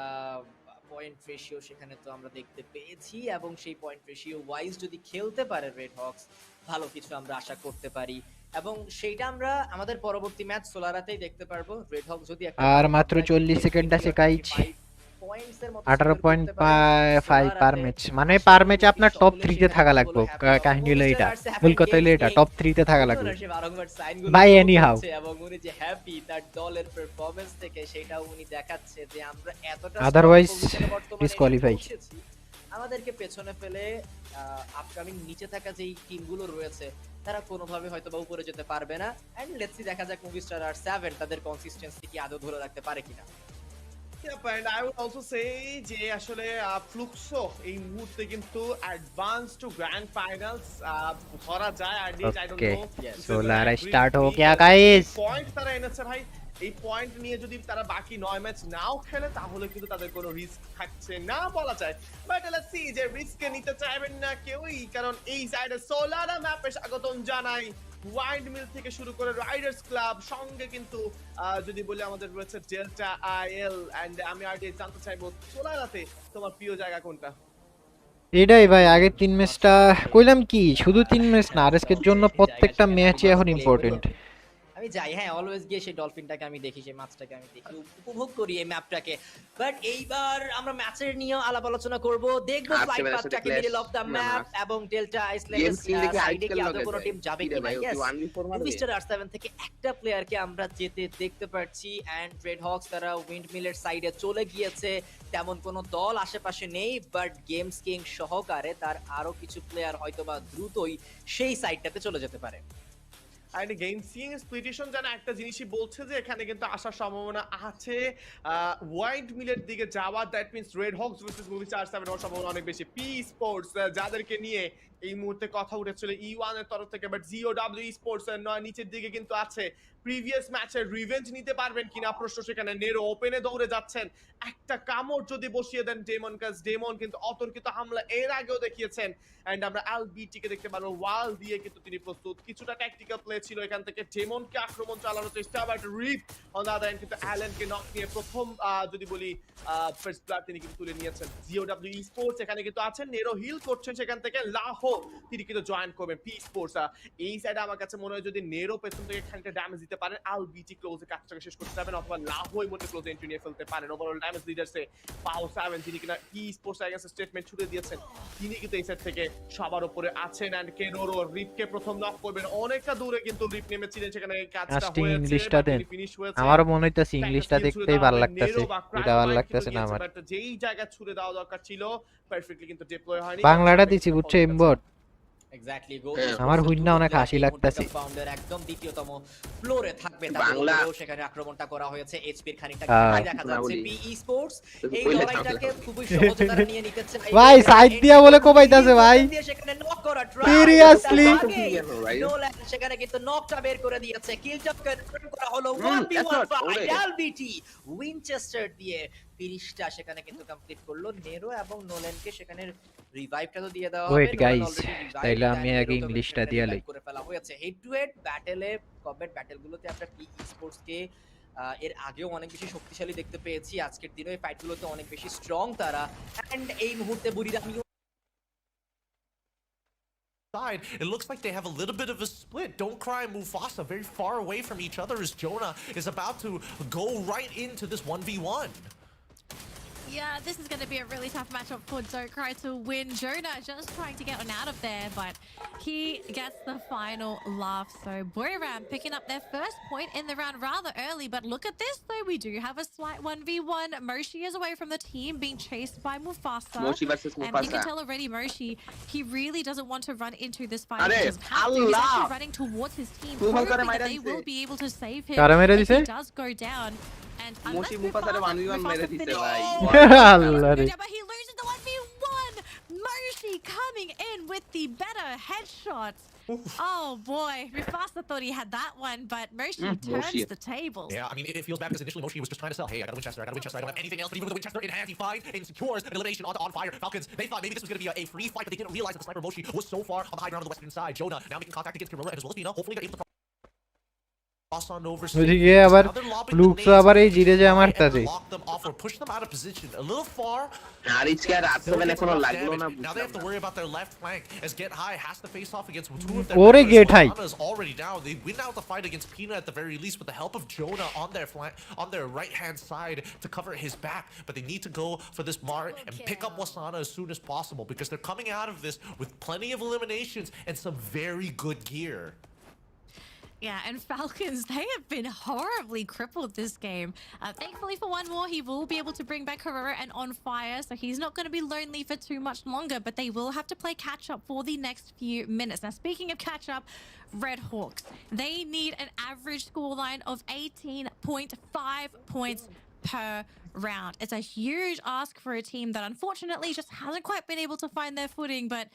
পয়েন্ট রেশিও সেখানে তো আমরা দেখতে পেয়েছি এবং সেই পয়েন্ট রেশিও ওয়াইজ যদি খেলতে পারে রেড হকস ভালো কিছু আমরা আশা করতে পারি এবং সেইটা আমরা আমাদের পরবর্তী ম্যাচ সোলারাতেই দেখতে পারবো। রেড হক যদি আর মাত্র 40 সেকেন্ড আছে গাইজ, 18.5 পার ম্যাচ, মানে পার ম্যাচ আপনার টপ 3 তে থাকা লাগবে। কাহিনী হলো এটা, মূল কথা হলো এটা, টপ 3 তে থাকা লাগবে বাই এনি হাউ। এবং উনি যে হ্যাপি তার দলের পারফরম্যান্স থেকে সেটা উনি দেখাচ্ছে যে আমরা এতটা আদারওয়াইজ ডিসকোয়ালিফাই আমাদেরকে পেছনে ফেলে আপকামিং নিচে থাকা যেই টিমগুলো রয়েছে তারা কোনোভাবে হয়তো বা উপরে যেতে পারবে না। এন্ড লেটস সি দেখা যাক মুভিস্টার আর 7 তাদের কনসিস্টেন্সি কি আদৌ ধরে রাখতে পারে কিনা। Yep, and I would also say যে আসলে ফ্লুক্সো এই মুহূর্তে কিন্তু অ্যাডভান্স টু গ্র্যান্ড ফাইনালস ধরা যায়। আর আই ডোন্ট নো সো লারা স্টার্ট हो गया गाइस। পয়েন্ট তারা এনেছে ভাই, এই পয়েন্ট নিয়ে যদি তারা বাকি 9 ম্যাচ নাও খেলে তাহলে কিন্তু তাদের কোনো রিস্ক থাকছে না বলা যায়। বাট লেটস সি যে রিস্ক নিতে চাইবেন না কেউই, কারণ এই সাইডে সোলারা ম্যাপে স্বাগতম জানাই ওয়াইল্ড মিল থেকে শুরু করে রাইডার্স ক্লাব, সঙ্গে কিন্তু যদি বলি আমাদের রয়েছে ডেল্টা আইএল। এন্ড আমি আর জানতে চাইবো সোলারাতে তোমার প্রিয় জায়গা কোনটা? এটাই ভাই, আগে 3 ম্যাচটা কইলাম কি শুধু 3 ম্যাচ না, আরএসকের জন্য প্রত্যেকটা ম্যাচই এখন ইম্পর্টেন্ট। আমি যাই হ্যাঁ অলওয়েজ গিয়ে সেই ডলফিনটাকে আমি দেখি, সেই মাছটাকে আমি দেখি, উপভোগ করি এই ম্যাপটাকে। বাট এইবার আমরা ম্যাচের নিয়ে আলাপ আলোচনা করব, দেখব ফ্লাইট পাথটাকে মিডল অফ দ্য ম্যাপ এবং ডেল্টা আইসল্যান্ডের সাইডে কি আদৌ কোনো টিম যাবে কিনা। ইয়েস, মিস্টার আর7 থেকে একটা প্লেয়ারকে আমরা যেতে দেখতে পাচ্ছি এন্ড রেড হকস তারা উইন্ড মিলের সাইডে চলে গিয়েছে। তেমন কোনো দল আশেপাশে নেই, বাট গেমস কিং সহকারে তার আরো কিছু প্লেয়ার হয়তোবা দ্রুতই সেই সাইডটাতে চলে যেতে পারে। আর গেম সিং স্প্লিটেশন জানা একটা জিনিসই বলছে যে এখানে কিন্তু আসার সম্ভাবনা আছে ওয়াইল্ড মিলের দিকে যাওয়া। That means Red Hawks versus Movistar আর7 এর সম্ভাবনা অনেক বেশি। পি স্পোর্টস যাদেরকে নিয়ে এই মুহূর্তে কথা উঠেছিল E1 এর তরফ থেকে, বাট ZOW স্পোর্টস এর নিচের দিকে কিন্তু আছে। প্রিভিয়াস ম্যাচের রিভেঞ্জ নিতে পারবেন কিনা প্রশ্ন সেখানে। নেরো ওপেনে দৌড়ে যাচ্ছেন, একটা কামড় যদি বসিয়ে দেন ডেমন, কাজ ডেমন কিন্তু অতর্কিত হামলা এর আগেও দেখিয়েছেন। এন্ড আমরা LBT কে দেখতে পারবো ওয়াল দিয়ে কিন্তু তিনি প্রস্তুত। কিছুটা ট্যাকটিক্যাল প্লে ছিল এখান থেকে, ডেমনকে আক্রমণ চালানোর চেষ্টা, but rip on the other end কিন্তু অ্যালেনকে নক নিয়ে প্রথম যদি বলি ফার্স্ট ব্লাড তিনি কিন্তু তুলে নিয়েছেন। ZOW স্পোর্টস এখানে কিন্তু আছেন, নেরো হিল করছেন সেখান থেকে, লাহো তিনি কিন্তু জয়েন করবেন পি স্পোর্টস। এই সাইডে আমার কাছে মনে হয় যদি নেরো পেছন থেকে খানিকটা ড্যামেজ দিতে পারেন, LBT ক্লোজে কাজটাকে শেষ করতে যাবেন, অথবা লাহোই মধ্যে ক্লোজে এন্ট্রি নিয়ে ফেলতে পারেন। ওভারঅল ড্যামেজ লিডারসে পাও7 যিনি কিনা পি স্পোর্টস এগেইনস্ট স্টেটমেন্ট ছুড়ে দিয়েছেন, তিনি কিন্তু এই সাইড থেকে সবার উপরে আছেন। এন্ড কেনোরো রিপকে প্রথম নক করবেন, অনেকটা দূরে কিন্তু রিপ নেমেছিলেন, সেখানে কাজটা হয়েছে। ইংলিশটা দেন, আমারও মনে হইতাছে ইংলিশটা দেখতেই ভালো লাগতেছে, এটা ভালো লাগতেছে না আমার। যেই জায়গা ছুড়ে দেওয়া দরকার ছিল পারফেক্টলি কিন্তু ডিপ্লয় হয়নি। বাংলাটা দিছি বুঝছো এমবট। এক্স্যাক্টলি আমার হুইন্না অনেক হাসি লাগতেছে ফাউন্ডার একদম দ্বিতীয়তম ফ্লোরে থাকবে বাংলা সেখানে আক্রমণটা করা হয়েছে এইচপির খানিকটা খেলাই দেখা যাচ্ছে পিই স্পোর্টস এই লড়াইটাকে খুবই সহজে তারা নিয়ে নিতে চায় ভাই সাইড দিয়া বলে কোবাইতাছে ভাই সেখানে নক করা ট্রাই সিরিয়াসলি নোল্যান্ড সেখানে কিন্তু নকটা বের করে দিয়েছে কিলটা কনফার্ম করা হলো 1v1 ফাইট এলবিটি উইনচেস্টার দিয়ে ফিনিশটা সেখানে কিন্তু কমপ্লিট করলো নেরো এবং নোল্যান্ডকে সেখানে রিভাইভটা তো দিয়ে দেওয়া হবে ওয়েট গাইস তাইলে আমি আগে ইংলিশটা দিয়া লই করে ফেলা হয়েছে হেড টু হেড ব্যাটলে কমব্যাট ব্যাটলগুলোতে আমরা পি স্পোর্টস কে এর আগেও অনেক বেশি শক্তিশালী দেখতে পেয়েছি আজকের দিনে এই ফাইটগুলোতে অনেক বেশি স্ট্রং তারা এন্ড এই মুহূর্তে বুরিরাম side, it looks like they have a little bit of a split. Don't Cry and Mufasa very far away from each other as Jonah is about to go right into this 1v1. Yeah, this is going to be a really tough matchup for Don't Cry to win. Jonah just trying to get on out of there, but he gets the final laugh. So BURIRAM picking up their first point in the round rather early, but look at this though, we do have a slight 1v1. Moshi is away from the team, being chased by Mufasa. Moshi versus And Mufasa. you can tell already Moshi, he really doesn't want to run into this fight. Arre, He doesn't have to. He's Allah. actually running towards his team, hoping that they will be able to save him if he does go down. And Moshi Mufasa রে 1v1 মেরে দিছে ভাই আল্লাহ রে but he loses the 1v1. Moshi coming in with the better headshot. Oh boy, Mufasa thought he had that one, but Moshi turns the tables. Yeah, I mean, it feels bad because initially Moshi was just trying to sell, hey, I got a Winchester, I don't have anything else, but even with the Winchester in hand, he finds and secures an elimination onto On Fire. Falcons, they thought maybe this was going to be a free fight, but they didn't realize that the sniper Moshi was so far on the high ground on the western side. Jonah now making contact against Gorilla and as well as Fina, hopefully they're able to cross on over. ওদিকে আবার লুকসো আবার এই জিরে যে মারতাছে lock them off or push them out of position a little far. আর ইসকে আর আসবে এখনো লাগলো না Now they have to worry about their left flank as Get High has to face off against two of their ওরে Get High is already down. They win out the fight against Pina at the very least with the help of Jonah on their flank, on their right hand side to cover his back, but they need to go for this Mart and pick up Wasana as soon as possible because they're coming out of this with plenty of eliminations and some very good gear. Yeah, and Falcons, they have been horribly crippled this game. Thankfully for one more, he will be able to bring back Herrera and On Fire, so he's not going to be lonely for too much longer, but they will have to play catch-up for the next few minutes. Now, speaking of catch-up, Red Hawks, they need an average scoreline of 18.5 points per round. It's a huge ask for a team that unfortunately just hasn't quite been able to find their footing, but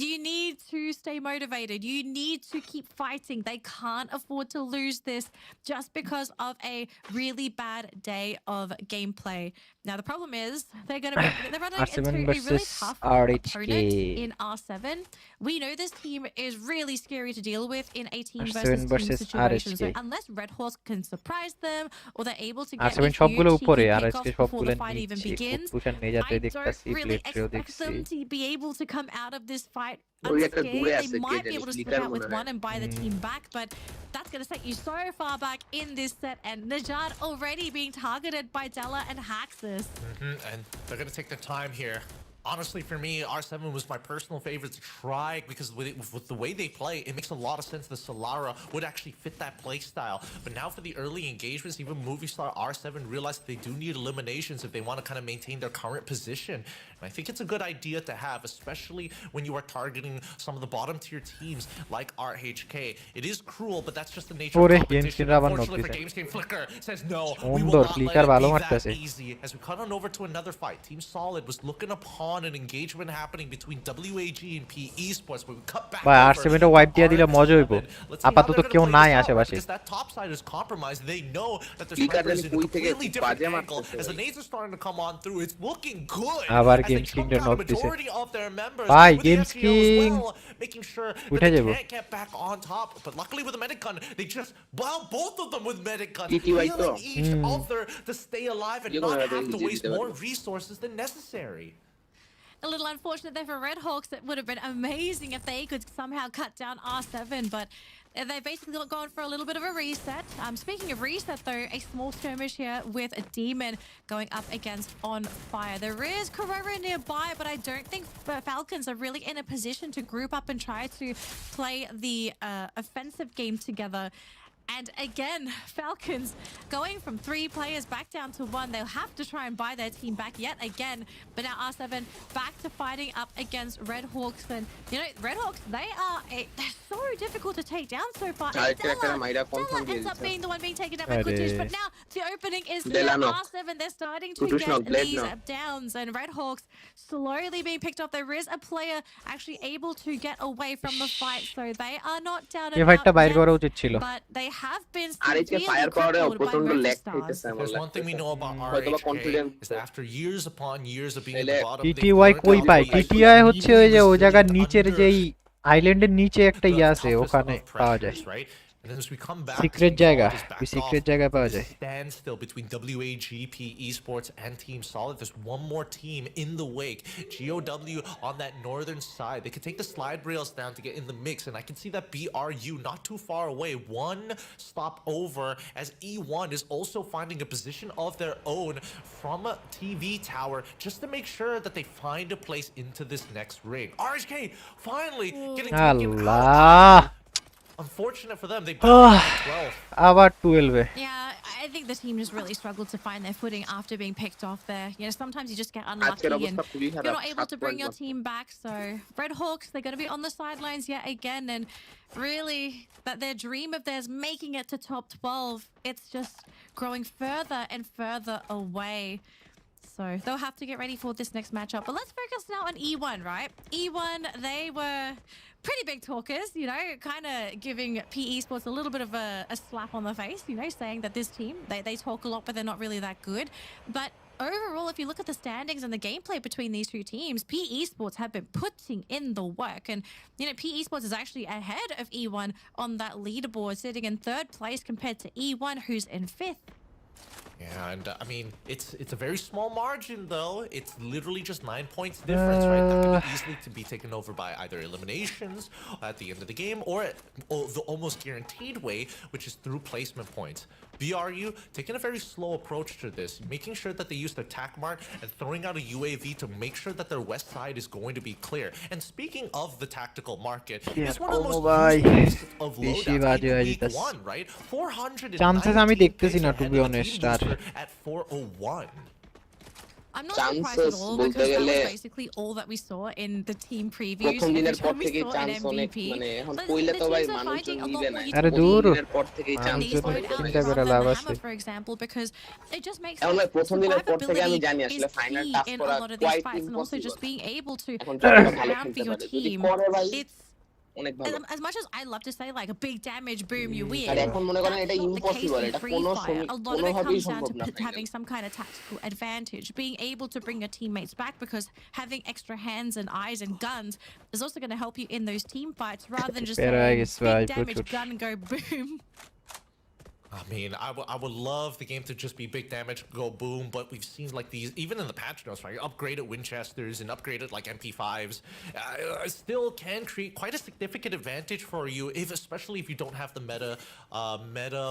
you need to stay motivated. You need to keep fighting. They can't afford to lose this just because of a really bad day of gameplay. Now, the problem is they're running into a really tough opponent in R7. We know this team is really scary to deal with in a team versus team situation. So unless Red Horse can surprise them or they're able to get a few cheeky kickoffs before the fight even begins, I don't really expect them to be able to come out of this fight unscathed. They might be able to split out with one and buy the team back, but that's going to set you so far back in this set. And Najad already being targeted by Della and Haxus. And they're going to take their time here. Honestly, for me, R7 was my personal favorite to try because with the way they play, it makes a lot of sense that Solara would actually fit that play style. But now for the early engagements, even movie star R7 realized they do need eliminations if they want to kind of maintain their current position. And I think it's a good idea to have, especially when you are targeting some of the bottom tier teams like RHK. It is cruel, but that's just the nature of competition. Unfortunately for GameStream, Flicker says no, we will not let it be that easy. As we cut on over to another fight, Team Solid was looking upon an engagement happening between WAG and P ESPORTS, but we cut back ভাই R7 টা wipe দিয়া দিলে মজা হইবো আপাতত কেউ নাই আশেপাশে because that top side is compromised. They know that their sniper is in a completely different angle. As the nades are starting to come on through, it's looking good. আবার Games King এর knock দিছে ভাই Games King making sure that they can't get back on top, but luckily with the medic gun, they just both of them with medic guns, healing each other to stay alive and not have to waste more resources than necessary. A little unfortunate there for Red Hawks. It would have been amazing if they could somehow cut down R7, but they've basically gone for a little bit of a reset. Speaking of reset, though, a small skirmish here with a Demon going up against On Fire. There is Corona nearby, but I don't think Falcons are really in a position to group up and try to play the offensive game together. And again, Falcons going from 3 players back down to 1. They'll have to try and buy their team back yet again. But now R7 back to fighting up against Red Hawks. And, you know, Red Hawks, they're so difficult to take down so far. And Della ends up being the one being taken down by Kutish. But now the opening is here. R7, they're starting to get these downs. And Red Hawks slowly being picked off. There is a player actually able to get away from the fight. So they are not down and out yet, but they have been severely crippled by Rotor Stars. There's one thing we know about RHK is that after years upon years of being at the bottom, TTY কই পায় TTY হচ্ছে ওই যে ওই জায়গার নিচের যেই আইল্যান্ডের নিচে একটা ইয়া আছে ওখানে পাওয়া যায় and then as we come back, secret জায়গা secret জায়গা পাওয়া যায় stand still between WAGP Esports and Team Solid. There's one more team in the wake. GOW on that northern side. They can take the slide rails down to get in the mix, and I can see that BRU not too far away. One stop over as E1 is also finding a position of their own from a TV tower just to make sure that they find a place into this next ring. RHK finally getting Allah. Unfortunate for them, they backed 12. About 12. Yeah, I think the team just really struggled to find their footing after being picked off there. You know, sometimes you just get unlucky and you're not able to bring your team back. So Red Hawks, they're going to be on the sidelines yet again. And really, that their dream of theirs making it to top 12, it's just growing further and further away. So they'll have to get ready for this next matchup. But let's focus now on E1, right? E1, they were pretty big talkers, you know, kind of giving PE Sports a little bit of a slap on the face, you know, saying that this team, they talk a lot, but they're not really that good. But overall, if you look at the standings and the gameplay between these two teams, PE Sports have been putting in the work. And, you know, PE Sports is actually ahead of E1 on that leaderboard, sitting in 3rd place compared to E1, who's in 5th. Yeah, and I mean, it's a very small margin, though. It's literally just 9 points difference, right? That could be easily to be taken over by either eliminations at the end of the game or the almost guaranteed way, which is through placement points. BRU taking a very slow approach to this, making sure that they use their tac mark and throwing out a UAV to make sure that their west side is going to be clear. And speaking of the tactical market, it's one of the most used of loadouts in week 1, right? 419 at 401. I'm not surprised at all because that was basically all that we saw in the team previews. Every time we saw an MVP. But the teams are finding a lot more hammer, for example, because it just makes sense. Survivability is key in a lot of these fights, and also just being able to around for your team. It's as much as I love to say like a big damage boom you win, that's not the case in FreeFire. A lot of it comes down to having some kind of tactical advantage, being able to bring your teammates back, because having extra hands and eyes and guns is also going to help you in those team fights rather than just big damage gun and go boom. I mean, I would love the game to just be big damage, go boom, but we've seen like these, even in the patch notes, right? Upgraded Winchesters and upgraded like MP5s still can create quite a significant advantage for you, especially if you don't have the meta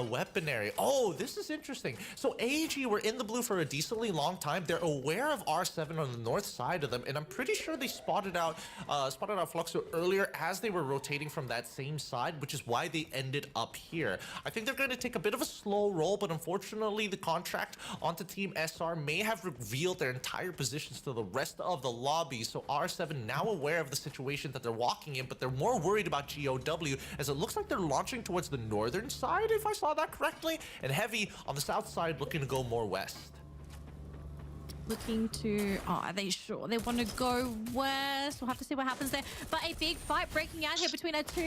weaponry. Oh, this is interesting. So AEG were in the blue for a decently long time. They're aware of R7 on the north side of them, and I'm pretty sure they spotted out Fluxo earlier as they were rotating from that same side, which is why they ended up here. I think they're going to take a bit of a slow roll, but unfortunately the contract onto Team SR may have revealed their entire positions to the rest of the lobby. So R7 now aware of the situation that they're walking in, but they're more worried about GOW, as it looks like they're launching towards the northern side, if I saw that correctly, and Heavy on the south side looking to go more west. Looking to, are they sure they want to go west? We'll have to see what happens there. But a big fight breaking out here between our two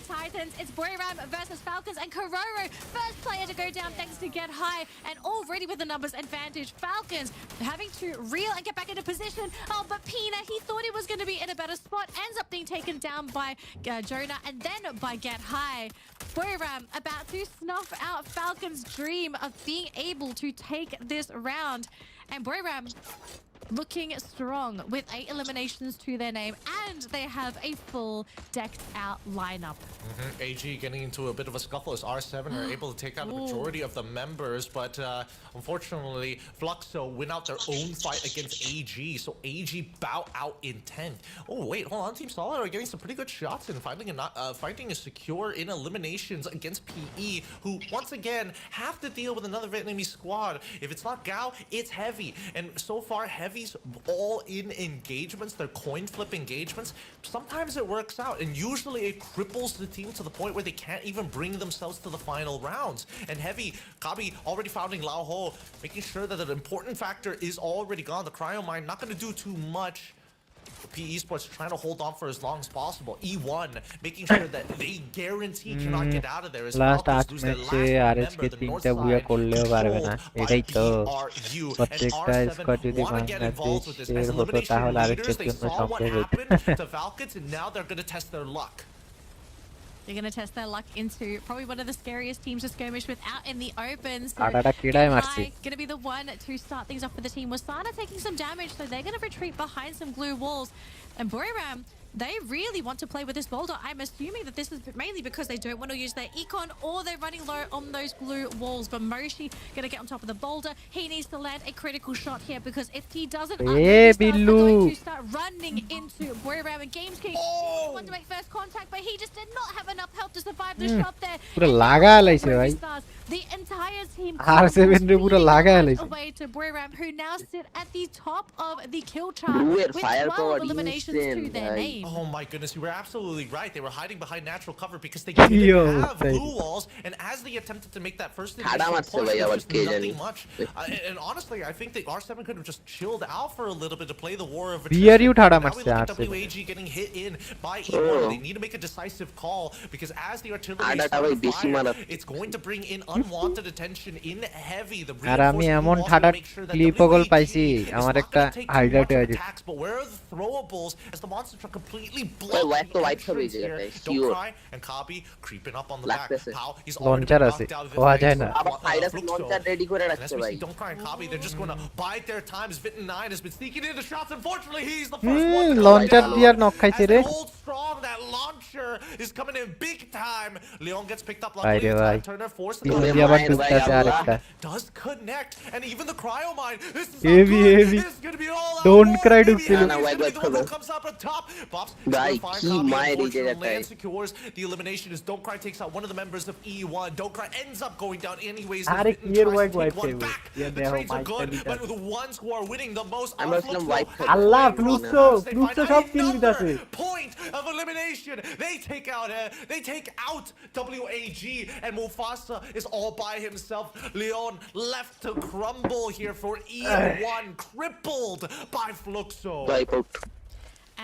titans. It's BURIRAM versus Falcons, and Kororo, first player to go down thanks to Get High, and already with the numbers advantage. Falcons having to reel and get back into position. Oh, but Pina, he thought he was going to be in a better spot, ends up being taken down by Jonah and then by Get High. BURIRAM about to snuff out Falcons' dream of being able to take this round. And BURIRAM, looking strong with 8 eliminations to their name, and they have a full decked out lineup. AG getting into a bit of a scuffle as R7 are able to take out the majority of the members, but unfortunately Fluxo win out their own fight against AG, so AG bow out in 10th. Oh wait, hold on, Team Solid are getting some pretty good shots and finding a secure in eliminations against PE, who once again have to deal with another Vietnamese squad. If it's not Gao, it's Heavy, and so far Heavy's all in engagements, their coin flip engagements. Sometimes it works out, and usually it cripples the team to the point where they can't even bring themselves to the final rounds. And Heavy, Kabi already founding Lao Ho, making sure that an important factor is already gone. The cryo mine not going to do too much. PE Esports trying to hold on for as long as possible. E1 making sure that they guarantee cannot get out of there. As last Falcons lose their match last RSK member, the north 3টা বুয়া side, করলেও পারবে না controlled by এটাই তো BRU. And প্রত্যেকটা R7 squad যদি want to get involved with this. As বাংলাদেশের হতো elimination তাহলে leaders, আরেকটার they জন্য saw what সম্ভব হতো happened to Falcons, and now they're going to test their luck. They're going to test their luck into probably one of the scariest teams to skirmish with out in the open. So আটাটা কিড়াই মারছে going to be the one to start things off for the team. Wasana taking some damage, so they're going to retreat behind some glue walls. And BURIRAM, they really want to play with this boulder. I'm assuming that this is mainly because they don't want to use their econ, or they're running low on those glue walls. But Moshi going to get on top of the boulder. He needs to land a critical shot here, because if he doesn't, they're going to start running into BURIRAM. And Games King want to make first contact, but he just did not have enough help to survive the shot there. পুরো লাগা লাইছে ভাই The entire team R7 রে পুরো লাগা লাইছে away to BURIRAM, who now sit at the top of the kill chart with 12 eliminations to their name. Oh my goodness, you were absolutely right. They were hiding behind natural cover because they didn't have blue walls, and as they attempted to make that first initial push, there was nothing much. And honestly, I think the R7 could have just chilled out for a little bit to play the war of attrition. Now we look at WAG getting hit in by E1. They need to make a decisive call, because as the artillery starts to fire, it's going to bring in unwanted attention in Heavy. The আর আমি reinforcement এমন will also ঠাডা make sure that clip ওগল WAG পাইছি is আমার not একটা gonna take too highlight much হয়ে attacks, but where are the throwables as the monster truck completely Wait, blocking the white entrance coverage here? guys, Don't sure. cry, and Kabi creeping up on the Black back. person. How he's Launcher already আছে knocked out of হওয়া his যায় face. না আবার ফাইরাস Fluxo. Launcher ready করে And রাখছে as we ভাই see, don't cry and Kabi, they're just going to bide their time. As Vitten 9 has been sneaking into shots. Unfortunately, he's the first one to launcher go দিয়ে আর down. Knock খাইছে As রে they hold strong, that launcher is coming in big time. Leon gets picked up ভাই luckily. রে ভাই Turner forced পিছন to দিয়ে আবার ঢুকতেছে আরেকটা does connect, and even the cryo mine. This is Heavy, not good. heavy. This is gonna be all out Don't war. cry, Maybe ঢুকছিল। Heavy's না, gonna be white the one who cover. comes up on top. Pops Guy, gonna find key Kabi. my Unfortunately, DJ land guy. secures the elimination as Don't Cry takes out one of the members of E1. Don't Cry ends up going down anyways. as আরে Vitten clear tries to white take wipe one table. back. Yeah, The they have trades are white good, table. but the ones who are winning the most I'm are Muslim Fluxo white and table. Allah Boy, Fluxo they Fluxo find সব কিল another দিতাছে point of elimination. They take out WAG, and Mufasa is all by himself. Leon left to crumble here for E1, crippled by Fluxo.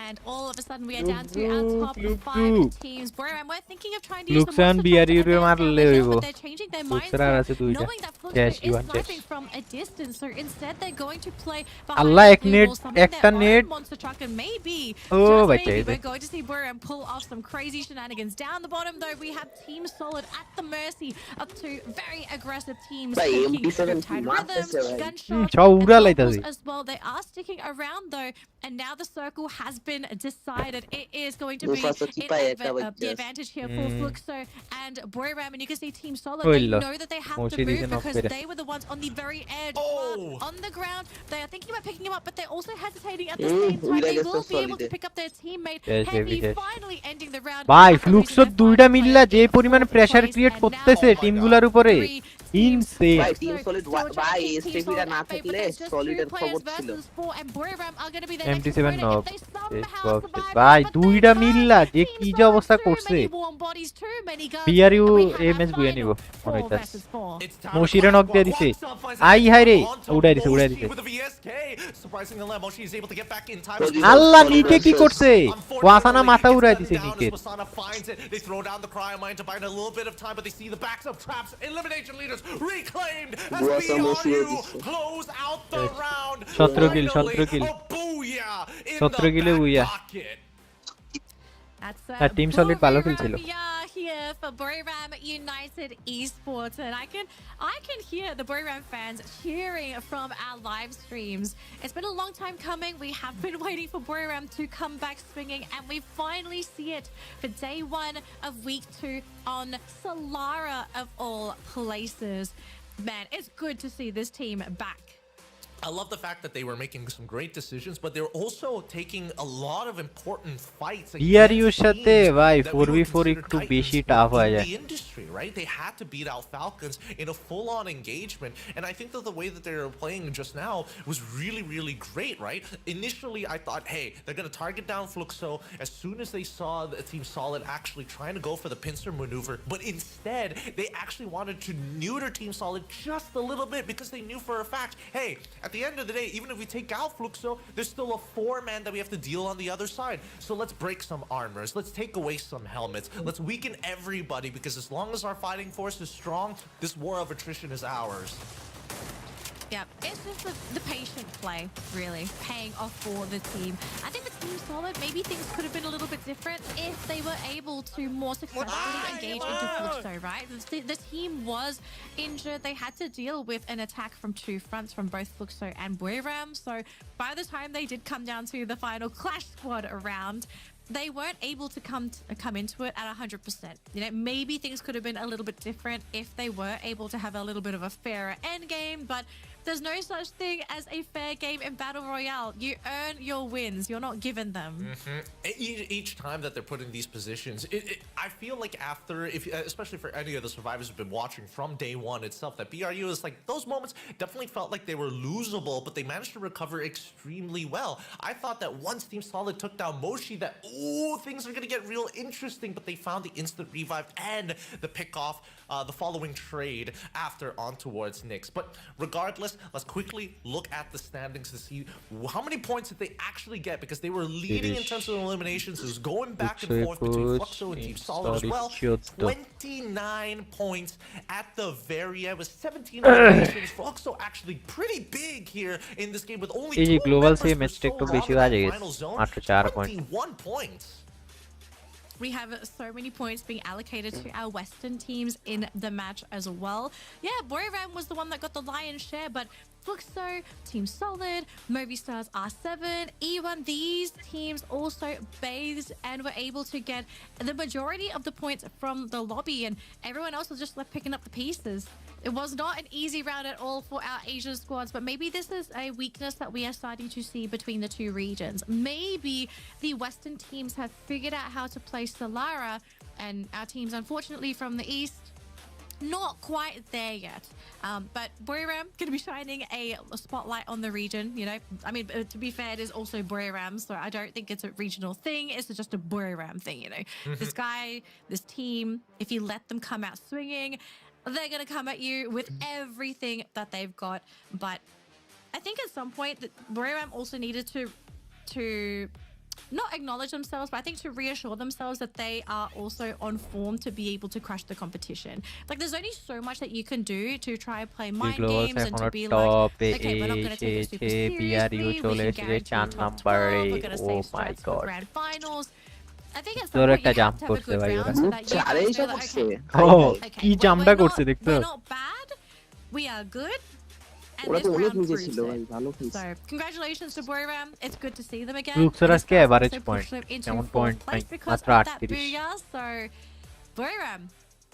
And all of a sudden, we are down to our top Look, 5 teams. BURIRAM, we're thinking of trying to use the Luxan monster truck BRU and then মারলে down the hill, হইব but they're changing their Luxan আর আছে mindset, দুইটা knowing that Fluxo শেষ is Ivan শেষ sniping from a distance. So instead, they're going to play আল্লাহ behind এক the blue net wall, summon একটা their net own monster truck, and maybe, ও just বাচ্চা maybe, এই we're going to see BURIRAM pull off some crazy shenanigans. Down the bottom, though, we have Team Solid at the mercy of 2 very aggressive teams, Bhai, taking MP7 riptide rhythms, মারতেছে ভাই। gunshots, সব and উড়া doubles লাইতাছে as well. They are sticking around, though, and now the circle has been decided. It is going to be the advantage here for Fluxo and BURIRAM, and you can see Team Solid. They know that they have to move because they were the ones on the very edge, on the ground. They are thinking about picking him up, but they're also hesitating at the same time. They will be able to pick up their teammate. Heavy finally ending the round. ভাই Fluxo দুইটা মিললা যে পরিমাণে pressure create করতেছে টিমগুলোর উপরে insane ভাই team solid ভাই এসটিপিটা না থাকলে সলিডের খবর ছিল MT7 নক ভাই দুইটা মিললা যে কি যে অবস্থা করছে বিআরইউ এমএস বুয়া নিব মনে হইতাছে মশিরে নক দিয়ে দিছে আই হাই রে উড়াই দিছে আল্লাহ নিকে কি করছে ওয়াসানা মাথা উড়াই দিছে নিকে reclaimed as BRU close out the round. 17 kill 17 কিলে বুইয়া That's Team Solid ভালো খেলছিল BURIRAM, yeah, he here for BURIRAM United Esports, and I can hear the BURIRAM fans cheering from our live streams. It's been a long time coming. We have been waiting for BURIRAM to come back swinging, and we finally see it for day 1 of week 2 on Solara of all places. Man, it's good to see this team back. I love the fact that they were making some great decisions, but they're also taking a lot of important fights BRU's সাথে ভাই 4v4 একটু বেশি tough হয়ে যায় the industry, right? They had to beat out Falcons in a full-on engagement, and I think that the way that they're playing just now was really great, right? Initially, I thought, hey, they're going to target down Fluxo as soon as they saw the Team Solid actually trying to go for the pincer maneuver, but instead, they actually wanted to neuter Team Solid just a little bit because they knew for a fact, hey, at the end of the day, even if we take out Fluxo, there's still a 4-man that we have to deal on the other side. So let's break some armors. Let's take away some helmets. Let's weaken everybody, because as long as our fighting force is strong, this war of attrition is ours. Yeah, it's just the patient play, really, paying off for the team. I think the Team Solid, maybe things could have been a little bit different if they were able to more successfully engage into Fluxo, right? The team was injured. They had to deal with an attack from 2 fronts, from both Fluxo and BURIRAM. So by the time they did come down to the final Clash Squad round, they weren't able to come into it at 100%. You know, maybe things could have been a little bit different if they were able to have a little bit of a fairer end game, but there's no such thing as a fair game in Battle Royale. You earn your wins. You're not given them. Each time that they're put in these positions, I feel like after, especially for any of the survivors who've been watching from day 1 itself, that BRU is like, those moments definitely felt like they were losable, but they managed to recover extremely well. I thought that once Team Solid took down Moshi, that, ooh, things are going to get real interesting, but they found the instant revive and the pick off the following trade after on towards Nyx. But regardless, let's quickly look at the standings to see how many points did they actually get, because they were leading in terms of eliminations. It was going back and forth between Fluxo and Team Solid as well. 29 points at the very end with 17 eliminations. Fluxo actually pretty big here in this game with only 2 members for so long in the final zone. 21 points. We have so many points being allocated to our Western teams in the match as well. Yeah, BURIRAM was the one that got the lion's share, but Fluxo, Team Solid, Movistars R7, E1, these teams also bathed and were able to get the majority of the points from the lobby, and everyone else was just left picking up the pieces. It was not an easy round at all for our Asian squads, but maybe this is a weakness that we are starting to see between the 2 regions. Maybe the Western teams have figured out how to play Solara, and our teams, unfortunately, from the East, not quite there yet. But BURIRAM going to be shining a spotlight on the region, you know. I mean, to be fair, it is also BURIRAM, so I don't think it's a regional thing. It's just a BURIRAM thing, you know. This guy, this team, if you let them come out swinging, they're going to come at you with everything that they've got. But I think at some point that BURIRAM also needed to not acknowledge themselves, but I think to reassure themselves that they are also on form to be able to crush the competition. Like, there's only so much that you can do to try and play mind games and to be like, okay, we're not going to take it super seriously, we can guarantee top 12, we're going to save spots for grand finals. I think it's something you have to have a good round so that you can feel like, okay, we're not bad, we are good, and this round proves it. So, congratulations to BURIRAM. It's good to see them again. Luxoraske average point. Kenon point because of that booyah. So, BURIRAM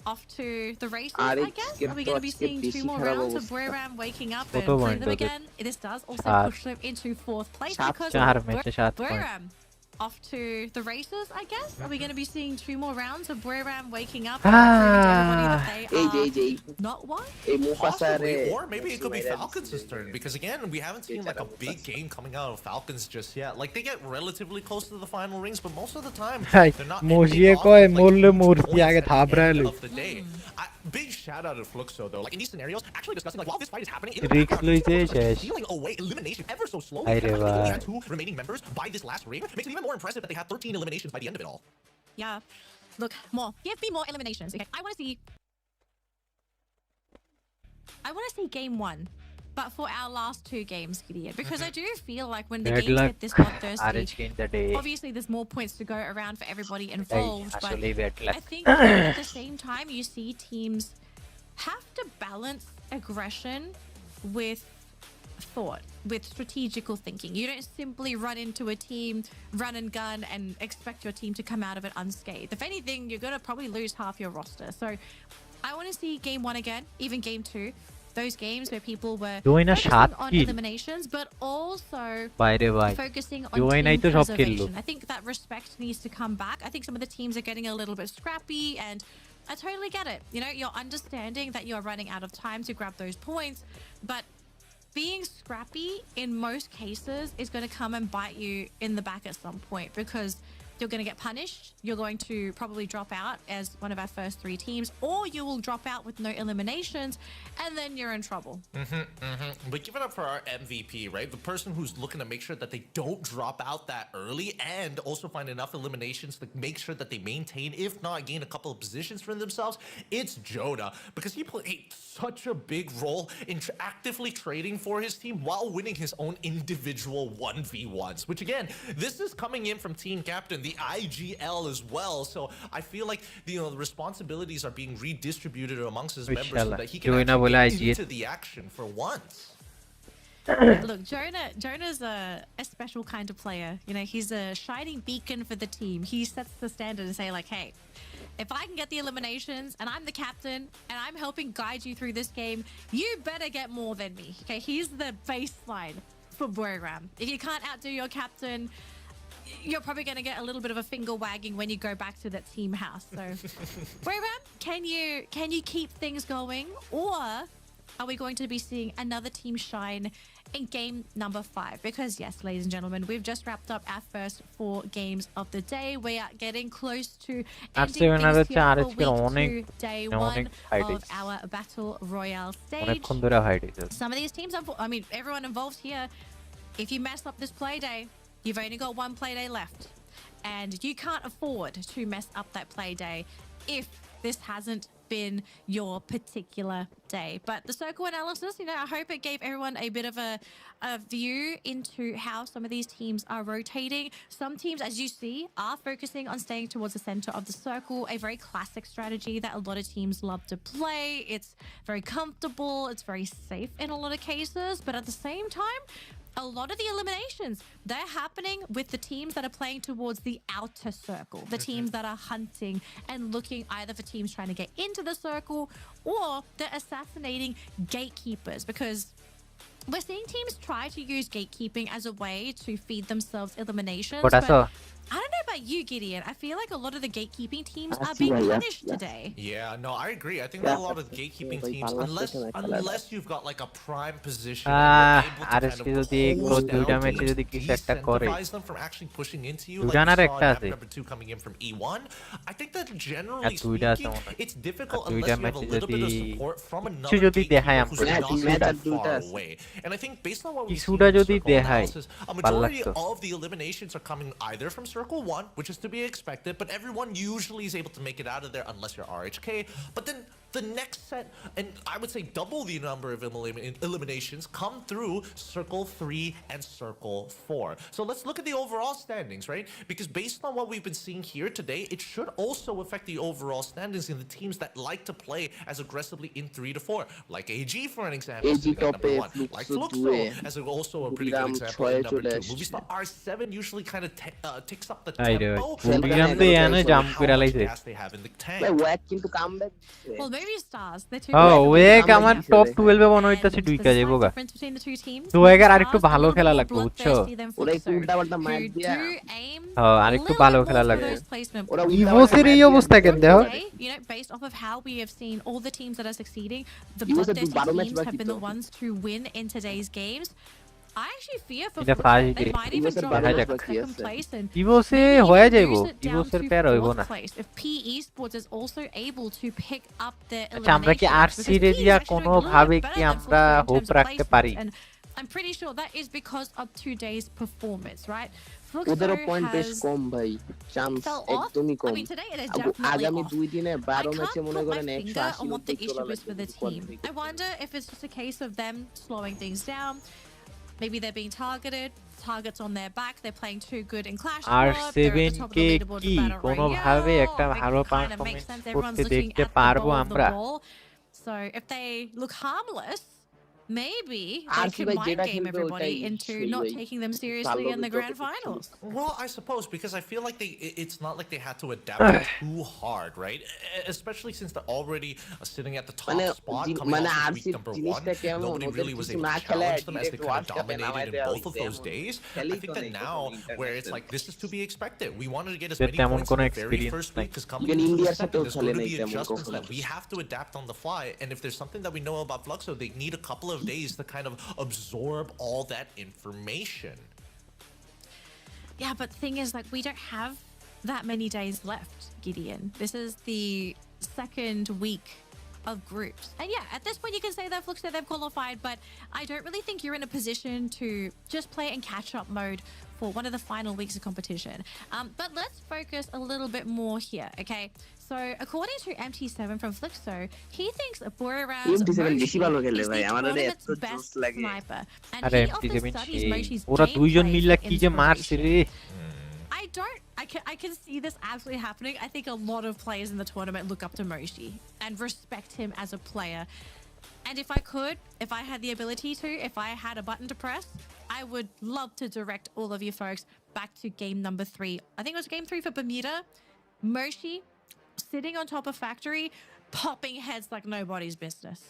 off to the races, I guess. Are we going to be seeing 2 more rounds of BURIRAM waking up and playing them again? This does also push them into 4th place because BURIRAM off to the races, I guess. Are we going to be seeing 2 more rounds of BURIRAM waking up and proving to everybody that they are not one? Possibly, or maybe it could be Falcons' turn, because again, we haven't seen like a big game coming out of Falcons just yet. Like, they get relatively close to the final rings, but most of the time they're not of the day. Big shout out to Fluxo though. Like, in these scenarios, actually discussing like, while this fight is happening, in the background, stealing away elimination ever so slowly. The fact that they only had 2 remaining members by this last ring makes it even more impressive that they had 13 eliminations by the end of it all. Yeah, look, more. Give me more eliminations. Okay, I want to see game 1. but for our last 2 games, Gideon, because I do feel like when the games get this bloodthirsty, obviously there's more points to go around for everybody involved, but I think at the same time you see teams have to balance aggression with thought, with strategical thinking. You don't simply run into a team, run and gun, and expect your team to come out of it unscathed. If anything, you're going to probably lose half your roster. So I want to see game 1 again, even game 2. Those games where people were focusing on eliminations, but also focusing on team preservation. I think that respect needs to come back. I think some of the teams are getting a little bit scrappy, and I totally get it. You know, you're understanding that you're running out of time to grab those points, but being scrappy in most cases is going to come and bite you in the back at some point, because you're going to get punished. You're going to probably drop out as one of our first 3 teams, or you will drop out with no eliminations, and then you're in trouble. But give it up for our MVP, right? The person who's looking to make sure that they don't drop out that early, and also find enough eliminations to make sure that they maintain, if not gain a couple of positions for themselves. It's Joda, because he played such a big role in actively trading for his team while winning his own individual 1v1s, which again, this is coming in from team captain, the IGL as well. So I feel like the responsibilities are being redistributed amongst his members so that he can actually get into the action for once. Look, Jonah's a special kind of player. You know, he's a shining beacon for the team. He sets the standard and say like, hey, if I can get the eliminations and I'm the captain and I'm helping guide you through this game, you better get more than me. Okay, he's the baseline for BURIRAM. If you can't outdo your captain, you're probably going to get a little bit of a finger wagging when you go back to that team house. So, BURIRAM, can you keep things going, or are we going to be seeing another team shine in game number 5? Because yes, ladies and gentlemen, we've just wrapped up our first 4 games of the day. We are getting close to ending things here for week 2, day 1 of our Battle Royale stage. Some of these teams, I mean, everyone involved here, if you mess up this play day, you've only got 1 play day left, and you can't afford to mess up that play day if this hasn't been your particular day. But the circle analysis, you know, I hope it gave everyone a bit of a view into how some of these teams are rotating. Some teams, as you see, are focusing on staying towards the center of the circle, a very classic strategy that a lot of teams love to play. It's very comfortable, it's very safe in a lot of cases, but at the same time, a lot of the eliminations, they're happening with the teams that are playing towards the outer circle, the teams that are hunting and looking either for teams trying to get into the circle, or they're assassinating gatekeepers, because we're seeing teams try to use gatekeeping as a way to feed themselves eliminations. But I don't know about you, Gideon. I feel like a lot of the gatekeeping teams are being punished today. Yeah, no, I agree. I think that a lot of the gatekeeping teams, unless you've got like a prime position, decentivize them from actually pushing into you. Like we saw number 2 coming in from E1. I think that generally speaking, it's difficult unless you have a little bit of support from another gatekeeper who's not that far away. And I think based on what we've seen in circle analysis, a majority of the eliminations are coming either from circle 1, which is to be expected, but everyone usually is able to make it out of there unless you're RHK. But then the next set, and I would say double the number of eliminations, come through circle 3 and circle 4. So let's look at the overall standings, right? Because based on what we've been seeing here today, it should also affect the overall standings in the teams that like to play as aggressively in 3 to 4, like AG for an example, number 1, like Fluxo as also a pretty good example in number 2. Movistar R7 usually kind of ticks up the tempo. They have in the tank. Well, movie stars, they're too আমার top 12 এ মনে হইতাছে ঢুইকা যাইবো গা তো এগার আরেকটু ভালো খেলা লাগবে বুঝছো ওরা একটু উল্টাপাল্টা মার দিয়া আরেকটু ভালো খেলা লাগবে ওরা ইভোসের এই অবস্থা কেন দেখো you know, based off of how we have seen all the teams that are succeeding, the bloodthirsty teams have been the ones to win in today's games. I actually fear for they might even drop out of second place and if P ESPORTS is also able to pick up their eliminations. আমরা কি RC রে দিয়া কোনো ভাবে কি আমরা hope রাখতে পারি I'm pretty sure that is because of today's performance, right? ওদেরও পয়েন্ট বেশ কম ভাই, চান্স একদমই কম। আগামী 2 দিনে 12 ম্যাচে মনে করেন 180 the issue is with the team. I wonder if it's just a case of them slowing things down. Maybe they're being targets on their back, they're playing too good in Clash আর Squad, they're at the top of the 7K leaderboard কি with Battle কোনোভাবে Royale. একটা It ভালো kind of makes performance sense. Everyone's করতে looking দেখতে at the পারবো goal of the আমরা। ball. So if they look harmless, maybe they RC could ভাই mind যেটা game খেলবে everybody ওটাই into সেই not ভাই। taking them seriously in the grand ভালো finals. Well, I suppose because I feel like it's not like they had to adapt too hard, right? Especially since they're already sitting at the top spot coming off of week number 1. Nobody really was able to challenge them as they kind of dominated in both of those days. I think that now, where it's like this is to be expected, we wanted to get as many points in the very first week because coming into the second, there's going to be adjustments that we have to adapt on the fly. And if there's something that we know about Fluxo, they need a couple of days to kind of absorb all that information. Yeah, but the thing is, like, we don't have that many days left, Gideon. This is the second week of groups. And yeah, at this point you can say that looks like they've qualified, but I don't really think you're in a position to just play in catch-up mode for one of the final weeks of competition. But let's focus a little bit more here, okay? So according to MT7 from Flixo, he thinks BURIRAM is the tournament's best sniper. And he often studies Moshi's gameplay. I can see this absolutely happening. I think a lot of players in the tournament look up to Moshi and respect him as a player. And if I had the ability to, if I had a button to press, I would love to direct all of you folks back to game number 3. I think it was game 3 for Bermuda. Moshi sitting on top of Factory, popping heads like nobody's business.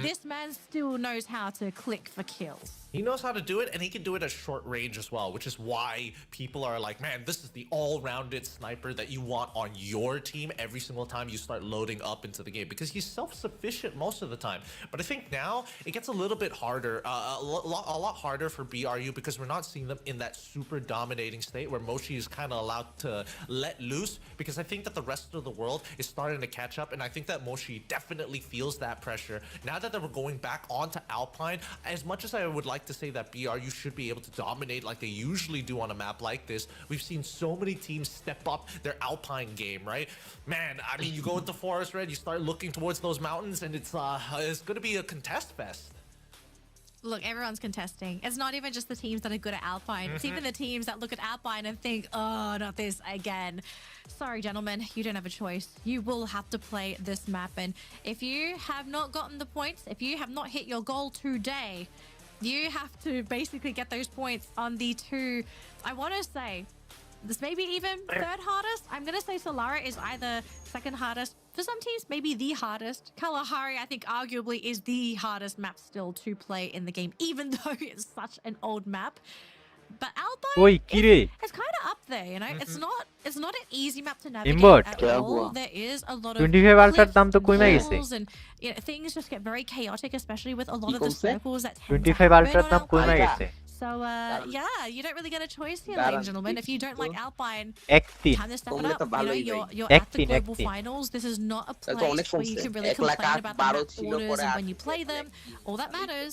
This man still knows how to click for kills. He knows how to do it, and he can do it at short range as well, which is why people are like, man, this is the all-rounded sniper that you want on your team every single time you start loading up into the game, because he's self-sufficient most of the time. But I think now it gets a little bit harder, a lot harder for BRU, because we're not seeing them in that super dominating state where Moshi is kind of allowed to let loose, because I think that the rest of the world is starting to catch up, and I think that Moshi definitely feels that pressure. Now that we're going back onto Alpine, as much as I would like to say that BRU should be able to dominate like they usually do on a map like this, we've seen so many teams step up their Alpine game, right? Man, I mean, you go into Forest Red, you start looking towards those mountains, and it's going to be a contest fest. Look, everyone's contesting. It's not even just the teams that are good at Alpine. It's even the teams that look at Alpine and think, oh, not this again. Sorry, gentlemen, you don't have a choice. You will have to play this map. And if you have not gotten the points, if you have not hit your goal today, you have to basically get those points on the 2, I want to say, this may be even third hardest. I'm going to say Solara is either second hardest. For some teams, maybe the hardest. Kalahari, I think, arguably is the hardest map still to play in the game, even though it's such an old map. But Alpine, it's kind of up there, you know. It's not an easy map to navigate at all. There is a lot of 25 আলট্রার দাম তো কমে গেছে, and things just get very chaotic, especially with a lot of the circles that tend 25 আলট্রার দাম কমে গেছে। So yeah, you don't really get a choice here, ladies and gentlemen. If you don't like Alpine, time to step it up. You know, you're at the global finals. This is not a place where you can really complain about the map orders and when you play them. All that matters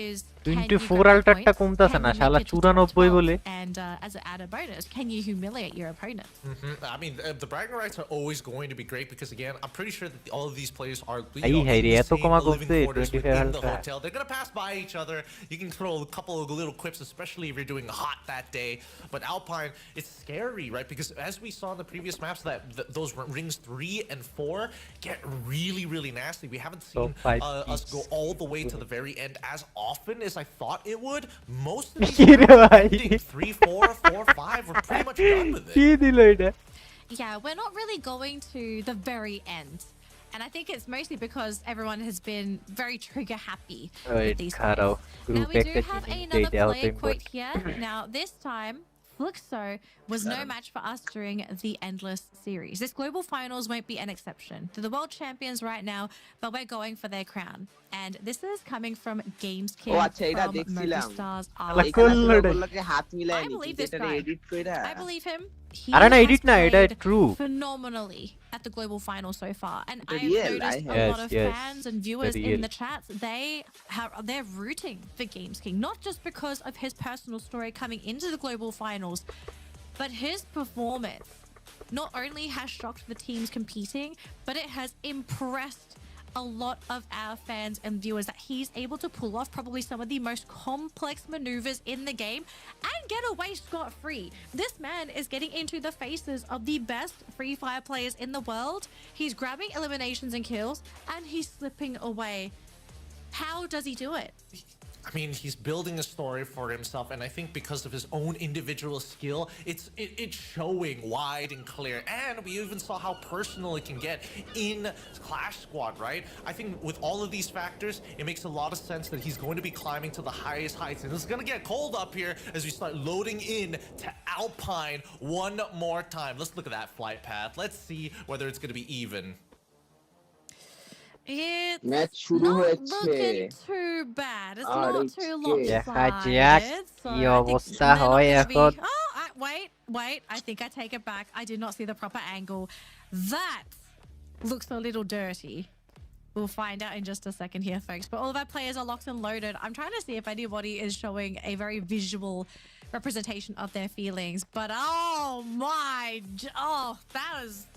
is 24 আলট্রাটা কমতাছে না শালা 94 বলে। And as an added bonus, can you humiliate your opponent? I mean, the bragging rights are always going to be great because, again, I'm pretty sure that all of these players are in the same living quarters within the hotel. They're going to pass by each other. You can throw a couple of little quips, especially if you're doing hot that day. But Alpine, it's scary, right? Because as we saw in the previous maps, that those rings 3 and 4 get really, really nasty. We haven't seen us go all the way to the very end as often as I thought it would. Most of these ending 3, 4, 4, 5, we're pretty much done with it. Yeah, we're not really going to the very end. And I think it's mostly because everyone has been very trigger happy with these players. Now we do have another player quote here. Now this time, Flixo was no match for us during the Endless series. This global finals won't be an exception. They're the world champions right now, but we're going for their crown. And this is coming from Games King from Stars. I believe this guy. I believe him. he I don't know, has edit na, played it's true. phenomenally at the global final so far. And I've real, noticed I a have. lot of Yes, fans and the viewers real. in the chats, they're rooting for Games King, not just because of his personal story coming into the global finals, but his performance not only has shocked the teams competing, but it has impressed a lot of our fans and viewers that he's able to pull off probably some of the most complex maneuvers in the game and get away scot-free. This man is getting into the faces of the best Free Fire players in the world. He's grabbing eliminations and kills, and he's slipping away. How does he do it? I mean, he's building a story for himself, and I think because of his own individual skill, it's showing wide and clear. And we even saw how personal it can get in Clash Squad, right? I think with all of these factors, it makes a lot of sense that he's going to be climbing to the highest heights. And it's going to get cold up here as we start loading in to Alpine one more time. Let's look at that flight path. Let's see whether it's going to be even. It's Match shuru not hoyeche. looking too bad. It's Are not too okay. lopsided. So কি I think অবস্থা they're not হয় gonna এখন। be- Oh, wait. I think I take it back. I did not see the proper angle. That looks a little dirty. We'll find out in just a second here, folks. But all of our players are locked and loaded. I'm trying to see if anybody is showing a very visual representation of their feelings. But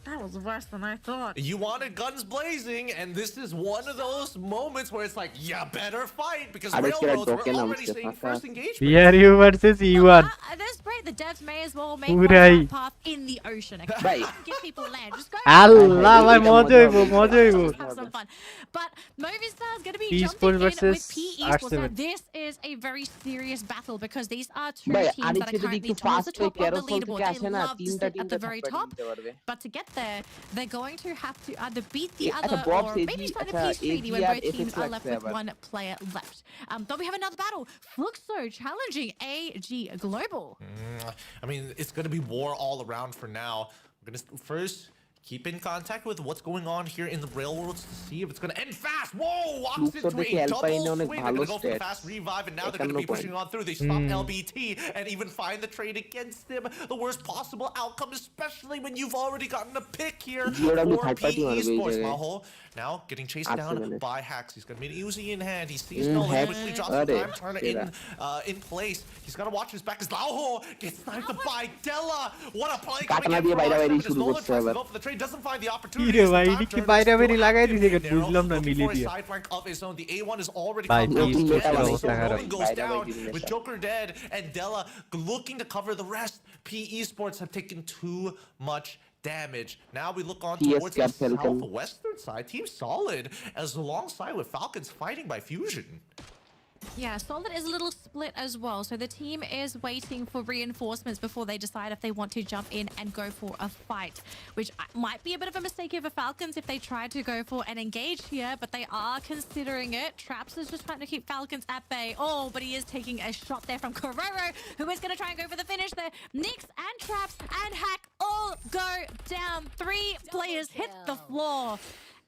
that was worse than I thought. You wanted guns blazing, and this is one of those moments where it's like, you better fight, because railroads were already saying first engagement. BRU versus E1. That's great. The devs may as well make Purai. one path in the ocean. Okay? Right. Give people land. Just go. আল্লাহ ভাই মজা হইব মজা হইব Have some fun. But Movistar is going to be eSports jumping in versus with PE Sports. Now, R7. this is a very serious battle because these are two ভাই teams that are currently towards the top of the leaderboard. They love to sit at the very top. But to get there, they're going to have to either beat the other or maybe sign a peace treaty when both teams are left with one player left. But we have another battle. Fluxo challenging AG Global. I mean, it's going to be war all around for now. We're going to first keep in contact with what's going on here in the railroads to see if it's going to end fast. Whoa! Walks into a double swing. They're going to go for the fast revive, and now they're going to be pushing on through. They stop LBT and even find the trade against him. The worst possible outcome, especially when you've already gotten a pick here for PE Sports. Maho now getting chased down by Hacks. He's going to be an Uzi in hand. He sees no quickly drops the time turner in place. He's got to watch his back as Laho gets sniped by Della. What a play coming in from R7 as Nolan tries to go for the trade. Doesn't find the opportunity. রে ভাই এটা কি বাইরে বেরি লাগাই দিছে কে বুঝলাম না মিলি Before a দিয়া side flank of his own, the A1 is already Bye, coming please, out. please, So please, Nolan goes please. down with Joker dead and Della looking to cover the rest. PE Sports have taken too much damage. Now we look on towards the southwestern side. Team Solid as alongside with Falcons fighting by Fusion. Yeah, Solid is a little split as well. So the team is waiting for reinforcements before they decide if they want to jump in and go for a fight, which might be a bit of a mistake here for Falcons if they try to go for an engage here, but they are considering it. Traps is just trying to keep Falcons at bay. Oh, but he is taking a shot there from Correro, who is going to try and go for the finish there. Nix and Traps and Hack all go down. 3 players hit the floor.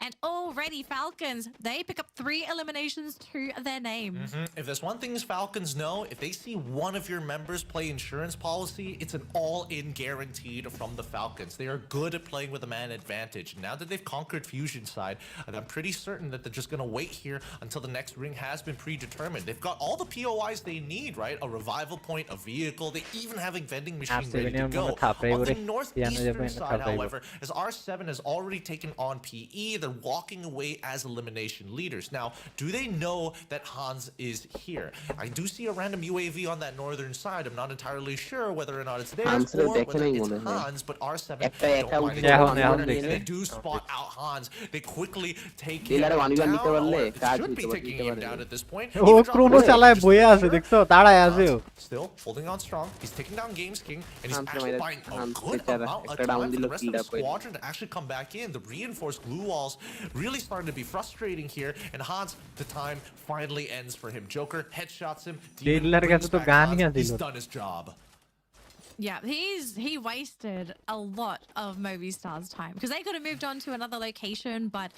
And already Falcons, they pick up 3 eliminations to their name. If there's one thing Falcons know, if they see one of your members play insurance policy, it's an all-in guaranteed from the Falcons. They are good at playing with a man advantage. Now that they've conquered Fusion side, and I'm pretty certain that they're just going to wait here until the next ring has been predetermined. They've got all the POIs they need, right? A revival point, a vehicle. They even have a vending machine ready to go. On the northeastern side, however, as R7 has already taken on PE, they're walking away as elimination leaders. Now, do they know that Hans is here? I do see a random UAV on that northern side. I'm not entirely sure whether or not it's theirs or whether it's Hans, but R7 don't mind it. They do spot out Hans. They quickly take him down, or should be taking him down at this point. ও ক্রোনো চালায় বইয়া আছে দেখছো তাড়ায় আছে ও Still holding on strong. He's taking down Games King, and he's actually buying a good amount of time for the rest of the squadron to actually come back in. The reinforced glue walls really starting to be frustrating here, and Hans, the time finally ends for him. Joker headshots him. He's done his job. Yeah, he wasted a lot of Movistar's time because they could have moved on to another location, but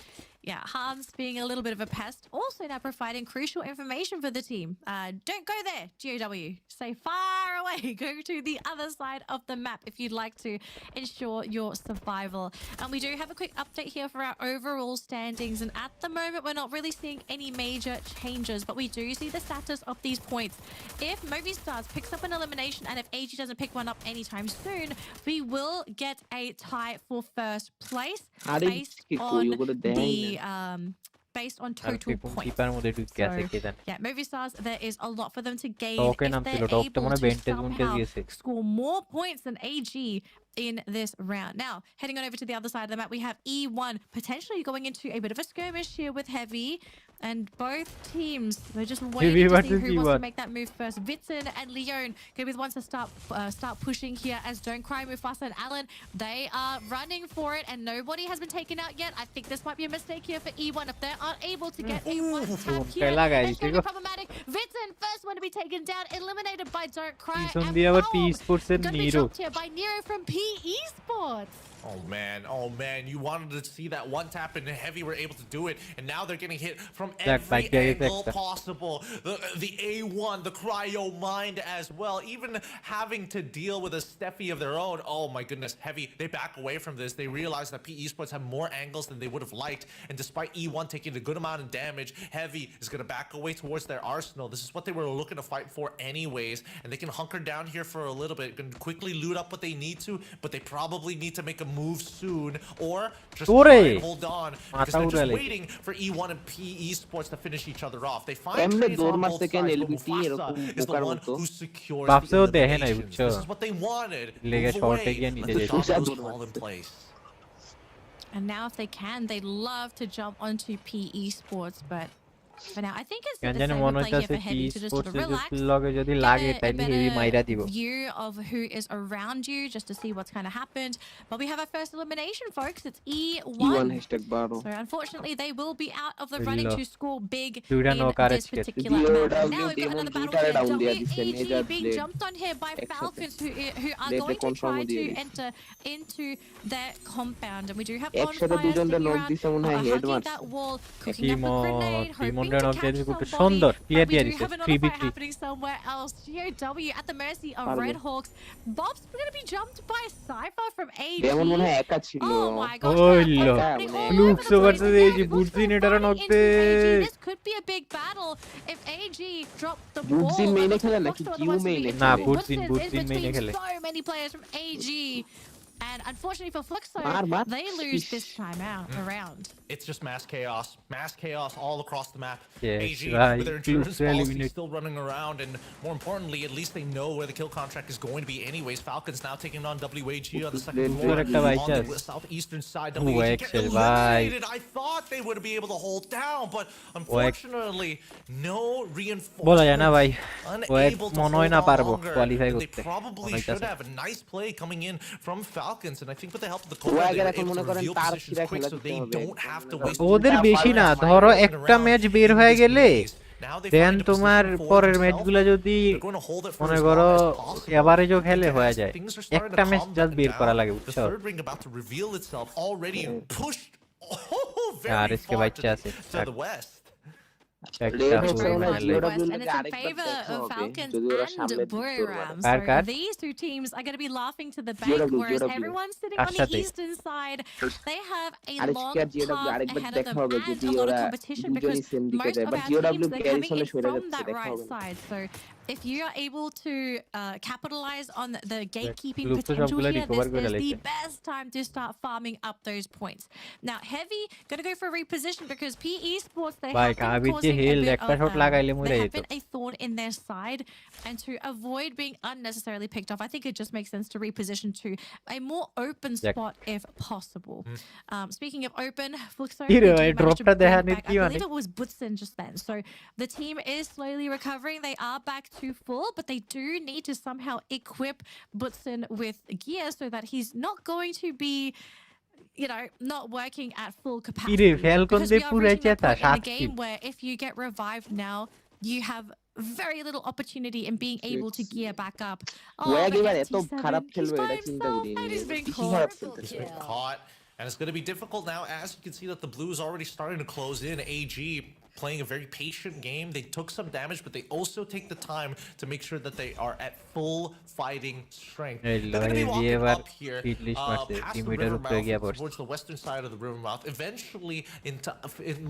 yeah, Hans being a little bit of a pest, also now providing crucial information for the team. Don't go there, GOW. Stay far away. Go to the other side of the map if you'd like to ensure your survival. And we do have a quick update here for our overall standings. And at the moment, we're not really seeing any major changes, but we do see the status of these points. If Movistars picks up an elimination and if AG doesn't pick one up anytime soon, we will get a tie for first place based on total points. So, yeah, Movistars, there is a lot for them to gain if they're able to somehow score more points than AG in this round. Now, heading on over to the other side of the map, we have E1 potentially going into a bit of a skirmish here with Heavy. And both teams, they're just waiting to see who wants to make that move first. Vitzen and Leon going to be the ones to start pushing here, as Don't Cry, Mufasa and Alan, they are running for it and nobody has been taken out yet. I think this might be a mistake here for E1 if they aren't able to get a one-tap here. It's going to be problematic. Vitzen, first one to be taken down, eliminated by Don't Cry. And Paul, going to be dropped here by Nero from ESPORTS. Oh man, you wanted to see that one tap and Heavy were able to do it, and now they're getting hit from every angle possible. The A1, the Cryo Mind as well, even having to deal with a Steffi of their own. Oh my goodness, Heavy, they back away from this. They realize that PE Sports have more angles than they would have liked, and despite E1 taking a good amount of damage, Heavy is going to back away towards their arsenal. This is what they were looking to fight for anyways, and they can hunker down here for a little bit, can quickly loot up what they need to, but they probably need to make a move soon, or just try and hold on, because they're just waiting for E1 and PE Sports to finish each other off. They find trades on both sides, but Mufasa is the one who secures the eliminations. This is what they wanted. Move away, let the dominoes fall in place. And now if they can, they'd love to jump onto PE Sports, but for now, I think it's the same play here for Heavy to just sort of relax, get a better view of who is around you, just to see what's kind of happened. But we have our first elimination, folks. It's E1. So unfortunately, they will be out of the running to score big in this particular map. Now we've got another battle here. WAG being jumped on here by Falcons, who are going to try to enter into their compound. And we do have bonfires sticking around, hugging that wall, cooking up a grenade, hoping to catch somebody. But we do have another fight happening somewhere else. GOW at the mercy of Red Hawks. Bob's going to be jumped by Cypher from AG. Oh my gosh. This could be a big battle if AG drop the ball. So many players from AG. And unfortunately for Fluxo, they lose this time around. It's just mass chaos all across the map. AG with their insurance policy still running around, and more importantly, at least they know where the kill contract is going to be anyways. Falcons now taking on WAG on the second floor on the southeastern side. WAG get eliminated. I thought they would be able to hold down, but unfortunately, no reinforcements. Unable to hold on longer. They probably should have a nice play coming in from Falcons, and I think with the help of the Coda, they were able to reveal positions quick so they don't have to waste. ওদের বেশি না, ধরো একটা match বের হয়ে গেলে দেন তোমার পরের ম্যাচগুলো যদি মনে করো এভারেজও খেলে হয়ে যায়, একটা ম্যাচ জাস্ট বের করা লাগে, বুঝছো? আর इसके বাচ্চা আছে and it's in favor of Falcons and BURIRAM. So these two teams are going to be laughing to the bank, whereas everyone's sitting on the eastern side. They have a long path ahead of them and a lot of competition, because most of our teams, they're coming in from that right side. So if you are able to capitalize on the gatekeeping potential here, this is the best time to start farming up those points. Now, Heavy going to go for a reposition, because PE Sports, they have been causing a thorn in their side, and to avoid being unnecessarily picked off, I think it just makes sense to reposition to a more open spot if possible. Speaking of open, Fluxo, I believe it was Butsen just then. So the team is slowly recovering. They are back to full, but they do need to somehow equip Butsen with gear so that he's not going to be, you know, not working at full capacity. Because we are reaching a point in the game where if you get revived now, you have very little opportunity in being able to gear back up. Oh, he's by himself, and he's being caught. And it's going to be difficult now, as you can see that the blue is already starting to close in. AG playing a very patient game. They took some damage, but they also take the time to make sure that they are at full fighting strength. They're going to be walking up here, past the river mouth, towards the western side of the river mouth. Eventually,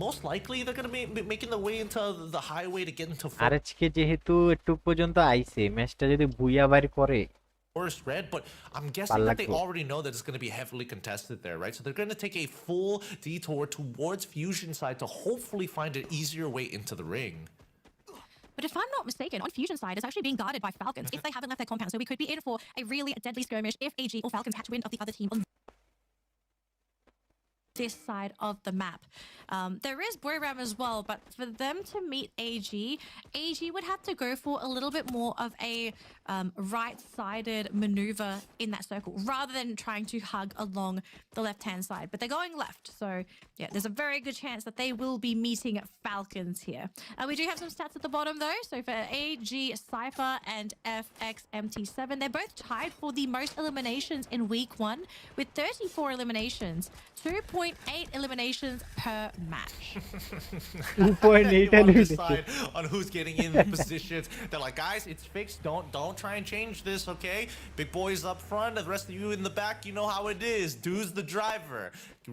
most likely, they're going to be making their way into the highway to get into আজকে যেহেতু একটু পর্যন্ত আইছে ম্যাচটা যদি বুইয়া বাড়ি করে Forest Red, but I'm guessing that they already know that it's going to be heavily contested there, right? So they're going to take a full detour towards Fusion side to hopefully find an easier way into the ring. But if I'm not mistaken, on Fusion side, it's actually being guarded by Falcons if they haven't left their compound. So we could be in for a really deadly skirmish if AG or Falcons catch wind of the other team on this side of the map. There is BURIRAM as well, but for them to meet AG would have to go for a little bit more of a right-sided maneuver in that circle rather than trying to hug along the left-hand side. But they're going left, so yeah, there's a very good chance that they will be meeting Falcons here. We do have some stats at the bottom though. So for AG, Cypher and FXMT7, they're both tied for the most eliminations in week 1 with 34 eliminations, 2.8 eliminations per match. 2.8 decide on who's getting in the positions. They're like, guys, it's fixed. Don't try and change this, okay? Big boys up front, and the rest of you in the back, you know how it is. Dude's the driver.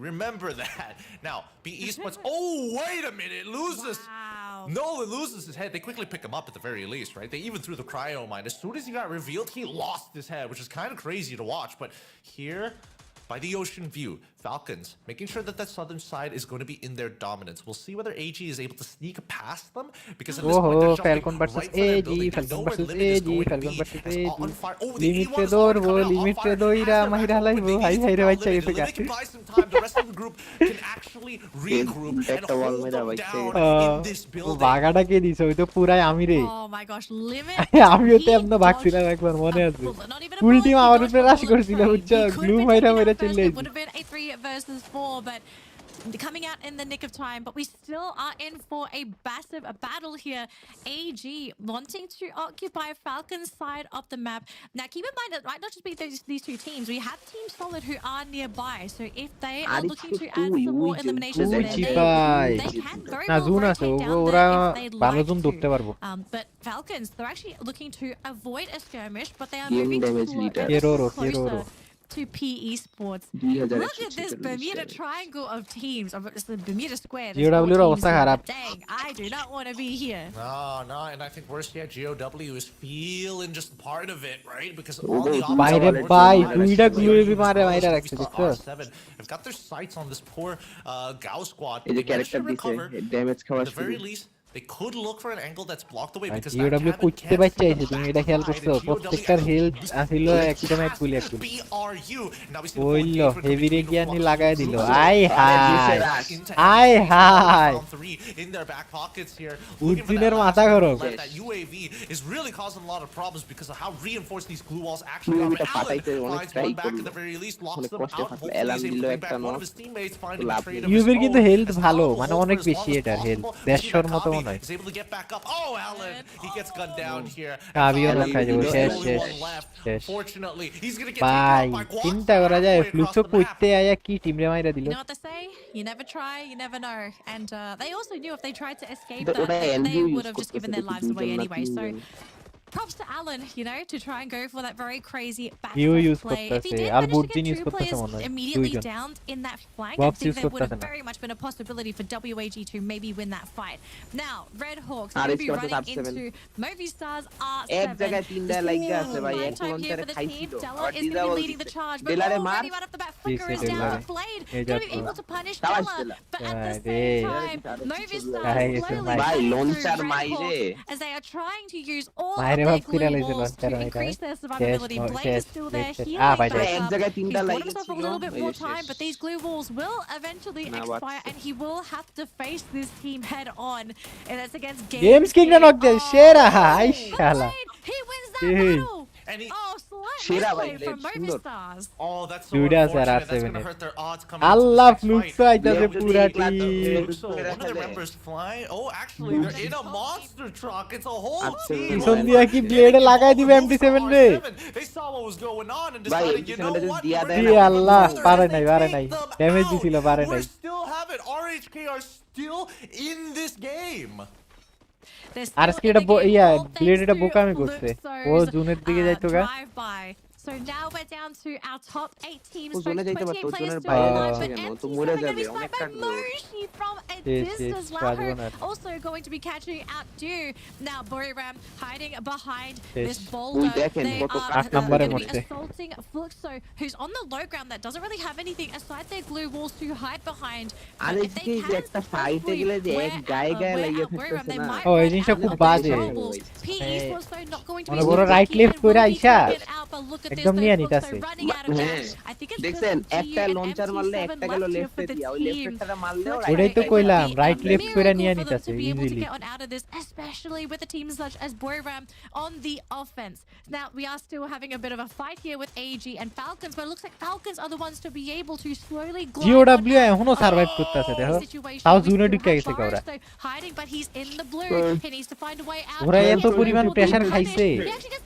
Remember that. Now, ESPORTS. Oh, wait a minute. Loses. Wow. No, it loses his head. They quickly pick him up at the very least, right? They even threw the cryo mine. As soon as he got revealed, he lost his head, which is kind of crazy to watch. But here, by the ocean view, Falcons making sure that southern side is going to be in their dominance. We'll see whether AG is able to sneak past them, because at this point they're jumping Falcon versus right for their building. They know where the limit is going to be. It's on fire. Oh, the E1 is already coming out on fire. They can buy some time. The rest of the group can actually regroup and hold them down in this building. বাগাটাকে দিছে ওই তো পুরাই আমি রে Oh my gosh, limit. আমিও তো এমন ভাগছিলাম একবার মনে আছে ফুল টিম আমার উপরে রাশ করছিল বুঝছো গ্লু মাইরা মাইরা চলে It would have been a 3 versus 4, but coming out in the nick of time. But we still are in for a massive battle here. AG wanting to occupy Falcon's side of the map. Now keep in mind that might not just be these two teams. We have Team Solid who are nearby. So if they are looking to add some more eliminations, then they can very well rotate down there if they'd like to. But Falcons, they're actually looking to avoid a skirmish, but they are moving closer to ESPORTS. Look at this Bermuda triangle of teams. It's the Bermuda square. Dang, I do not want to be here. No, and I think worse yet, GOW is feeling just part of it, right? Because all the have got their sights on this poor Gao squad. They managed to recover. At the very least, they could look for an angle that's blocked away because that cabin can't তুমি এটা খেয়াল করছো প্রত্যেকটার health আছিল একদম এক গুলি এক গুলি ওইলো হেভি রে গিয়ানি লাগায় দিল আয় হায় in their back pockets here. উজিনের মাথা গরম That UAV is really causing a lot of problems because of how reinforced these glue walls actually are. Allen finds one back at the very least, locks them out. Hopefully he's able to bring back one of his teammates, finding a trade of his ইউবির কিন্তু own. Health ভালো মানে অনেক বেশি এটার health 150 মতো মনে হয় He's able to get back up. Oh, Allen, he gets gunned down here. কাবিও রাখা যাবে শেষ Fortunately, he's going to get taken out by Quad. চিন্তা করা যায় ফ্লুক্সো কইতে আয়া কি টিম রে মাইরা দিল You know what they say? You never try, you never know. And they also knew if they tried to escape that, they would have just given their lives away anyway. So props to Allen, you know, to try and go for that very crazy back play. If he did manage to get 2 players immediately downed in that flank, I think there would have very much been a possibility for WAG to maybe win that fight. Now, Red Hawks will be running into Movistar's R7. Line time here for the team. Della is going to be leading the charge, but already right off the bat, Flicker is down. Blade going to be able to punish Della, but at the same time, Movistar is slowly going through Red Hawks as they are trying to use all of their glue walls to increase their survivability. Blade is still there, healing back up. He's bought himself a little bit more time, but these glue walls will eventually expire, and he will have to face this team head on. And that's against Games King knock the Shera. He wins that battle. And he, select play from Movistars. Oh, that's so Dude, unfortunate. That's going to hurt their odds coming Allah into the next Fluxa fight. ita se pura team. One of the members flying. Oh, actually, they're in a monster truck. It's a whole team. Sondiya ki blade lagai dibe MT7 re. They saw a what was going on and Bhai, decided, you know পিছনে what, দিয়া we're দেয় gonna না। have a Allah, further পারে as নাই, they পারে take নাই। them Damage out. দিছিল, পারে We're নাই। still have it. RHK are still in this game. RSK এটা ব্লেড এটা বোকামি করছে ও জুনের দিকে যাইতো গা So now we're down to our top 8 teams. ও জোনে যাইতে 28 পারতো, players জোনের still বাইরে alive, আছে but কেন? ও তো MT's মরে gonna যাবে, be অনেক sniped by কাটবে ওর। Moshi from a Yes, distance. yes, Laher Rajwanar. also going to be catching out Dew. Now BURIRAM hiding behind Yes. this boulder. দেখেন They কত are কাট number নাম্বারে going to be মরছে। assaulting Fluxo, who's on the low ground that doesn't really have anything aside their glue walls to hide behind. But R if they এই যে can একটা ফাইটে গেলে যে এক গায়ে গায়ে লাগিয়ে থাকতেছে না। ও এই জিনিসটা খুব বাজে PE was though not going to be মনে করো রাইট লেফট করে আইসা একদম নিয়ে নিতাছে হ্যাঁ দেখছেন একটা লঞ্চার মারলে একটা গেল লেফটে দিয়া ওই লেফটটা মারলেও ওটাই তো কইলাম রাইট লেফট করে নিয়ে নিতাছে easily especially with the teams such as BURIRAM on the offense. Now we are still having a bit of a fight here with AG and Falcons, but it looks like Falcons are the ones to be able to slowly GOW এখনো survive করতেছে দেখো তাও জুনে ঢুকে গেছে ওরা hiding, but he's in the blue. He needs to find a way out. ওরা এত পরিমাণ প্রেসার খাইছে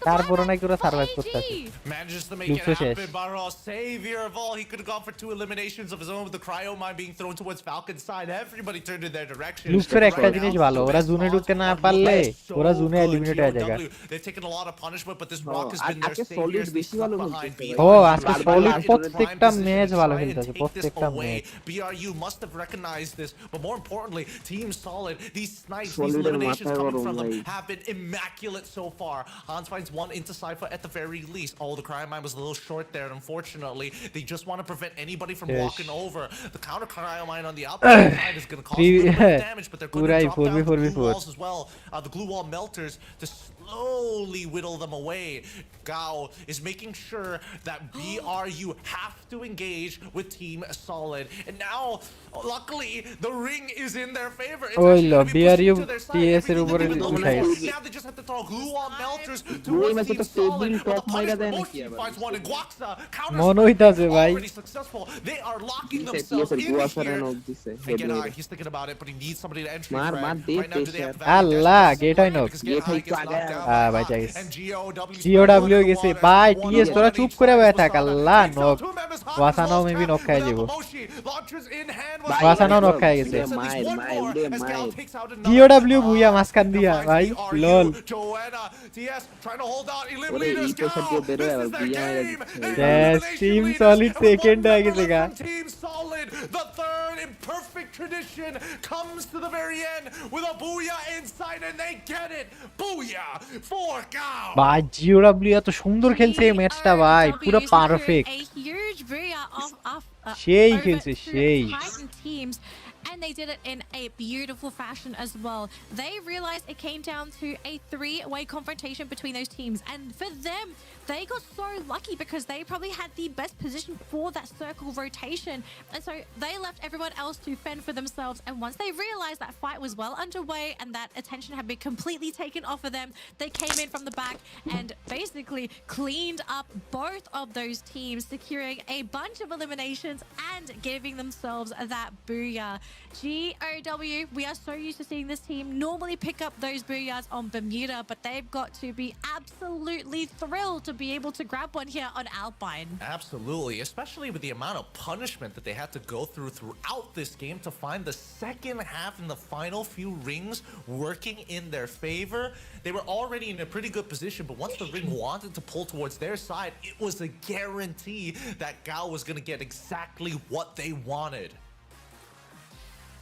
তারপর নাকি ওরা সার্ভাইভ করতেছে Manages to make it happen. Barra, savior of all. He could have gone for 2 eliminations of his own with the cryo mine being thrown towards Falcon's side. Everybody turned in their direction. লুকসের একটা জিনিস ভালো ওরা জুনে ঢুকতে না পারলে ওরা জুনে এলিমিনেট হয়ে যায় They've taken a lot of punishment, but this rock has been their আজকে সলিড savior. বেশি ভালো খেলছে ও আজকে সলিড প্রত্যেকটা ম্যাচ ভালো খেলতেছে প্রত্যেকটা match BRU must have recognized this, but more importantly, Team Solid, these snipes, these Solid eliminations coming from them মাথায় have been immaculate so far. Hans finds one into Cypher at the very least. Oh, the cryo mine was a little short there, unfortunately. They just want to prevent anybody from walking over. The counter cryo mine on the outside side is going to cause a little bit of damage, but they're going to drop down the glue walls as well. The glue wall melters to slowly whittle them away. Gao is making sure that BRU have to engage with Team Solid. And now, luckily, the ring is in their favor. It's actually going to be pushed to their side. Everything that they've been doing, now they just have to throw glue wall melters towards Team Solid. But the punishment, Moshi finds one, and Guaxa counters already successful. They are locking themselves in here. Again, he's thinking about it, but he needs somebody to entry frag. Right now, do they have আল্লাহ গেট হয় না বাঁচা গেছে GOW গেছে ভাই T S তোরা চুপ করে বসে থাক আল্লাহ নক ওয়াসানাও মেবি নক খাই যাব ওয়াসানাও নক খাই গেছে GOW বুইয়া মাসকান দিয়া ভাই লল yes team solid second হয়ে গেছে গা Team Solid, the third in perfect tradition, comes to the very end with a booyah inside, and they get it. Booyah for Gao. ভাই GOW এত সুন্দর খেলছে এই ম্যাচটা ভাই পুরো পারফেক্ট সেই খেলছে সেই and they did it in a beautiful fashion as well. They realized it came down to a 3-way confrontation between those teams, and for them they got so lucky because they probably had the best position for that circle rotation, and so they left everyone else to fend for themselves. And once they realized that fight was well underway and that attention had been completely taken off of them, they came in from the back and basically cleaned up both of those teams, securing a bunch of eliminations and giving themselves that booyah. GOW, we are so used to seeing this team normally pick up those booyahs on Bermuda, but they've got to be absolutely thrilled to be able to grab one here on Alpine. Absolutely, especially with the amount of punishment that they had to go throughout this game to find the second half and the final few rings working in their favor. They were already in a pretty good position, but once the ring wanted to pull towards their side, it was a guarantee that Gao was going to get exactly what they wanted.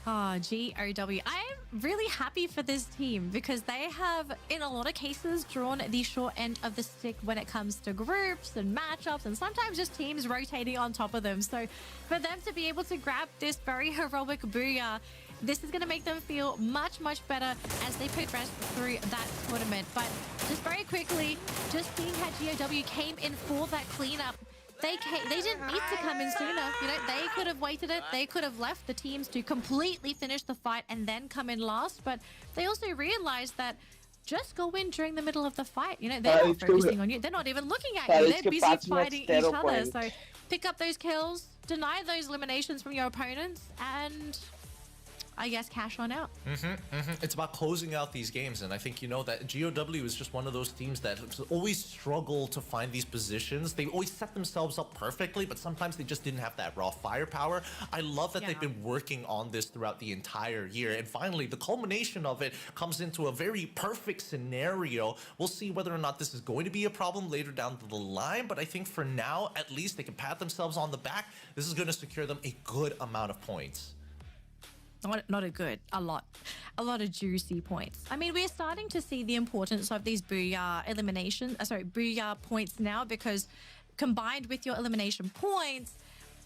Oh, GOW. I'm really happy for this team because they have, in a lot of cases, drawn the short end of the stick when it comes to groups and matchups and sometimes just teams rotating on top of them. So for them to be able to grab this very heroic booyah, this is going to make them feel much, much better as they progress through that tournament. But just very quickly, just seeing how GOW came in for that cleanup, they didn't need to come in sooner. You know, they could have waited it. They could have left the teams to completely finish the fight and then come in last. But they also realized that just go in during the middle of the fight. You know, they're not focusing on you. They're not even looking at you. They're busy fighting each other. So pick up those kills, deny those eliminations from your opponents, and I guess, cash on out. It's about closing out these games, and I think you know that GOW is just one of those teams that always struggle to find these positions. They always set themselves up perfectly, but sometimes they just didn't have that raw firepower. I love that they've been working on this throughout the entire year, and finally, the culmination of it comes into a very perfect scenario. We'll see whether or not this is going to be a problem later down the line, but I think for now, at least they can pat themselves on the back. This is going to secure them a good amount of points. Not a good, a lot of juicy points. I mean, we're starting to see the importance of these Booyah Booyah points now, because combined with your elimination points,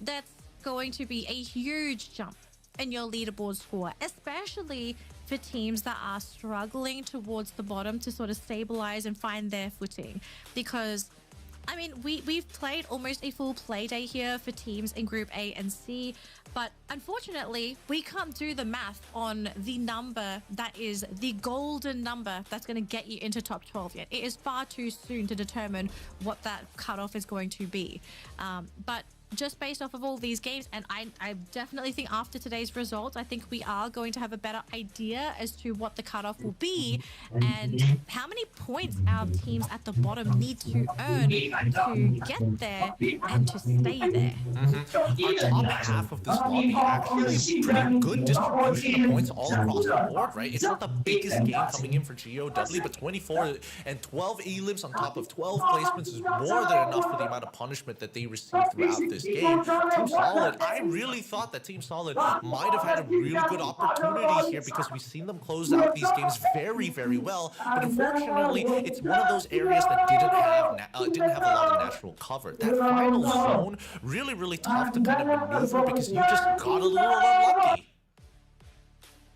that's going to be a huge jump in your leaderboard score, especially for teams that are struggling towards the bottom to sort of stabilize and find their footing. Because I mean, we've played almost a full play day here for teams in Group A and C, but unfortunately, we can't do the math on the number that is the golden number that's going to get you into top 12 yet. It is far too soon to determine what that cutoff is going to be. But just based off of all these games, and I definitely think after today's results, I think we are going to have a better idea as to what the cutoff will be and how many points our teams at the bottom need to earn to get there and to stay there. Our top half of this lobby actually is pretty good distribution of points all across the board, right? It's not the biggest game coming in for GOW, but 24 and 12 elims on top of 12 placements is more than enough for the amount of punishment that they receive throughout this game. Team Solid, I really thought that Team Solid might have had a really good opportunity here, because we've seen them close out these games very, very well. But unfortunately, it's one of those areas that didn't have a lot of natural cover. That final zone, really, really tough to kind of maneuver, because you just got a little unlucky.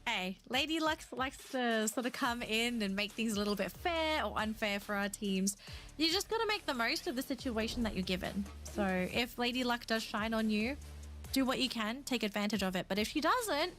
Hey, Lady Luck likes to sort of come in and make things a little bit fair or unfair for our teams. You just got to make the most of the situation that you're given. So if Lady Luck does shine on you, do what you can, take advantage of it. But if she doesn't,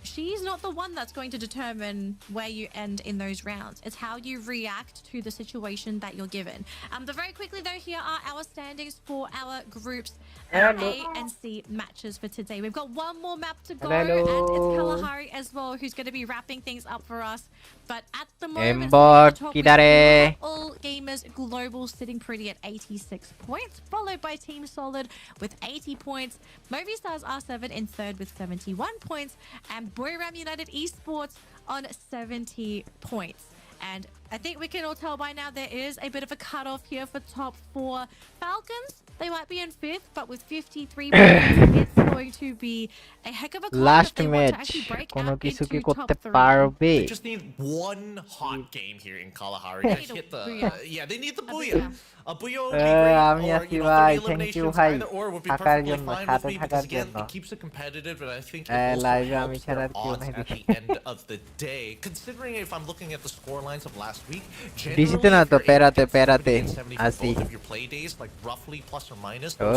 she's not the one that's going to determine where you end in those rounds. It's how you react to the situation that you're given. But very quickly though, here are our standings for our groups A and C matches for today. We've got one more map to go, and it's Kalahari as well, who's going to be wrapping things up for us. But at the moment, all gamers global sitting pretty at 86 points, followed by Team Solid with 80 points, Movistars R7 in third with 71 points, and BURIRAM United Esports on 70 points. And I think we can all tell by now there is a bit of a cutoff here for top 4. Falcons, they might be in 5th, but with 53 points, it's going to be a heck of a climb. Last match, kono kichu ki korte parbe. They just need one hot game here in Kalahari to hit the they need the Booyah. A Booyah would be great, or 30 eliminations either or would be perfectly fine with me, because again, it keeps it competitive, but I think it also helps their odds at the end of the day. Considering if I'm looking at the score lines of last week, generally if you're able to get 70 for both of your play days, like roughly plus or minus, thank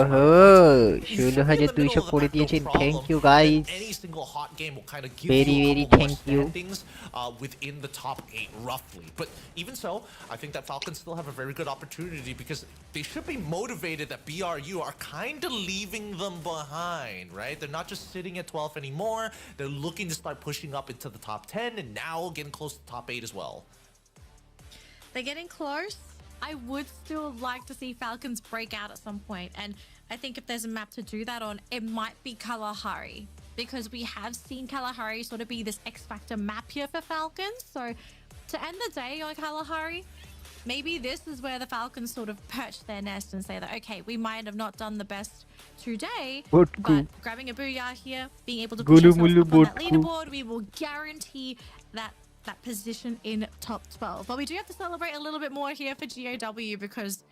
you guys. Any single hot game will kind of give you a couple more standings within the top 8 roughly. But even so, I think that Falcons still have a very good opportunity, because they should be motivated that BRU are kind of leaving them behind, right? They're not just sitting at 12 anymore. They're looking to start pushing up into the top 10 and now getting close to the top 8 as well. They're getting close. I would still like to see Falcons break out at some point, and I think if there's a map to do that on, it might be Kalahari, because we have seen Kalahari sort of be this X-Factor map here for Falcons. So to end the day on Kalahari, maybe this is where the Falcons sort of perch their nest and say that, okay, we might have not done the best today, but grabbing a Booyah here, being able to push ourselves up on that leaderboard, we will guarantee that position in top 12. But we do have to celebrate a little bit more here for GOW, because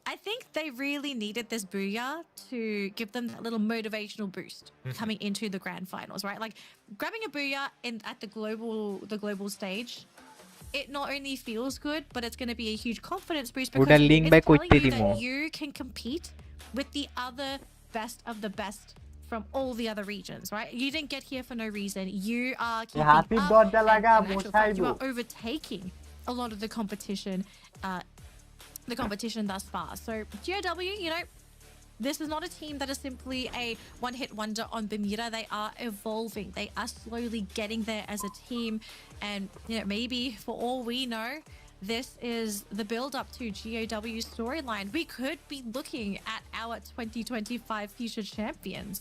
I think they really needed this Booyah to give them that little motivational boost coming into the grand finals, right? Like grabbing a Booyah at the global stage, it not only feels good, but it's going to be a huge confidence boost, because it's telling you that you can compete with the other best of the best from all the other regions, right? You didn't get here for no reason. You are keeping up, and in actual fact, you are overtaking a lot of the competition thus far. So GOW, you know, This is not a team that is simply a one-hit wonder on Bermuda. They are evolving. They are slowly getting there as a team. And maybe for all we know, this is the build-up to GOW's storyline. We could be looking at our 2025 future champions.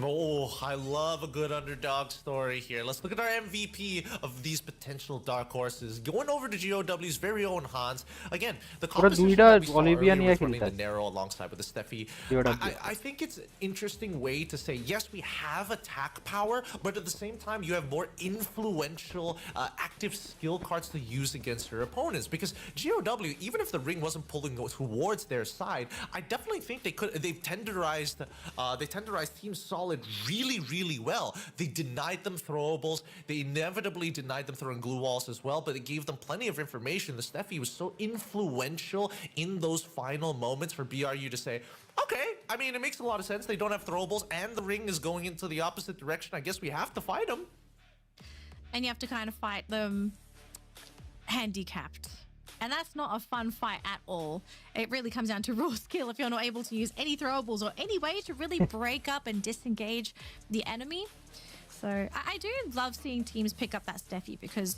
Oh, I love a good underdog story here. Let's look at our MVP of these potential dark horses. Going over to GOW's very own Hans. Again, the composition that we saw earlier with running the Narrow alongside with the Steffi. I think it's an interesting way to say, yes, we have attack power, but at the same time, you have more influential, active skill cards to use against her opponents, because GOW, even if the ring wasn't pulling towards their side, I definitely think they've tenderized Team Solid really well. They denied them throwables, they inevitably denied them throwing glue walls as well, but it gave them plenty of information. The Steffi was so influential in those final moments for BRU to say, okay, I mean, it makes a lot of sense. They don't have throwables and the ring is going into the opposite direction. I guess we have to fight them. And you have to kind of fight them handicapped, and that's not a fun fight at all. It really comes down to raw skill if you're not able to use any throwables or any way to really break up and disengage the enemy. So I do love seeing teams pick up that Steffi, because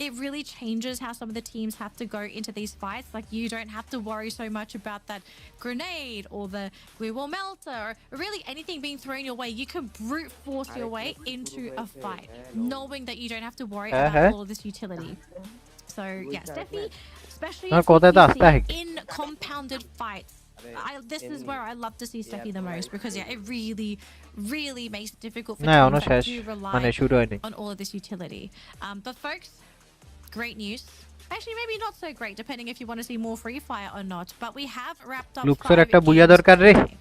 it really changes how some of the teams have to go into these fights. Like, you don't have to worry so much about that grenade or the glue wall melter or really anything being thrown your way. You can brute force your way into a fight, knowing that you don't have to worry about all of this utility. So yeah, Steffi, especially in compounded fights, this is where I love to see Steffi the most, because yeah, it really makes it difficult for teams that do rely on all of this utility. But folks, great news. Actually, maybe not so great, depending if you want to see more Free Fire or not. But we have wrapped up 5 games today.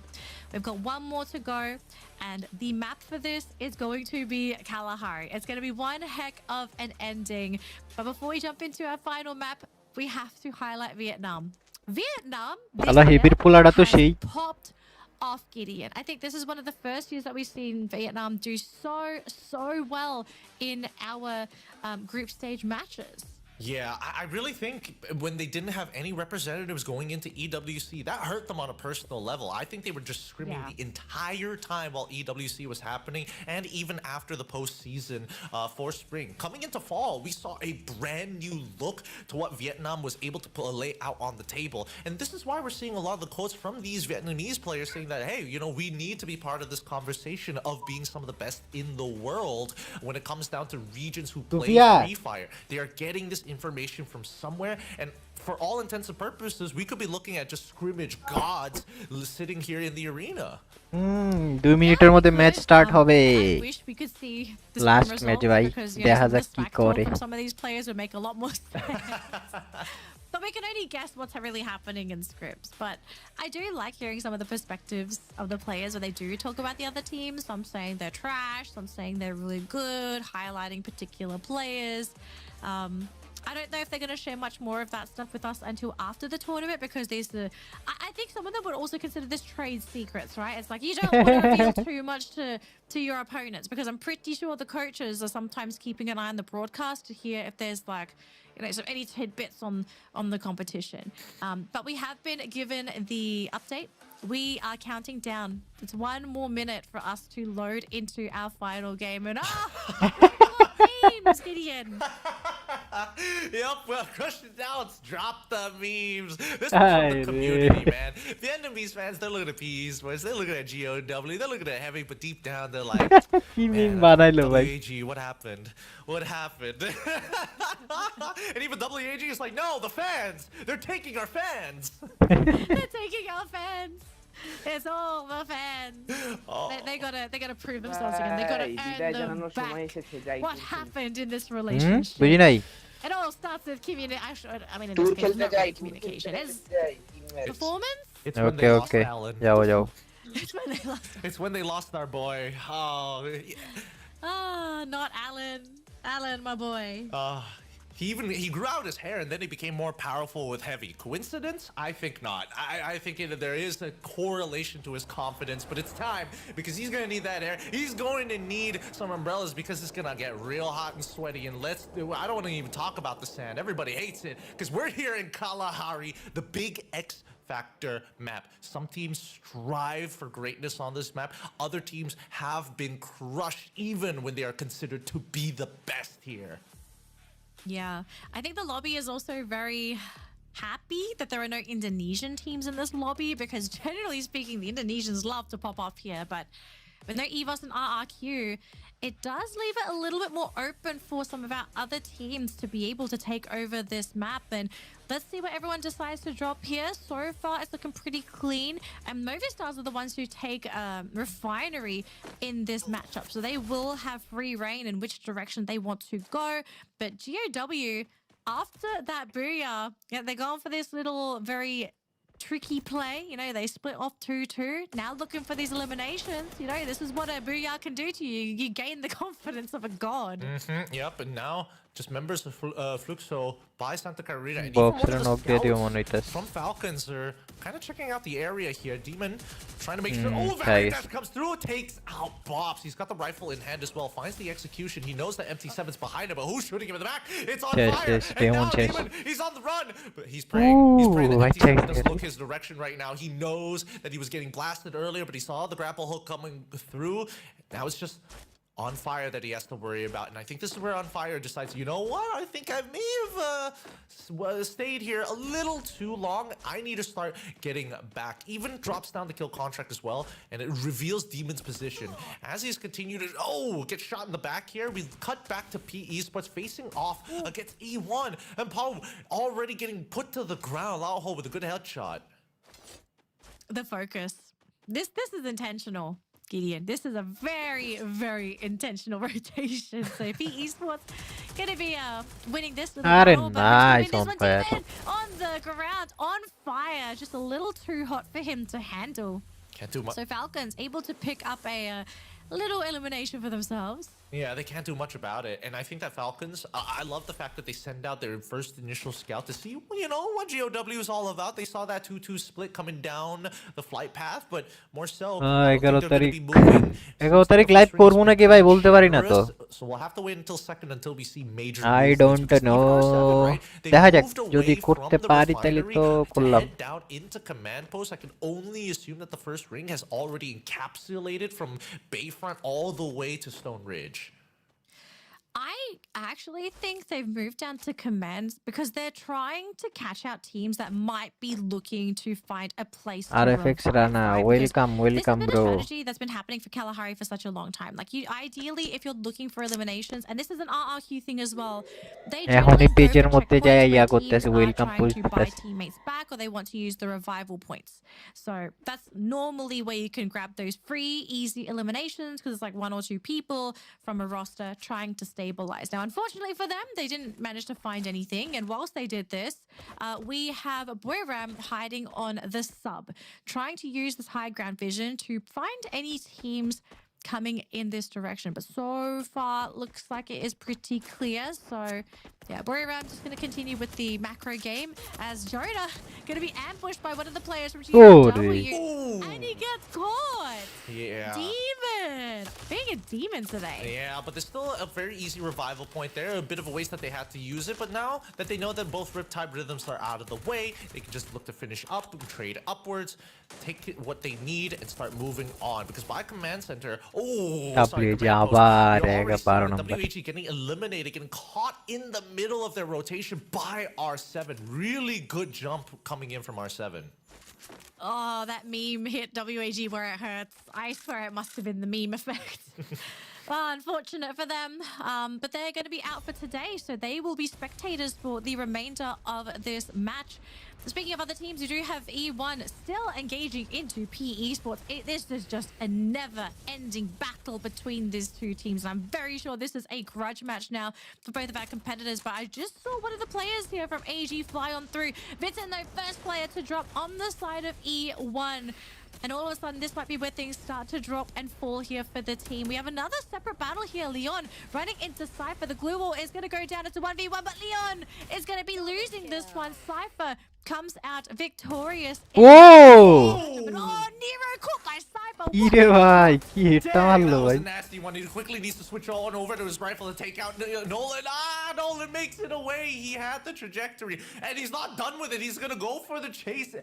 We've got one more to go, and the map for this is going to be Kalahari. It's going to be one heck of an ending. But before we jump into our final map, we have to highlight Vietnam. Vietnam this year has popped off Gideon. I think this is one of the first years that we've seen Vietnam do so well in our group stage matches. Yeah, I really think when they didn't have any representatives going into EWC, that hurt them on a personal level. I think they were just screaming the entire time while EWC was happening, and even after the postseason for spring. Coming into fall, we saw a brand new look to what Vietnam was able to lay out on the table. And this is why we're seeing a lot of the quotes from these Vietnamese players saying that, hey, we need to be part of this conversation of being some of the best in the world when it comes down to regions who play Free Fire. They are getting this information from somewhere, and for all intents and purposes, we could be looking at just scrimmage gods sitting here in the arena. 2 মিনিটের মধ্যে match start হবে I wish we could see this last match ভাই দেখা যাক কি করে some of these players would make a lot more sense. But we can only guess what's really happening in scripts. But I do like hearing some of the perspectives of the players when they do talk about the other teams. Some saying they're trash, some saying they're really good, highlighting particular players. I don't know if they're going to share much more of that stuff with us until after the tournament, because these are, I think some of them would also consider this trade secrets, right? It's like, you don't want to reveal too much to your opponents, because I'm pretty sure the coaches are sometimes keeping an eye on the broadcast to hear if there's like, so any tidbits on the competition. But we have been given the update. We are counting down. It's 1 more minute for us to load into our final game. And memes, Gideon. Yep, well, Crush It Down's dropped the memes. This is from the community, man. Vietnamese fans, they're looking at Peas Boys, they're looking at GOW, they're looking at Heavy, but deep down, they're like, man, WAG, what happened? What happened? And even WAG is like, no, the fans! They're taking our fans! They're taking our fans! It's all the fans. Oh. They gotta prove themselves again. They gotta earn them back. What happened in this relationship? It all starts with communication. I mean, in this case, not really communication. It's performance. It's when they lost Alan. It's when they lost our boy. Oh, not Alan. Alan, my boy. He grew out his hair and then he became more powerful with heavy. Coincidence? I think not. I think that there is a correlation to his confidence, but it's time because he's gonna need that hair. He's going to need some umbrellas because it's gonna get real hot and sweaty. And I don't want to even talk about the sand. Everybody hates it because we're here in Kalahari, the big X Factor map. Some teams strive for greatness on this map. Other teams have been crushed even when they are considered to be the best here. Yeah, I think the lobby is also very happy that there are no Indonesian teams in this lobby because generally speaking, the Indonesians love to pop off here, but with no EVOS and RRQ, it does leave it a little bit more open for some of our other teams to be able to take over this map. And let's see what everyone decides to drop here. So far, it's looking pretty clean. And Movistars are the ones who take Refinery in this matchup. So they will have free reign in which direction they want to go. But GOW, after that BURIRAM, yeah, they're going for this little very tricky play. You know, they split off 2-2. Now looking for these eliminations. You know, this is what a BURIRAM can do to you. You gain the confidence of a god. Yep, and now just members of Fluxo by Santa Clarita and from Falcons are kind of checking out the area here. Demon trying to make sure. Oh, Veritas comes through, takes out Bobs. He's got the rifle in hand as well. Finds the execution. He knows that MT7's behind him, but who's shooting him in the back? It's on fire. And now Demon, he's on the run, but he's praying. He's praying that MT7 doesn't look his direction right now. He knows that he was getting blasted earlier, but he saw the grapple hook coming through. Now it's just On Fire that he has to worry about. And I think this is where On Fire decides, you know what? I think I may have stayed here a little too long. I need to start getting back. Even drops down the kill contract as well. And it reveals Demon's position. As he's continued to, get shot in the back here. We cut back to P Esports facing off against E1. And Paul already getting put to the ground. Lao with a good headshot. The focus. This is intentional, Gideon. This is a very, very intentional rotation. So P Esports gonna be winning this with nice on fire. On the ground, on fire. Just a little too hot for him to handle. Can't do much. So Falcons able to pick up a little elimination for themselves. Yeah, they can't do much about it. And I think that Falcons, I love the fact that they send out their first initial scout to see, you know, what GOW is all about. They saw that 2-2 split coming down the flight path, but more so, I think they're going to be moving. 11 তারিখ live করব নাকি ভাই বলতে পারি না তো। So we'll have to wait until second until we see major I don't know. দেখা যাক যদি করতে পারি তাহলে তো করলাম। Down into command post, I can only assume that the first ring has already encapsulated from Bayfront all the way to Stone Ridge. I actually think they've moved down to commands because they're trying to catch out teams that might be looking to find a place to RFX Rana, welcome bro. This has been a strategy that's been happening for Kalahari for such a long time. Like, you ideally, if you're looking for eliminations, and this is an RRQ thing as well, they এখনই পেজের মধ্যে যায় ইয়া করতেছে welcome to post buy teammates back, or they want to use the revival points. So that's normally where you can grab those free, easy eliminations because it's like 1 or 2 people from a roster trying to stabilize. Now, unfortunately for them, they didn't manage to find anything. And whilst they did this, we have BURIRAM hiding on the sub, trying to use this high ground vision to find any teams coming in this direction. But so far, looks like it is pretty clear. So, yeah, BURIRAM just going to continue with the macro game as Joda going to be ambushed by one of the players from GW. And he gets caught. Yeah. Demon. Being a demon today. Yeah, but there's still a very easy revival point there. A bit of a waste that they had to use it. But now that they know that both Riptide rhythms are out of the way, they can just look to finish up, trade upwards, take what they need, and start moving on. Because by Command Center, WHE getting eliminated, getting caught in the middle of their rotation by R7. Really good jump coming in from R7. Oh, that meme hit WAG where it hurts. I swear it must have been the meme effect. Well, unfortunate for them, but they're going to be out for today, so they will be spectators for the remainder of this match. Speaking of other teams, you do have E1 still engaging into P Esports. This is just a never-ending battle between these two teams. I'm very sure this is a grudge match now for both of our competitors, but I just saw one of the players here from AG fly on through. Vincent, though, first player to drop on the side of E1. And all of a sudden, this might be where things start to drop and fall here for the team. We have another separate battle here. Leon running into Cypher. The glue wall is going to go down into 1v1, but Leon is going to be losing this one. Cypher comes out victorious. Whoa! Oh, Nero caught by Cypher. Kire bhai, ki hitta marlo That was bhai. a nasty one. He quickly needs to switch on over to his rifle to take out Nolan. Nolan makes it away. He had the trajectory, and he's not done with it. He's gonna go for the chase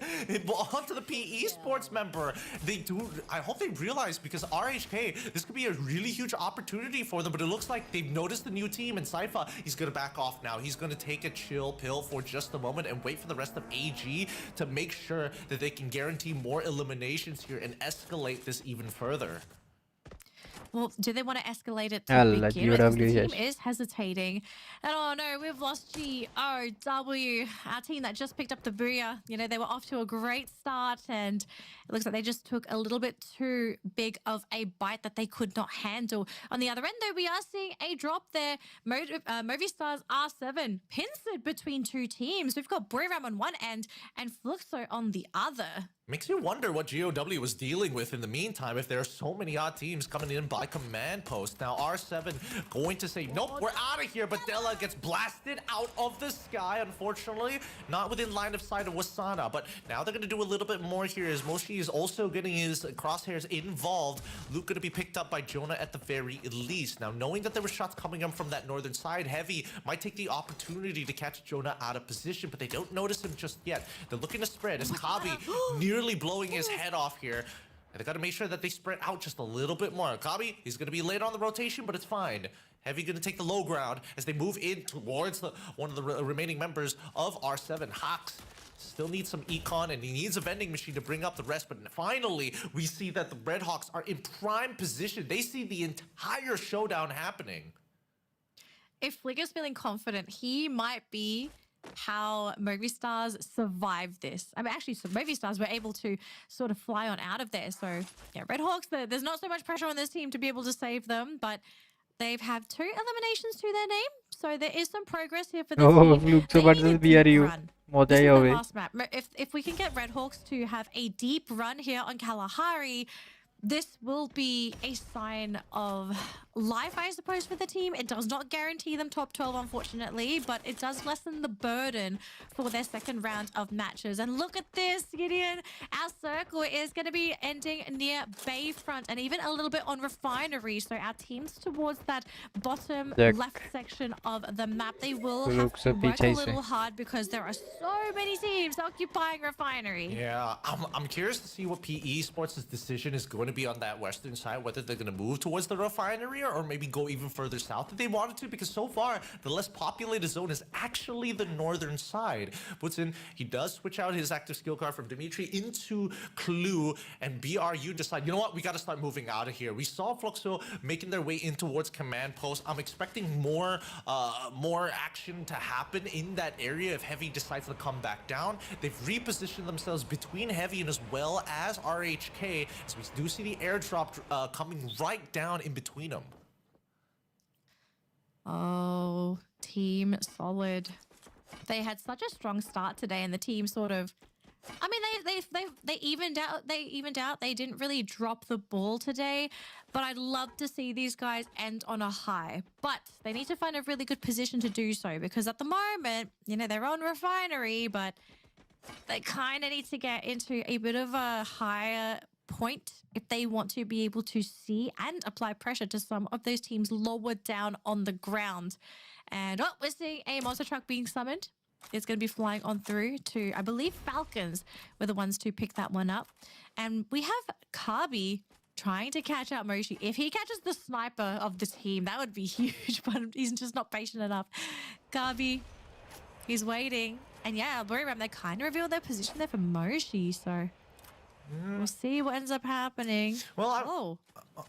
onto the PE Sports member. They do. I hope they realize, because RHK, this could be a really huge opportunity for them. But it looks like they've noticed the new team, and Cypher, he's gonna back off now. He's gonna take a chill pill for just a moment and wait for the rest of AG to make sure that they can guarantee more eliminations here and escalate this even further. Well, do they want to escalate it to Allah, begin with? 'Cause the GOW, team is hesitating. And oh no, we've lost GOW, our team that just picked up the Booyah. You know, they were off to a great start, and it looks like they just took a little bit too big of a bite that they could not handle. On the other end, though, we are seeing a drop there. Movistar's R7 pincered between two teams. We've got BURIRAM on one end and Fluxo on the other. Makes you wonder what GOW was dealing with in the meantime if there are so many odd teams coming in by command post. Now R7 going to say, nope, we're out of here, but Della gets blasted out of the sky, unfortunately. Not within line of sight of Wasana, but now they're going to do a little bit more here as Moshi is also getting his crosshairs involved. Luke going to be picked up by Jonah at the very least. Now, knowing that there were shots coming up from that northern side, Heavy might take the opportunity to catch Jonah out of position, but they don't notice him just yet. They're looking to spread as Kabi nearly blowing his head off here. And they got to make sure that they spread out just a little bit more. Kabi, he's going to be late on the rotation, but it's fine. Heavy going to take the low ground as they move in towards one of the remaining members of R7. Hawks still needs some econ, and he needs a vending machine to bring up the rest. But finally, we see that the Red Hawks are in prime position. They see the entire showdown happening. If Flicker's feeling confident, he might be how Movistars survived this. I mean, actually, so Movistars were able to sort of fly on out of there. So, yeah, Red Hawks, there's not so much pressure on this team to be able to save them, but they've had 2 eliminations to their name. So there is some progress here for this Oh, team. Luke, so They what need a does deep BRU? run. Moja This is the hobe. last map. If we can get Red Hawks to have a deep run here on Kalahari, this will be a sign of life, I suppose, for the team. It does not guarantee them top 12, unfortunately, but it does lessen the burden for their second round of matches. And look at this, Gideon. Our circle is going to be ending near Bayfront and even a little bit on Refinery. So our teams towards that bottom left section of the map, they will have to work a little hard because there are so many teams occupying Refinery. Yeah, I'm curious to see what PE Sports' decision is going to be on that western side, whether they're going to move towards the Refinery or maybe go even further south if they wanted to, because so far the less populated zone is actually the northern side. Puts in, he does switch out his active skill card from Dimitri into Clue, and BRU decide, you know what, we got to start moving out of here. We saw Fluxo making their way in towards command post. I'm expecting more action to happen in that area if Heavy decides to come back down. They've repositioned themselves between Heavy and as well as RHK, so we do see the airdrop coming right down in between them. Oh, Team Solid. They had such a strong start today, and the team sort of, I mean, they evened out. They didn't really drop the ball today, but I'd love to see these guys end on a high. But they need to find a really good position to do so, because at the moment, you know, they're on Refinery, but they kind of need to get into a bit of a higher point if they want to be able to see and apply pressure to some of those teams lower down on the ground. And we're seeing a monster truck being summoned. It's going to be flying on through to, I believe, Falcons were the ones to pick that one up. And we have Kabi trying to catch out Moshi. If he catches the sniper of the team, that would be huge, but he's just not patient enough. Kabi, he's waiting. And yeah, BURIRAM, they kind of revealed their position there for Moshi, so we'll see what ends up happening. Well,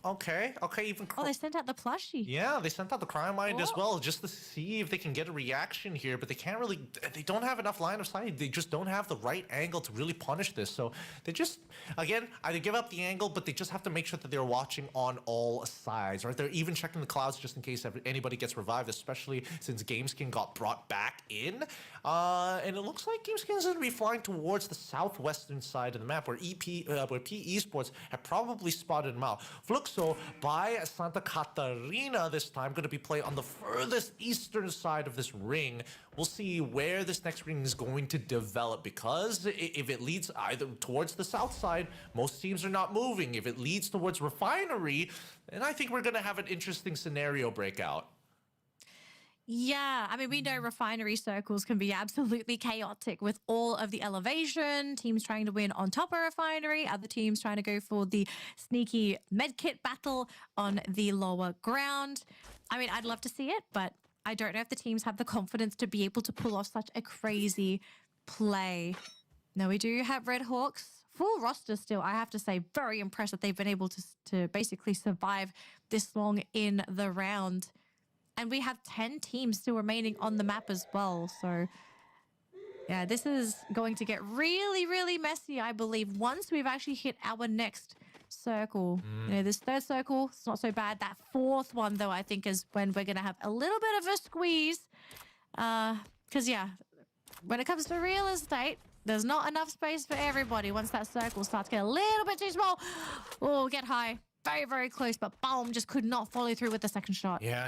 okay, even. Oh, they sent out the plushie. Yeah, they sent out the crime mind as well, just to see if they can get a reaction here, but they can't really, they don't have enough line of sight. They just don't have the right angle to really punish this. So they just, again, either give up the angle, but they just have to make sure that they're watching on all sides, right? They're even checking the clouds just in case anybody gets revived, especially since GameSkin got brought back in. And it looks like GameSkin is going to be flying towards the southwestern side of the map, where EP eSports have probably spotted him out. Fluxo by Santa Catarina this time, going to be playing on the furthest eastern side of this ring. We'll see where this next ring is going to develop, because if it leads either towards the south side, most teams are not moving. If it leads towards Refinery, then I think we're going to have an interesting scenario breakout. Yeah, I mean, we know refinery circles can be absolutely chaotic with all of the elevation, teams trying to win on top of refinery, other teams trying to go for the sneaky medkit battle on the lower ground. I mean, I'd love to see it, but I don't know if the teams have the confidence to be able to pull off such a crazy play. Now, we do have Red Hawks. Full roster still, I have to say, very impressed that they've been able to basically survive this long in the round. And we have 10 teams still remaining on the map as well. So, yeah, this is going to get really, really messy, I believe, once we've actually hit our next circle. You know, this third circle, it's not so bad. That fourth one, though, I think is when we're going to have a little bit of a squeeze. Because, yeah, when it comes to real estate, there's not enough space for everybody once that circle starts to get a little bit too small. Oh, get high. Very, very close, but boom, just could not follow through with the second shot. Yeah,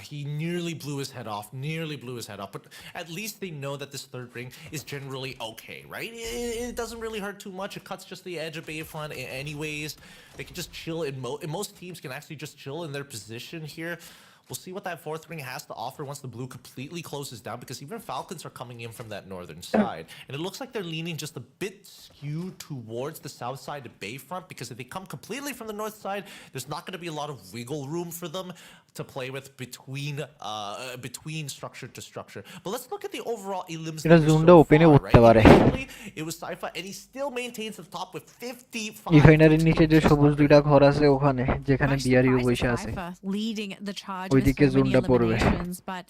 he nearly blew his head off, but at least they know that this third ring is generally okay, right? It doesn't really hurt too much. It cuts just the edge of Bayfront anyways. They can just chill most teams can actually just chill in their position here. We'll see what that fourth ring has to offer once the blue completely closes down, because even Falcons are coming in from that northern side. And it looks like they're leaning just a bit skewed towards the south side of Bayfront, because if they come completely from the north side, there's not going to be a lot of wiggle room for them to play with between structure to structure. But let's look at the overall elims so far, right? It was Saifa, and he still maintains the top with 55. Leading the charge with so many eliminations, but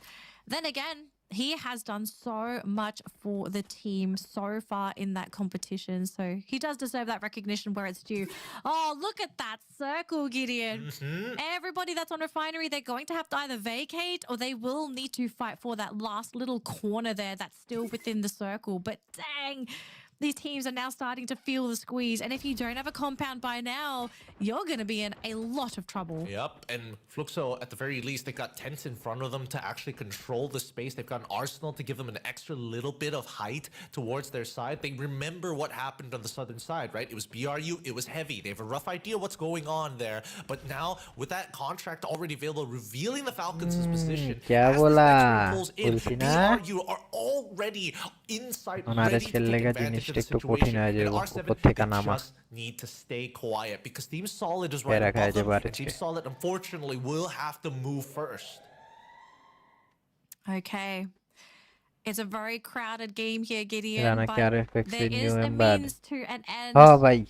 then again, he has done so much for the team so far in that competition, so he does deserve that recognition where it's due. Oh, look at that circle, Gideon. Everybody that's on refinery, they're going to have to either vacate or they will need to fight for that last little corner there that's still within the circle. But dang, these teams are now starting to feel the squeeze, and if you don't have a compound by now, you're going to be in a lot of trouble. Yep, and Fluxo, at the very least, they've got tents in front of them to actually control the space. They've got an arsenal to give them an extra little bit of height towards their side. They remember what happened on the southern side, right? It was BRU, it was heavy. They have a rough idea what's going on there. But now, with that contract already available, revealing the Falcons' position, as the next pulls in, BRU are already inside, ready to take advantage of the situation. And R7 just need to stay quiet, because Team Solid is right above them, and Team Solid, unfortunately, will have to move first. Okay. It's a very crowded game here, Gideon, but there is a means to an end.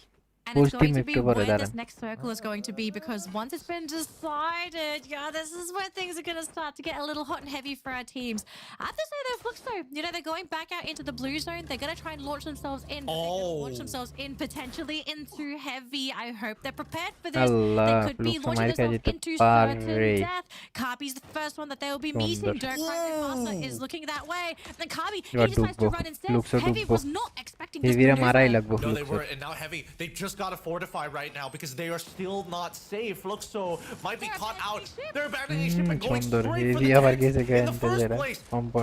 And it's going to be where this next circle is going to be, because once it's been decided, yeah, this is where things are going to start to get a little hot and heavy for our teams. I have to say, though, Fluxo, you know, they're going back out into the blue zone. They're going to try and launch themselves in. Launch themselves in potentially into heavy. I hope they're prepared for this. They could be launching themselves into certain death. Kabi's the first one that they will be meeting. Dirk Master is looking that way. Then Kabi, he decides to run instead. Heavy was not expecting this maneuver. No, they were, and now Heavy, they just got to fortify right now, because they are still not safe. Fluxo might be caught out. They're abandoning ship and going straight for the tank in the first place.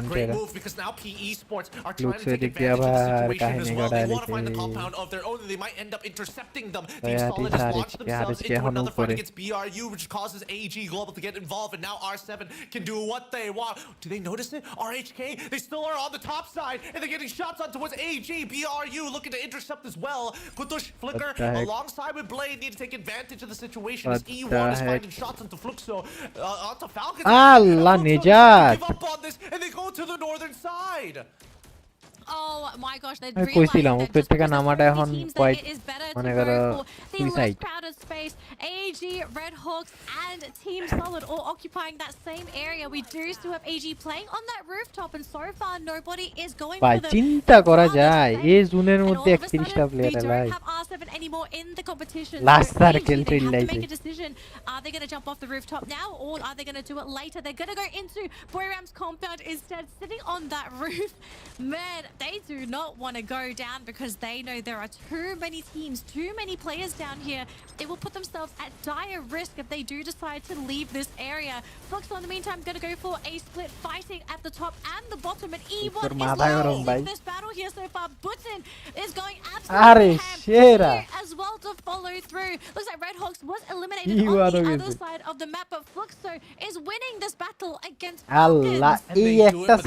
Great move, because now eSports are trying to take advantage of the situation as well. They want to find the compound of their own, and they might end up intercepting them. Team Solid has launched themselves into another fight against BRU, which causes AG Global to get involved, and now R7 can do what they want. Do they notice it? RHK, they still are on the top side, and they're getting shots on towards AG. BRU looking to intercept as well. Kutush, Flicker, alongside with Blade, need to take advantage of the situation as E1 is finding shots onto Fluxo, onto Falcons. Give up on this, and they go to the northern side. Oh my gosh, they realized that just because there's so many teams there, it is better to go for the less crowded space. AG, Red Hawks, and Team Solid all occupying that same area. We do still have AG playing on that rooftop, and so far nobody is going for them. চিন্তা করা যায় এই জোনের মধ্যে 31টা player we আছে ভাই don't have R7 anymore. anymore in the competition. Last so AG, circle they have to trill make a decision. Are they going to jump off the rooftop now, or are they going to do it later? They're going to go into BURIRAM's compound instead, sitting on that roof. Man, they do not want to go down because they know there are too many teams, too many players down here. It will put themselves at dire risk if they do decide to leave this area. FluxO, in the meantime, going to go for a split, fighting at the top and the bottom, and E1 is leading this battle here so far. Button is going absolutely ham as well to follow through. Looks like Red Hawks was eliminated on the other side of the map, but FluxO is winning this battle against FALCONS. And they do it with a much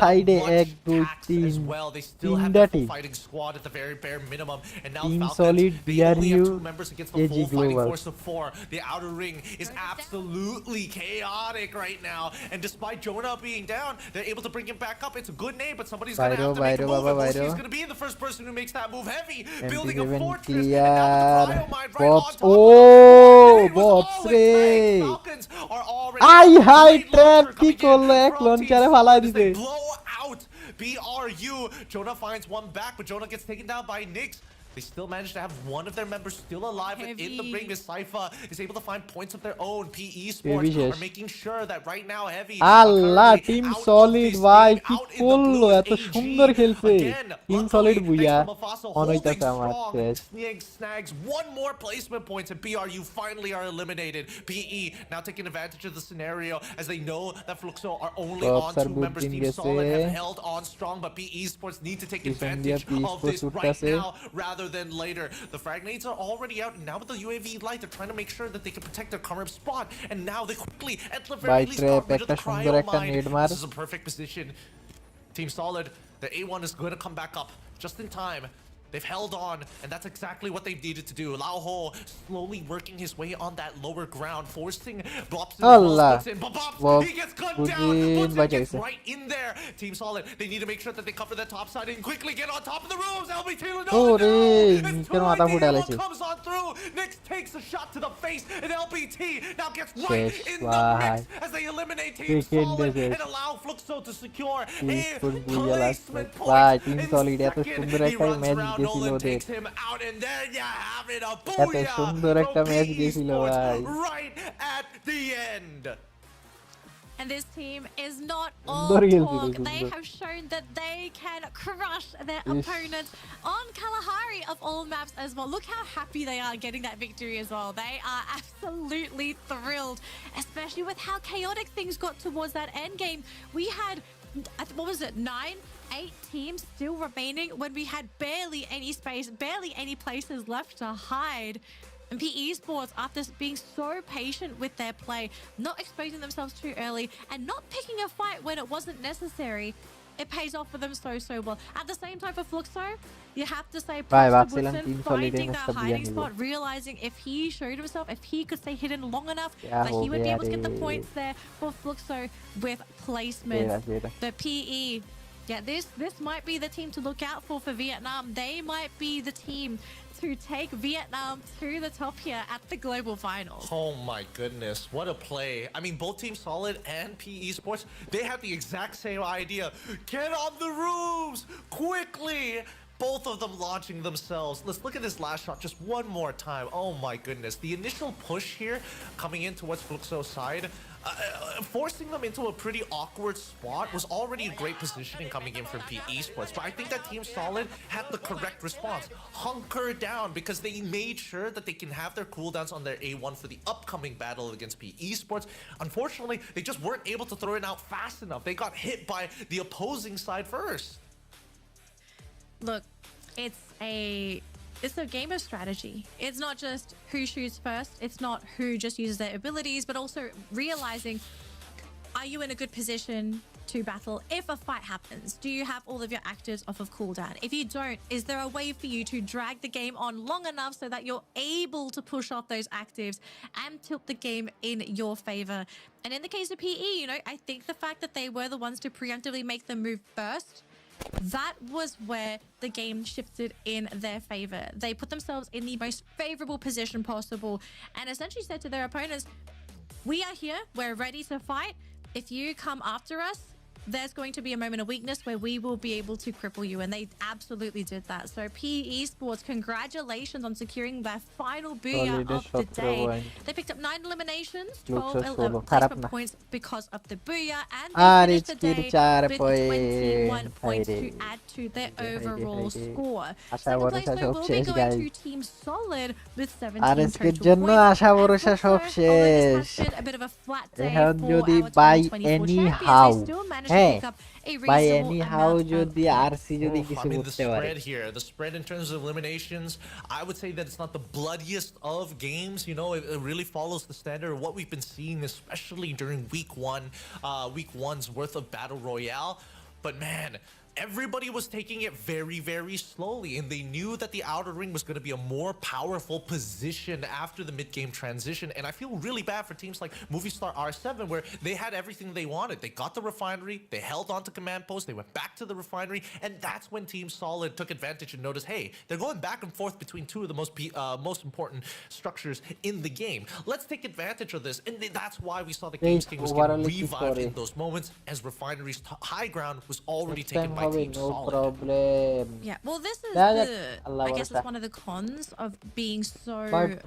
tax as well. They still have their full fighting squad at the very bare minimum. And now FALCONS, they only have 2 members against the full fighting force of 4. The outer ring is absolutely chaotic right now. And despite Jonah being down, they're able to bring him back up. It's a good name, but somebody's going to have to make a move. And he's going to be the first person who makes that move. Heavy, building a fortress. And now with the Biomine right on top of Bobs रे FALCONS are already trap কি করলো এক লঞ্চারে ফালাই দিতে blow out BRU. Jonah finds one back, but Jonah gets taken down by Nyx. They still manage to have one of their members still alive within the ring. Miss Cypher is able to find points of their own. PE Sports are making sure that right now Heavy Allah team solid ভাই কি করলো এত সুন্দর খেলছে team solid বুইয়া অনইতাছে আমার snags one more placement points, and BRU finally are eliminated. PE now taking advantage of the scenario as they know that FluxO are only on 2 members. Team Solid have held on strong, but PE Sports need to take advantage of this right now rather than later. The frag nades are already out, and now with the UAV light, they're trying to make sure that they can protect their current spot. And now they quickly, at the very least, got rid of the cryo mine. This is a perfect position. Team Solid, the A1 is going to come back up just in time. They've held on, and that's exactly what they've needed to do. Laoho slowly working his way on that lower ground, forcing Bops in. But Bops, he gets gunned down. Button gets right in there. Team Solid, they need to make sure that they cover the top side and quickly get on top of the roofs. LBT comes on through. Nyx takes a shot to the face, and LBT now gets right in the mix as they eliminate Team Solid and allow FluxO to secure a placement point. In second, he runs around. Nolan takes him out, and there you have it, a booyah from PE Sports right at the end. And this team is not all talk. They have shown that they can crush their opponents on Kalahari of all maps as well. Look how happy they are getting that victory as well. They are absolutely thrilled, especially with how chaotic things got towards that end game. We had, what was it, 8 teams still remaining when we had barely any space, barely any places left to hide. And PE Sports, after being so patient with their play, not exposing themselves too early, and not picking a fight when it wasn't necessary, it pays off for them so well. At the same time for FluxO, you have to say props to Woodson finding that hiding spot, realizing if he showed himself, if he could stay hidden long enough, that he would be able to get the points there for FluxO with placements. The PE, yeah, this might be the team to look out for Vietnam. They might be the team to take Vietnam to the top here at the global finals. Oh my goodness, what a play. I mean, both Team Solid and PE Sports, they had the exact same idea. Get on the roofs quickly. Both of them launching themselves. Let's look at this last shot just one more time. Oh my goodness. The initial push here coming in towards FluxO's side, forcing them into a pretty awkward spot was already a great positioning coming in from PE Sports. But I think that Team Solid had the correct response. Hunker down, because they made sure that they can have their cooldowns on their A1 for the upcoming battle against PE Sports. Unfortunately, they just weren't able to throw it out fast enough. They got hit by the opposing side first. Look, it's a game of strategy. It's not just who shoots first. It's not who just uses their abilities, but also realizing, are you in a good position to battle if a fight happens? Do you have all of your actives off of cooldown? If you don't, is there a way for you to drag the game on long enough so that you're able to push off those actives and tilt the game in your favor? And in the case of PE, you know, I think the fact that they were the ones to preemptively make the move first, that was where the game shifted in their favor. They put themselves in the most favorable position possible and essentially said to their opponents, we are here, we're ready to fight. If you come after us, there's going to be a moment of weakness where we will be able to cripple you, and they absolutely did that. So PE Esports, congratulations on securing their final booyah of the day. They picked up 9 eliminations, 12 placement points because of the booyah, and they finished the day with 21 points to add to their overall score. Second place though will be going to Team Solid with 17 total points. Although this has been a bit of a flat day for our 2024 champions, they still managed to pick up a reasonable amount of the spread here, the spread in terms of eliminations, I would say that it's not the bloodiest of games. You know, it really follows the standard of what we've been seeing, especially during week one's worth of battle royale. But man, everybody was taking it very, very slowly, and they knew that the outer ring was going to be a more powerful position after the mid-game transition. And I feel really bad for teams like Movistar R7, where they had everything they wanted. They got the refinery, they held on to command post, they went back to the refinery, and that's when Team Solid took advantage and noticed, hey, they're going back and forth between two of the most important structures in the game. Let's take advantage of this, and that's why we saw the Games King was getting revived in those moments, as Refinery's high ground was already taken by Team Solid. Problem. Yeah, well, this is I guess it's one of the cons of being so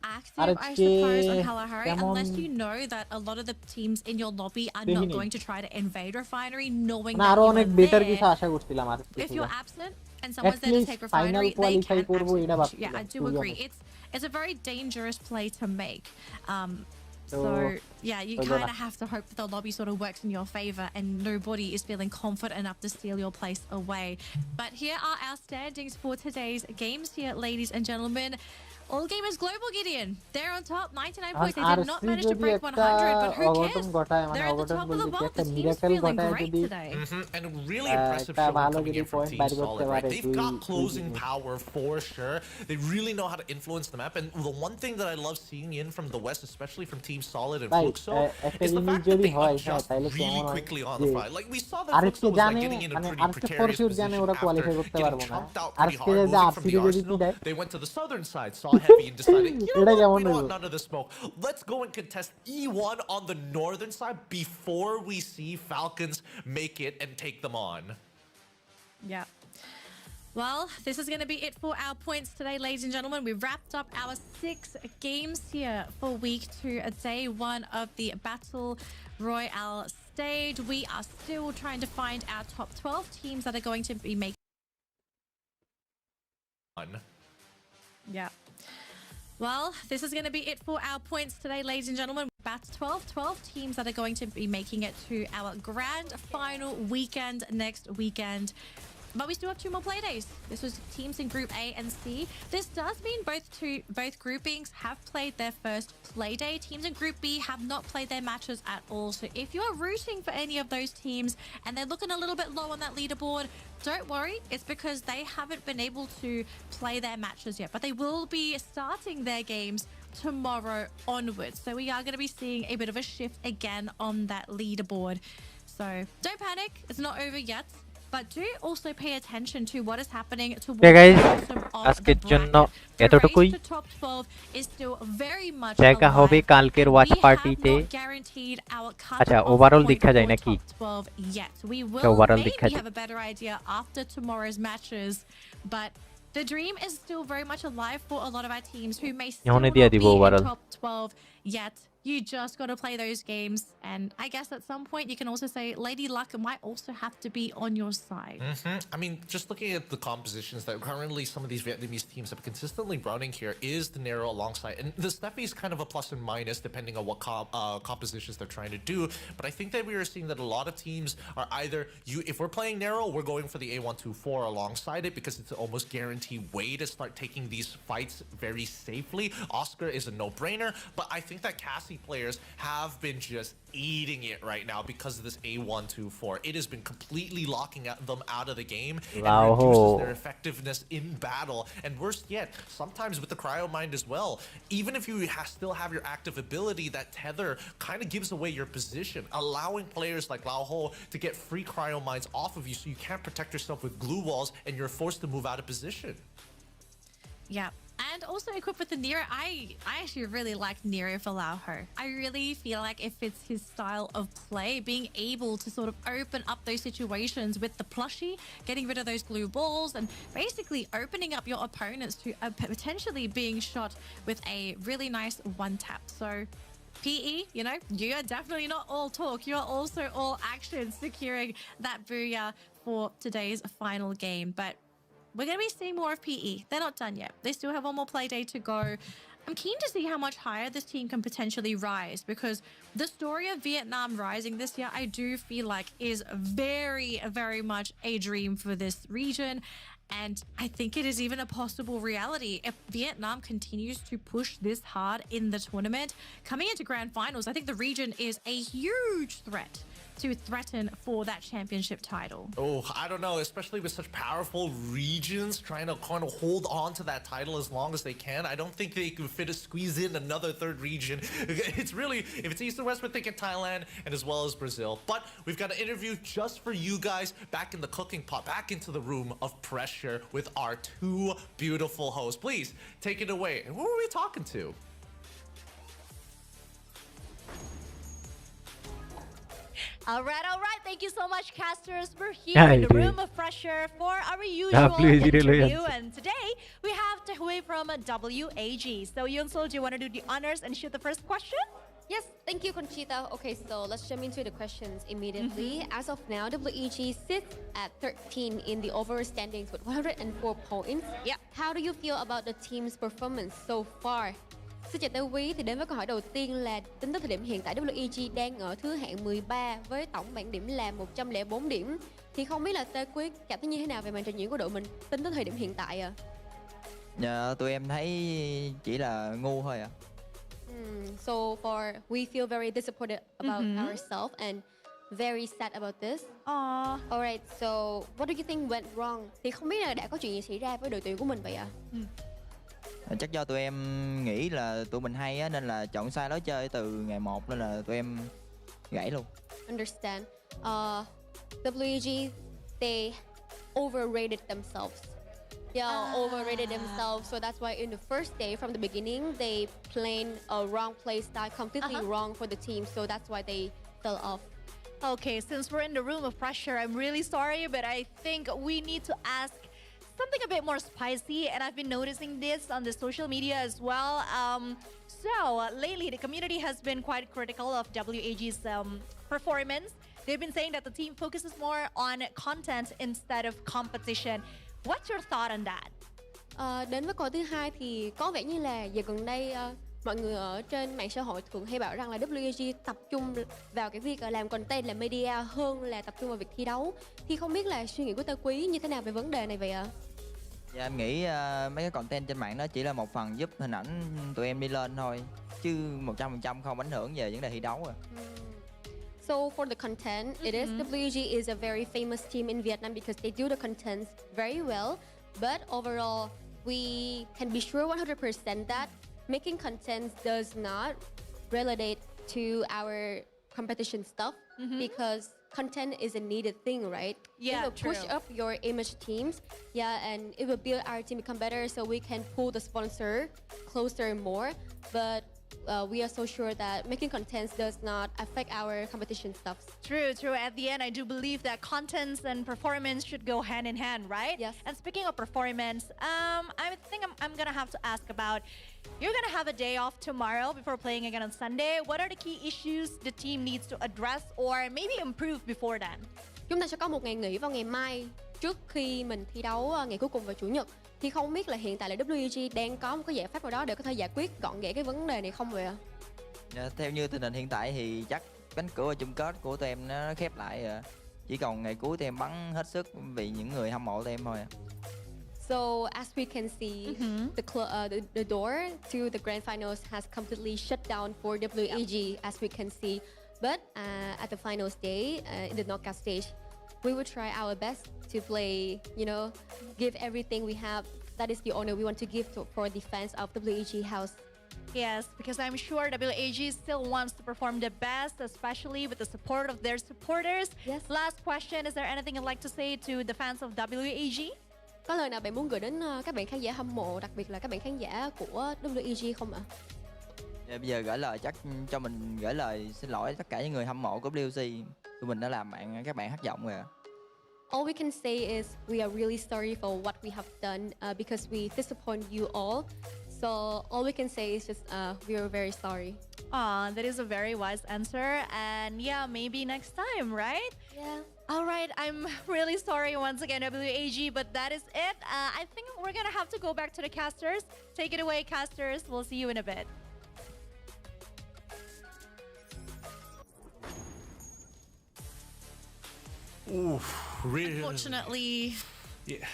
active, I suppose, on Kalahari, unless you know that a lot of the teams in your lobby are not going to try to invade Refinery, knowing that you are there. If you're absent and someone's there to take Refinery, they can actually, yeah, I do agree. It's a very dangerous play to make. So yeah, you kind of have to hope that the lobby sort of works in your favor and nobody is feeling confident enough to steal your place away. But here are our standings for today's games here, ladies and gentlemen. All Gamers Global, Gideon, they're on top, 99 points. They did not manage to break 100, but who cares? They're at the top of the world. The team's feeling great today. And really impressive showing coming in from Team Solid, right? They've got closing power for sure. They really know how to influence the map. And the one thing that I love seeing in from the West, especially from Team Solid and Fluxo, is the fact that they adjust really quickly on the fly. Like, we saw that Fluxo was like getting in a pretty precarious position after getting chunked out pretty hard, moving from the Arsenal. They went to the southern side, saw heavy, and decided, you know what, we don't want none of the smoke. Let's go and contest E1 on the northern side before we see Falcons make it and take them on. Yeah. Well, this is going to be it for our points today, ladies and gentlemen. We wrapped up our 6 games here for week 2, day 1 of the Battle Royale stage. We are still trying to find our top 12 teams that are going to be making. Yeah. Well, this is going to be it for our points today, ladies and gentlemen. About 12 teams that are going to be making it to our grand final weekend next weekend. But we still have 2 more play days. This was teams in Group A and C. This does mean both groupings have played their first play day. Teams in Group B have not played their matches at all. So if you're rooting for any of those teams and they're looking a little bit low on that leaderboard, don't worry. It's because they haven't been able to play their matches yet. But they will be starting their games tomorrow onwards. So we are going to be seeing a bit of a shift again on that leaderboard. So don't panic. It's not over yet. But do also pay attention to what is happening towards the bottom of the bracket. The race to top 12 is still very much alive. We have not guaranteed our cut-off point for top 12 yet. We will maybe have a better idea after tomorrow's matches, but the dream is still very much alive for a lot of our teams who may still not be in top 12 yet. You just got to play those games. And I guess at some point you can also say Lady Luck might also have to be on your side. I mean, just looking at the compositions that currently some of these Vietnamese teams have consistently running here is the narrow alongside. And the Steffi is kind of a plus and minus depending on what compositions they're trying to do. But I think that we are seeing that a lot of teams are either, if we're playing narrow, we're going for the A124 alongside it because it's an almost guaranteed way to start taking these fights very safely. Oscar is a no-brainer, but I think that Cassie players have been just eating it right now because of this A124. It has been completely locking them out of the game and reduces their effectiveness in battle. And worse yet, sometimes with the cryo mind as well, even if you still have your active ability, that tether kind of gives away your position, allowing players like Lao Ho to get free cryo mines off of you so you can't protect yourself with glue walls and you're forced to move out of position. Yeah. And also equipped with the Nero, I actually really like Nero Valauho. I really feel like it fits his style of play, being able to sort of open up those situations with the plushie, getting rid of those glue balls, and basically opening up your opponents to potentially being shot with a really nice one tap. So PE, you know, you are definitely not all talk. You are also all action, securing that booyah for today's final game. But we're going to be seeing more of PE. They're not done yet. They still have one more play day to go. I'm keen to see how much higher this team can potentially rise, because the story of Vietnam rising this year, I do feel like is very, very much a dream for this region. And I think it is even a possible reality if Vietnam continues to push this hard in the tournament. Coming into grand finals, I think the region is a huge threat to threaten for that championship title. Oh, I don't know, especially with such powerful regions trying to kind of hold on to that title as long as they can. I don't think they can squeeze in another third region. It's really, if it's East and West, we're thinking Thailand and as well as Brazil. But we've got an interview just for you guys back in the cooking pot, back into the room of pressure with our two beautiful hosts. Please take it away. And who are we talking to? All right. Thank you so much, casters. We're here in the room of pressure for our usual interview. And today we have Tahui from WAG. So Yunsol, do you want to do the honors and shoot the first question? Yes, thank you, Conchita. Okay, so let's jump into the questions immediately. As of now, WEG sits at 13 in the overall standings with 104 points. Yeah. How do you feel about the team's performance so far? Xin chào Tây Quý, thì đến với câu hỏi đầu tiên là tính tới thời điểm hiện tại WEG đang ở thứ hạng 13 với tổng bảng điểm là 104 điểm. Thì không biết là Tây Quý cảm thấy như thế nào về màn trình diễn của đội mình tính tới thời điểm hiện tại ạ? Dạ, tụi em thấy chỉ là ngu thôi ạ. So far, we feel very disappointed about ourselves and very sad about this. Alright, so what do you think went wrong? Thì không biết là đã có chuyện gì xảy ra với đội tuyển của mình vậy ạ? Chắc do tụi em nghĩ là tụi mình hay á, nên là chọn sai lối chơi từ ngày 1 nên là tụi em gãy luôn. Understand. WEG, they overrated themselves. Overrated themselves. So that's why in the first day from the beginning, they played a wrong play style, completely wrong for the team. So that's why they fell off. Okay, since we're in the room of pressure, I'm really sorry, but I think we need to ask something a bit more spicy, and I've been noticing this on the social media as well. So lately, the community has been quite critical of WAG's performance. They've been saying that the team focuses more on content instead of competition. What's your thought on that? Đến với câu thứ hai thì có vẻ như là giờ gần đây mọi người ở trên mạng xã hội thường hay bảo rằng là WAG tập trung vào cái việc làm content, làm media hơn là tập trung vào việc thi đấu. Thì không biết là suy nghĩ của Tây Quý như thế nào về vấn đề này vậy ạ? Dạ, em nghĩ mấy cái content trên mạng đó chỉ là một phần giúp hình ảnh tụi em đi lên thôi, chứ 100% không ảnh hưởng về vấn đề thi đấu. So for the content, it is WG is a very famous team in Vietnam because they do the content very well. But overall, we can be sure 100% that making content does not relate to our competition stuff because content is a needed thing, right? Yeah, it will push up your image teams, and it will build our team become better so we can pull the sponsor closer more. But we are so sure that making content does not affect our competition stuff. True. At the end, I do believe that contents and performance should go hand in hand, right? Yes. And speaking of performance, I think I'm gonna have to ask about, you're gonna have a day off tomorrow before playing again on Sunday. What are the key issues the team needs to address or maybe improve before then? Chúng ta sẽ có một ngày nghỉ vào ngày mai trước khi mình thi đấu ngày cuối cùng vào Chủ nhật. Thì không biết là hiện tại là WG đang có một cái giải pháp nào đó để có thể giải quyết gọn ghẽ cái vấn đề này không vậy ạ? Dạ, theo như tình hình hiện tại thì chắc cánh cửa chung kết của tụi em nó khép lại rồi. Chỉ còn ngày cuối tụi em bắn hết sức vì những người hâm mộ tụi em thôi. So as we can see, the door to the grand finals has completely shut down for WAG, as we can see. But at the finals day, in the knockout stage, we will try our best to play, give everything we have. That is the honor we want to give for the fans of WAG House. Yes, because I'm sure WAG still wants to perform the best, especially with the support of their supporters. Yes. Last question, is there anything you'd like to say to the fans of WAG? Có lời nào bạn muốn gửi đến các bạn khán giả hâm mộ, đặc biệt là các bạn khán giả của WEG không ạ? Bây giờ gửi lời chắc cho mình gửi lời xin lỗi tất cả những người hâm mộ của WC. Tụi mình đã làm các bạn thất vọng rồi. All we can say is we are really sorry for what we have done because we disappoint you all. So all we can say is just we are very sorry. That is a very wise answer. And yeah, maybe next time, right? Yeah. All right, I'm really sorry once again, WAG, but that is it. I think we're gonna have to go back to the casters. Take it away, casters. We'll see you in a bit. Really? Unfortunately,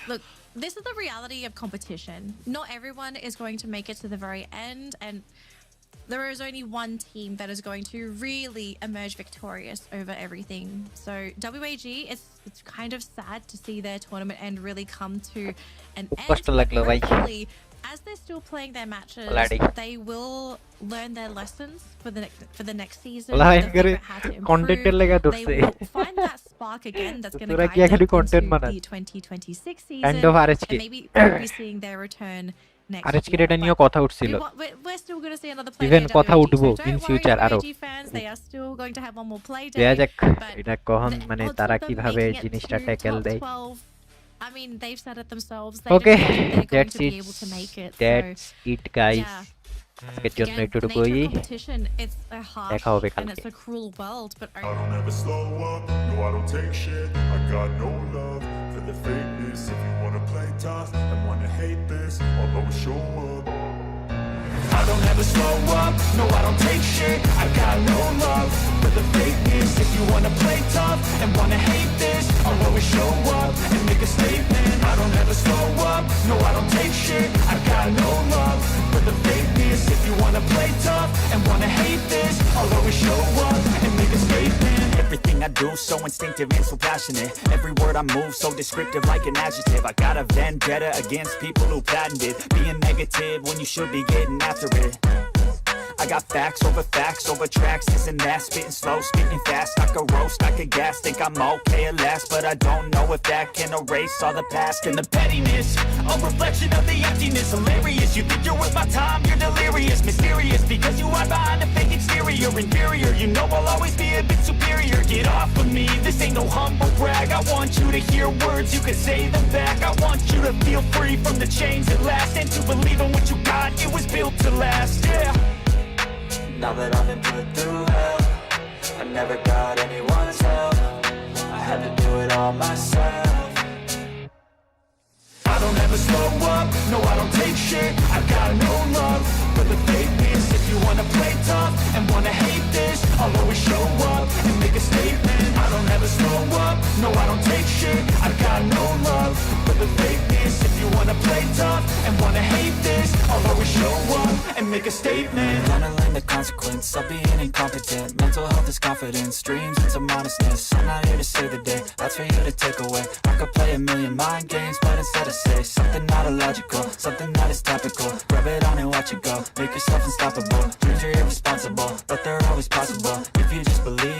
look, this is the reality of competition. Not everyone is going to make it to the very end, and there is only one team that is going to really emerge victorious over everything. So WAG, it's kind of sad to see their tournament end really come to an end. Hopefully, as they're still playing their matches, they will learn their lessons for the next season. They'll figure out how to improve. They will find that spark again that's going to guide them into the 2026 season, and maybe we'll be seeing their return next year. We're still going to see another play even there, কথা উঠবো so in don't future worry, আরো WAG fans, they are still going to have one more play দেয়া day. যাক But এটা কখন মানে odds তারা of them কিভাবে making it জিনিসটা to ট্যাকেল top দেয় 12, I mean, they've said it themselves. They Okay, don't think they're going that's to be it. able to make it. That's it, guys. Yeah. আজকের জন্য Again, এটুকুই nature of competition, it's a harsh দেখা হবে and কালকে it's a cruel world, but I don't ever slow up, no I don't take shit. I got no love for the fakeness. If you wanna play tough and wanna hate this, I'll always show up. I don't ever slow up, no I don't take shit. I got no love for the fakeness. If you wanna play tough and wanna hate this, I'll always show up and make a statement. I don't ever slow up, no I don't take shit. I got no love for the fakeness. If you wanna play tough and wanna hate this, I'll always show up and make a statement. Everything I do so instinctive and so passionate. Every word I move so descriptive like an adjective. I got a vendetta against people who patented being negative when you should be getting after it. I got facts over tracks, isn't that spitting slow, spitting fast. I could roast, I could gas, think I'm okay at last, but I don't know if that can erase all the past and the pettiness. A reflection of the emptiness, hilarious. You think you're worth my time, you're delirious, mysterious because you are behind a fake exterior, inferior. You know I'll always be a bit superior. Get off of me, this ain't no humble brag. I want you to hear words, you can say them back. I want you to feel free from the chains at last, and to believe in what you got, it was built to last. Yeah. Now that I've been put through hell, I never got anyone's help. I had to do it all myself. I don't ever slow up, no I don't take shit. I got no love for the fakeness. If you wanna play tough and wanna hate this, I'll always show up and make a statement. I don't ever slow up, no I don't take shit. I got no love for the fakeness. If you wanna play tough and wanna hate this, I'll always show up and make a statement. Gonna learn the consequence of being incompetent. Mental health is confidence, dreams into modestness. I'm not here to save the day, that's for you to take away. I could play a million mind games, but instead I say something not illogical, something that is topical. Rub it on and watch it go, make yourself unstoppable. Dreams are irresponsible, but they're always possible if you just believe.